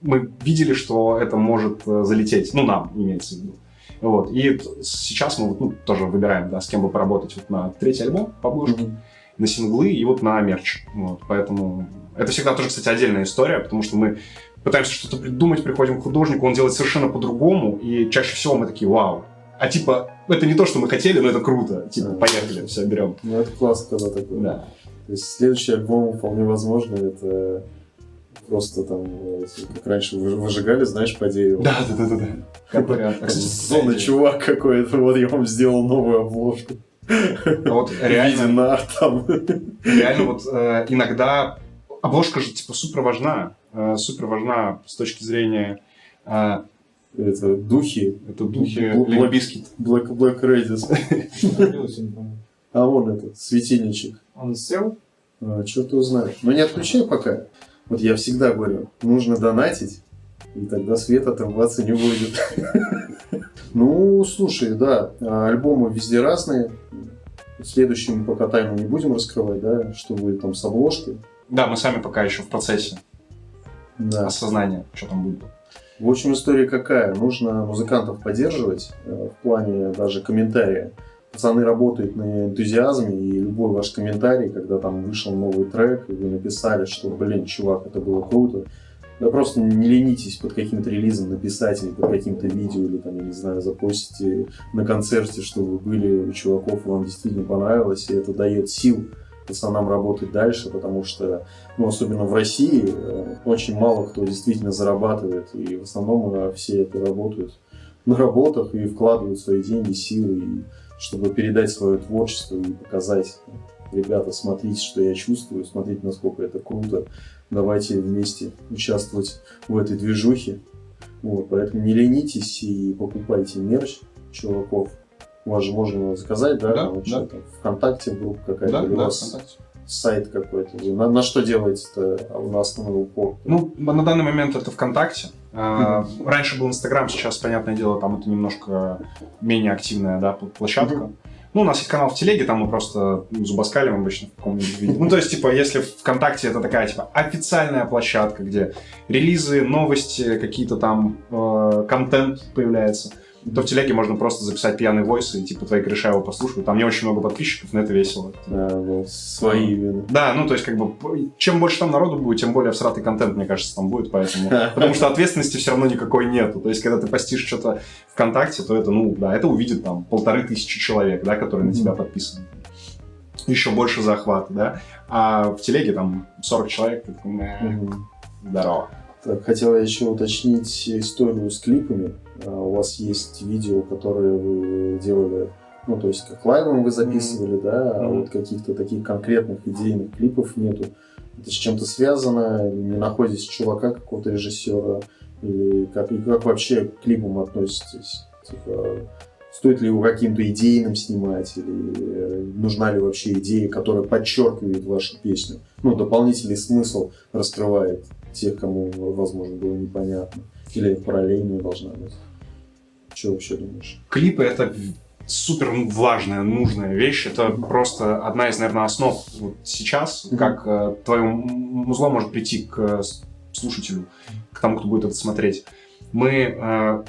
мы видели, что это может залететь. Нам имеется в виду. Вот. И сейчас мы тоже выбираем, с кем бы поработать на третий альбом по обложке, на синглы и на мерч. Вот. Поэтому это всегда тоже, кстати, отдельная история, потому что мы пытаемся что-то придумать, приходим к художнику, он делает совершенно по-другому, и чаще всего мы такие, вау. А это не то, что мы хотели, но это круто. Поехали, все, берем. Это классно, когда такое. Да. То есть следующий альбом вполне возможно, это просто как раньше выжигали, знаешь, по дереву. Да. Как вариант. Зона чувак какой-то, я вам сделал новую обложку. Реально, иногда обложка же супер важна с точки зрения... Это духи. Limp Bizkit. Black Radis. А вон этот, светильничек. Он сел? Черт его знает. Но не отключай пока. Вот я всегда говорю, нужно донатить, и тогда свет отрываться не будет. Слушай, да, альбомы везде разные. Следующим пока тайну не будем раскрывать, да, что будет там с обложкой. Да, мы сами пока еще в процессе. Да. осознания, что там будет. В общем, история какая? Нужно музыкантов поддерживать в плане даже комментария. Пацаны работают на энтузиазме, и любой ваш комментарий, когда там вышел новый трек, и вы написали, что, блин, чувак, это было круто, да просто не ленитесь под каким-то релизом написать или под каким-то видео, или там, я не знаю, запостите на концерте, что вы были у чуваков, вам действительно понравилось, и это дает сил пацанам работать дальше, потому что, ну, особенно в России, очень мало кто действительно зарабатывает, и в основном все это работают на работах и вкладывают свои деньги, силы, и чтобы передать свое творчество и показать: ребята, смотрите, что я чувствую, смотрите, насколько это круто, давайте вместе участвовать в этой движухе. Вот, поэтому не ленитесь и покупайте мерч чуваков. У вас же можно его заказать, да? Да, Там, да. Там, ВКонтакте группа какая-то, или у вас ВКонтакте. сайт какой-то. Вы на что делаете-то у нас основной упор? Ну, на данный момент это ВКонтакте. Раньше был Инстаграм, сейчас, понятное дело, там это немножко менее активная, да, площадка. Ну, у нас есть канал в Телеге, там мы просто зубоскалим обычно в каком-нибудь виде. Ну, то есть, типа, если ВКонтакте это такая, типа, официальная площадка, где релизы, новости, какие-то там контент появляется, то в Телеге можно просто записать пьяный войс, и, типа, твои кореша его послушают. Там не очень много подписчиков, но это весело. Да, ну, свои именно. Да, ну, то есть, как бы, чем больше там народу будет, тем более всратый контент, мне кажется, там будет, поэтому... Потому что ответственности все равно никакой нету. То есть, когда ты постишь что-то ВКонтакте, то это, ну, да, это увидит там 1500 человек, да, которые на тебя подписаны. Еще больше захвата, да. А в Телеге там 40 человек, ты такой, здорово. Так, хотел я еще уточнить историю с клипами. У вас есть видео, которые вы делали, ну, то есть, как лайвом вы записывали, да, а вот каких-то таких конкретных идейных клипов нету. Это с чем-то связано? Не находите чувака, какого-то режиссера? Или как, и как вообще к клипам относитесь? Типа, стоит ли его каким-то идейным снимать? Или нужна ли вообще идея, которая подчеркивает вашу песню? Ну, дополнительный смысл раскрывает тех, кому, возможно, было непонятно. Или параллельная должна быть? Что вообще думаешь? Клипы — это супер важная, нужная вещь. Это просто одна из, наверное, основ вот сейчас, как твое музло может прийти к слушателю, к тому, кто будет это смотреть. Мы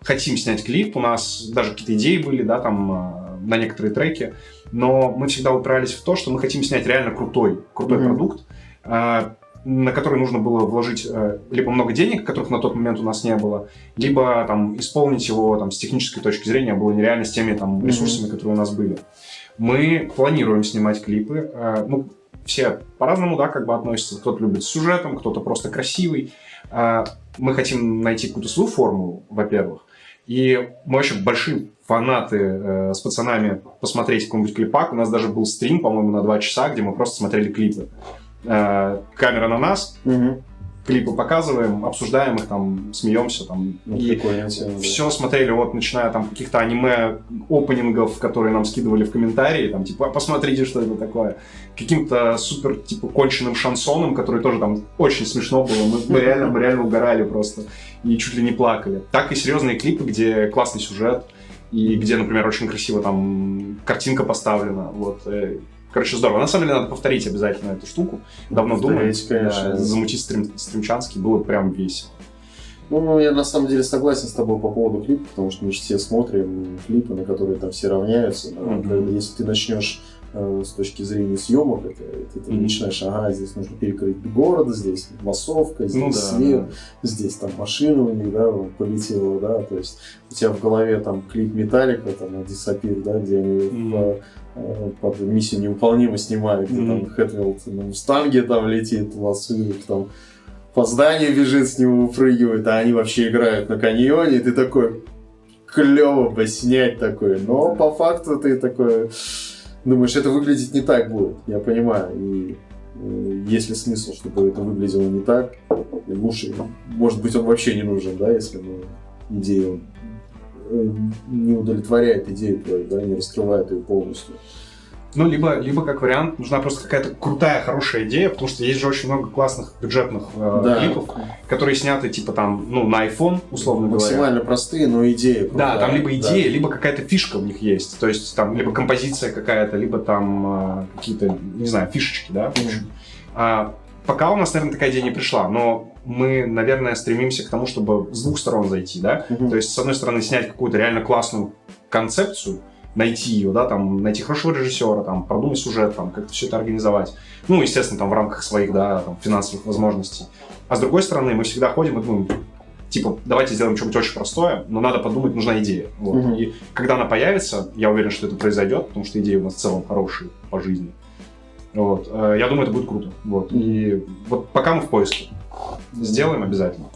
хотим снять клип, у нас даже какие-то идеи были, да, там, на некоторые треки, но мы всегда упирались в то, что мы хотим снять реально крутой продукт, на который нужно было вложить либо много денег, которых на тот момент у нас не было, либо там исполнить его там с технической точки зрения было нереально с теми там ресурсами, которые у нас были. Мы планируем снимать клипы, ну, все по-разному, да, как бы относятся. Кто-то любит с сюжетом, кто-то просто красивый. Мы хотим найти какую-то свою формулу, во-первых. И мы вообще большие фанаты с пацанами посмотреть какой-нибудь клипак. У нас даже был стрим, по-моему, на 2 часа, где мы просто смотрели клипы. Камера на нас, клипы показываем, обсуждаем их, там, смеемся. Там, Ну, и прикольно, все смотрели, вот, начиная там каких-то аниме-опенингов, которые нам скидывали в комментарии, там, типа, посмотрите, что это такое. Каким-то супер, типа, конченным шансоном, который тоже там очень смешно было. Мы реально угорали просто и чуть ли не плакали. Так и серьезные клипы, где классный сюжет, и где, например, очень красиво там картинка поставлена, вот. Короче, здорово. На самом деле, надо повторить обязательно эту штуку. Давно думаю, конечно. замутить стримчанский, было прям весело. Ну, я на самом деле согласен с тобой по поводу клипа, потому что мы же все смотрим клипы, на которые там все равняются. Да? Когда, если ты начнешь с точки зрения съемок, ты начинаешь, ага, здесь нужно перекрыть город, здесь массовка, здесь свет, здесь там машина у них, да, полетела, да, то есть у тебя в голове там клип Металлика, там, Disappear, да, где они под миссию невыполнимо снимают, где там Хэтфилд на Мустанге там летит, лассует, там по зданию бежит, с него выпрыгивает, а они вообще играют на каньоне, и ты такой, клево бы снять такое, но по факту ты такой думаешь, это выглядит не так будет, я понимаю, и есть ли смысл, чтобы это выглядело не так, лучше, может быть, он вообще не нужен, да, если идея не удовлетворяет идею твою, да, не раскрывает ее полностью. Ну, либо как вариант, нужна просто какая-то крутая, хорошая идея, потому что есть же очень много классных бюджетных клипов, которые сняты, типа, там, ну, на iPhone, условно говоря. Максимально простые, но идея крутая. Да, там либо идея, либо какая-то фишка в них есть. То есть, там, либо композиция какая-то, либо там какие-то, не знаю, фишечки, да, в общем. пока у нас, наверное, такая идея не пришла, но мы, наверное, стремимся к тому, чтобы с двух сторон зайти, да? То есть, с одной стороны, снять какую-то реально классную концепцию, найти ее, да, там, найти хорошего режиссера, там, продумать сюжет, там, как-то все это организовать. Ну, естественно, там, в рамках своих, да, там, финансовых возможностей. А с другой стороны, мы всегда ходим и думаем, типа, давайте сделаем что-нибудь очень простое, но надо подумать, нужна идея. Вот. И когда она появится, я уверен, что это произойдет, потому что идеи у нас в целом хорошие по жизни. Вот. Я думаю, это будет круто. Вот. И вот пока мы в поиске. Сделаем обязательно.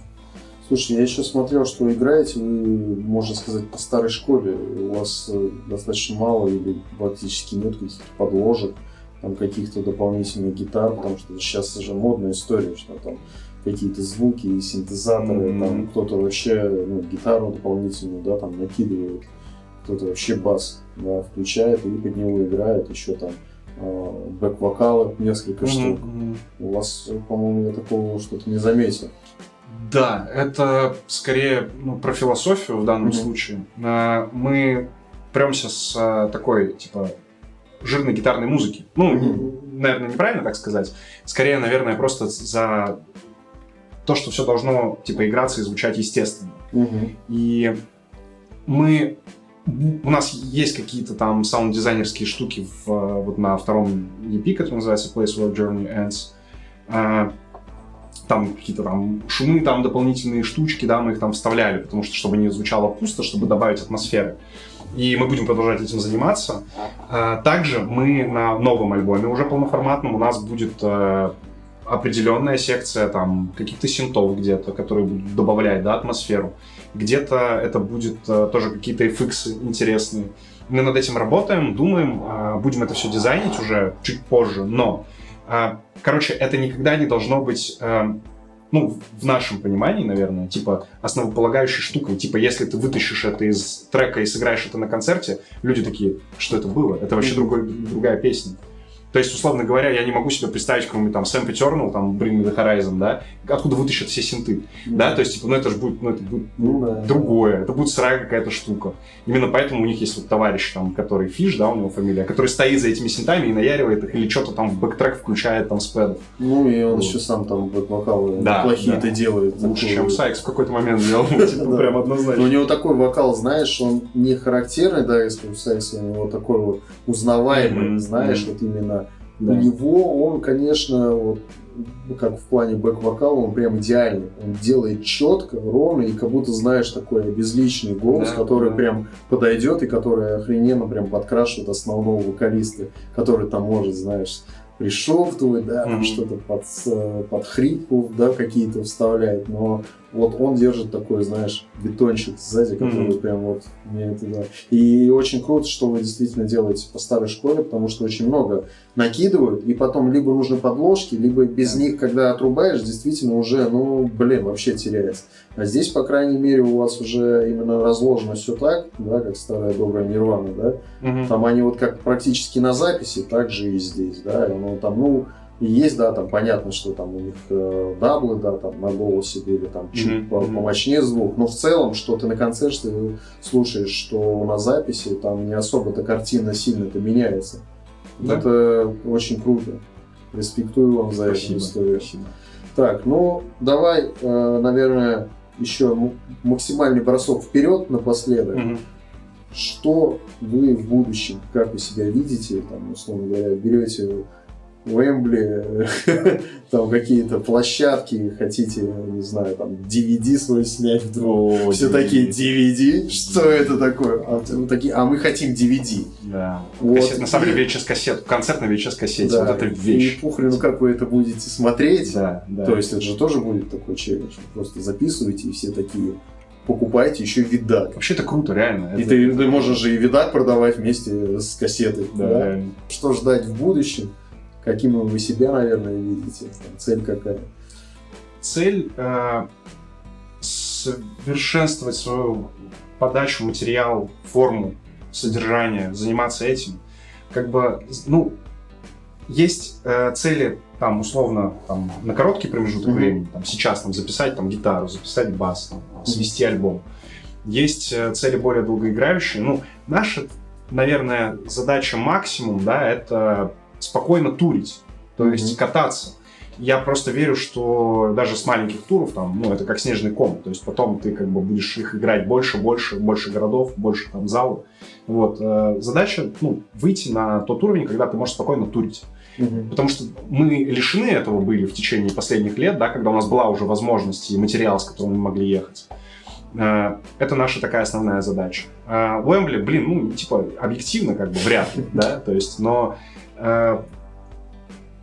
Слушай, я еще смотрел, что играете вы, можно сказать, по старой школе. У вас достаточно мало или практически нет каких-то подложек, там, каких-то дополнительных гитар, потому что сейчас же модная история, что там какие-то звуки, синтезаторы, там кто-то вообще гитару дополнительную, да, там накидывает, кто-то вообще бас, да, включает и под него играет, еще там бэк-вокалы несколько штук. У вас, по-моему, я такого что-то не заметил. Да, это скорее про философию в данном случае. Мы премся с такой, типа, жирной гитарной музыки. Ну, наверное, неправильно так сказать. Скорее, наверное, просто за то, что все должно, типа, играться и звучать естественно. И у нас есть какие-то там саунд-дизайнерские штуки вот на втором EP, который называется Place Where Journey Ends. Там какие-то там шумы, там дополнительные штучки, да, мы их там вставляли, потому что, чтобы не звучало пусто, чтобы добавить атмосферы. И мы будем продолжать этим заниматься. Также мы на новом альбоме, уже полноформатном, у нас будет определенная секция там каких-то синтов где-то, которые будут добавлять, да, атмосферу. Где-то это будет тоже какие-то FX интересные. Мы над этим работаем, думаем, будем это все дизайнить уже чуть позже, но, короче, это никогда не должно быть, ну, в нашем понимании, наверное, типа основополагающей штукой. Типа, если ты вытащишь это из трека и сыграешь это на концерте, люди такие, что это было? Это вообще другая песня. То есть, условно говоря, я не могу себе представить какой-нибудь там Sam Eternal, там Bring Me The Horizon, да, откуда вытащат все синты, да, то есть, типа, это же будет, это будет другое, это будет сырая какая-то штука. Именно поэтому у них есть вот товарищ, там, который Фиш, да, у него фамилия, который стоит за этими синтами и наяривает их, или что-то там в бэктрек включает там с пэдов. Ну, и он еще сам там бэк-вокалы плохие-то делает. Лучше, чем Сайкс в какой-то момент делал, прям однозначно. У него такой вокал, знаешь, он не характерный, да, если у Сайкса, у него такой вот узнаваемый, знаешь, вот именно. У него он, конечно, вот, как в плане бэк-вокала, он прям идеальный. Он делает четко, ровно, и как будто, знаешь, такой безличный голос, который прям подойдет и который охрененно прям подкрашивает основного вокалиста, который там может, знаешь, пришептывать, да, там что-то под хрипку, да, какие-то вставляет, но вот он держит такой, знаешь, бетончик сзади, который прям вот мне это, да. И очень круто, что вы действительно делаете по старой школе, потому что очень много накидывают, и потом либо нужны подложки, либо без них, когда отрубаешь, действительно уже, ну, блин, вообще теряется. А здесь, по крайней мере, у вас уже именно разложено все так, да, как старая добрая Нирвана, да. Там они вот как практически на записи, так же и здесь, да. Ну, там, ну, и есть, да, там понятно, что там у них даблы, да, там на голосе были, там чуть помощнее звук, но в целом, что ты на концерте слушаешь, что на записи, там не особо-то картина сильно-то меняется. Да. Это очень круто. Респектую вам за эту историю. Спасибо. Так, ну, давай, наверное, еще максимальный бросок вперед напоследок. Что вы в будущем, как вы себя видите, там, условно говоря, берете Уэмбли, там какие-то площадки, хотите, не знаю, там DVD свой снять вдруг. Все такие DVD, что это такое? А мы хотим DVD. Да. Вот. Кассет, на самом деле VHS-кассет, концерт на VHS-кассете, да. Вот это вещь. И похрен, как вы это будете смотреть. Да, да. То есть это же тоже будет такой челлендж. Просто записывайте, и все такие... Покупайте еще видак. Вообще это круто, реально. И ты можешь же и видак продавать вместе с кассетой. Да. Что ждать в будущем? Каким вы себя, наверное, видите? Цель какая? Цель совершенствовать свою подачу, материал, форму, содержание, заниматься этим. Как бы, ну, есть цели, там, условно, там, на короткий промежуток времени, там, сейчас там, записать там, гитару, записать бас, там, свести альбом. Есть цели более долгоиграющие. Ну, наша, наверное, задача максимум, да, это спокойно турить, то есть кататься. я просто верю, что даже с маленьких туров, там, ну, это как снежный ком, то есть потом ты как бы будешь их играть больше городов, больше там залов. Вот. Задача, ну, выйти на тот уровень, когда ты можешь спокойно турить. Потому что мы лишены этого были в течение последних лет, да, когда у нас была уже возможность и материал, с которым мы могли ехать. Это наша такая основная задача. Уэмбли, блин, ну, типа, объективно, как бы, вряд ли, да, то есть, но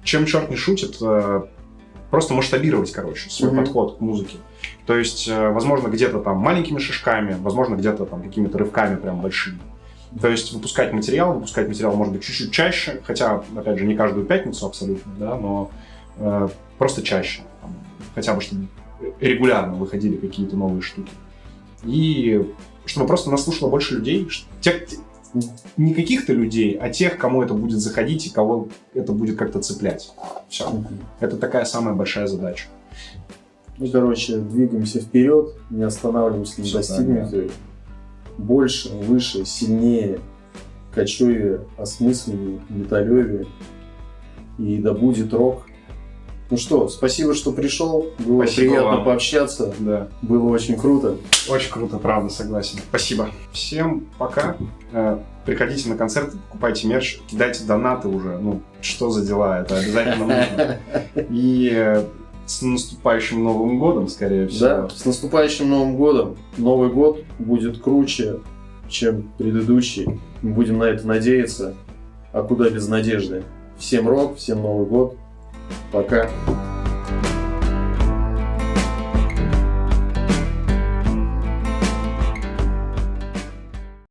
чем черт не шутит, просто масштабировать, короче, свой подход к музыке. То есть, возможно, где-то там маленькими шажками, возможно, где-то там какими-то рывками прям большими. То есть выпускать материал, может быть, чуть-чуть чаще, хотя, опять же, не каждую пятницу абсолютно, да, но просто чаще. Там, хотя бы, чтобы регулярно выходили какие-то новые штуки. И чтобы просто нас слушало больше людей, не каких-то людей, а тех, кому это будет заходить и кого это будет как-то цеплять. Все. Это такая самая большая задача. Ну, короче, двигаемся вперед, не останавливаемся на достигнутом. Больше, выше, сильнее, кочевее, осмысленнее, металлевее. И да будет рок. Ну что, спасибо, что пришел. Было Спасибо приятно вам. Пообщаться. Да. Было очень круто. Очень круто, правда, согласен. Спасибо. Всем пока. Приходите на концерты, покупайте мерч, кидайте донаты уже. Ну, что за дела? Это обязательно нужно. И с наступающим Новым годом, скорее всего. Да, с наступающим Новым годом. Новый год будет круче, чем предыдущий. Мы будем на это надеяться. А куда без надежды? Всем рок, всем Новый год. Пока.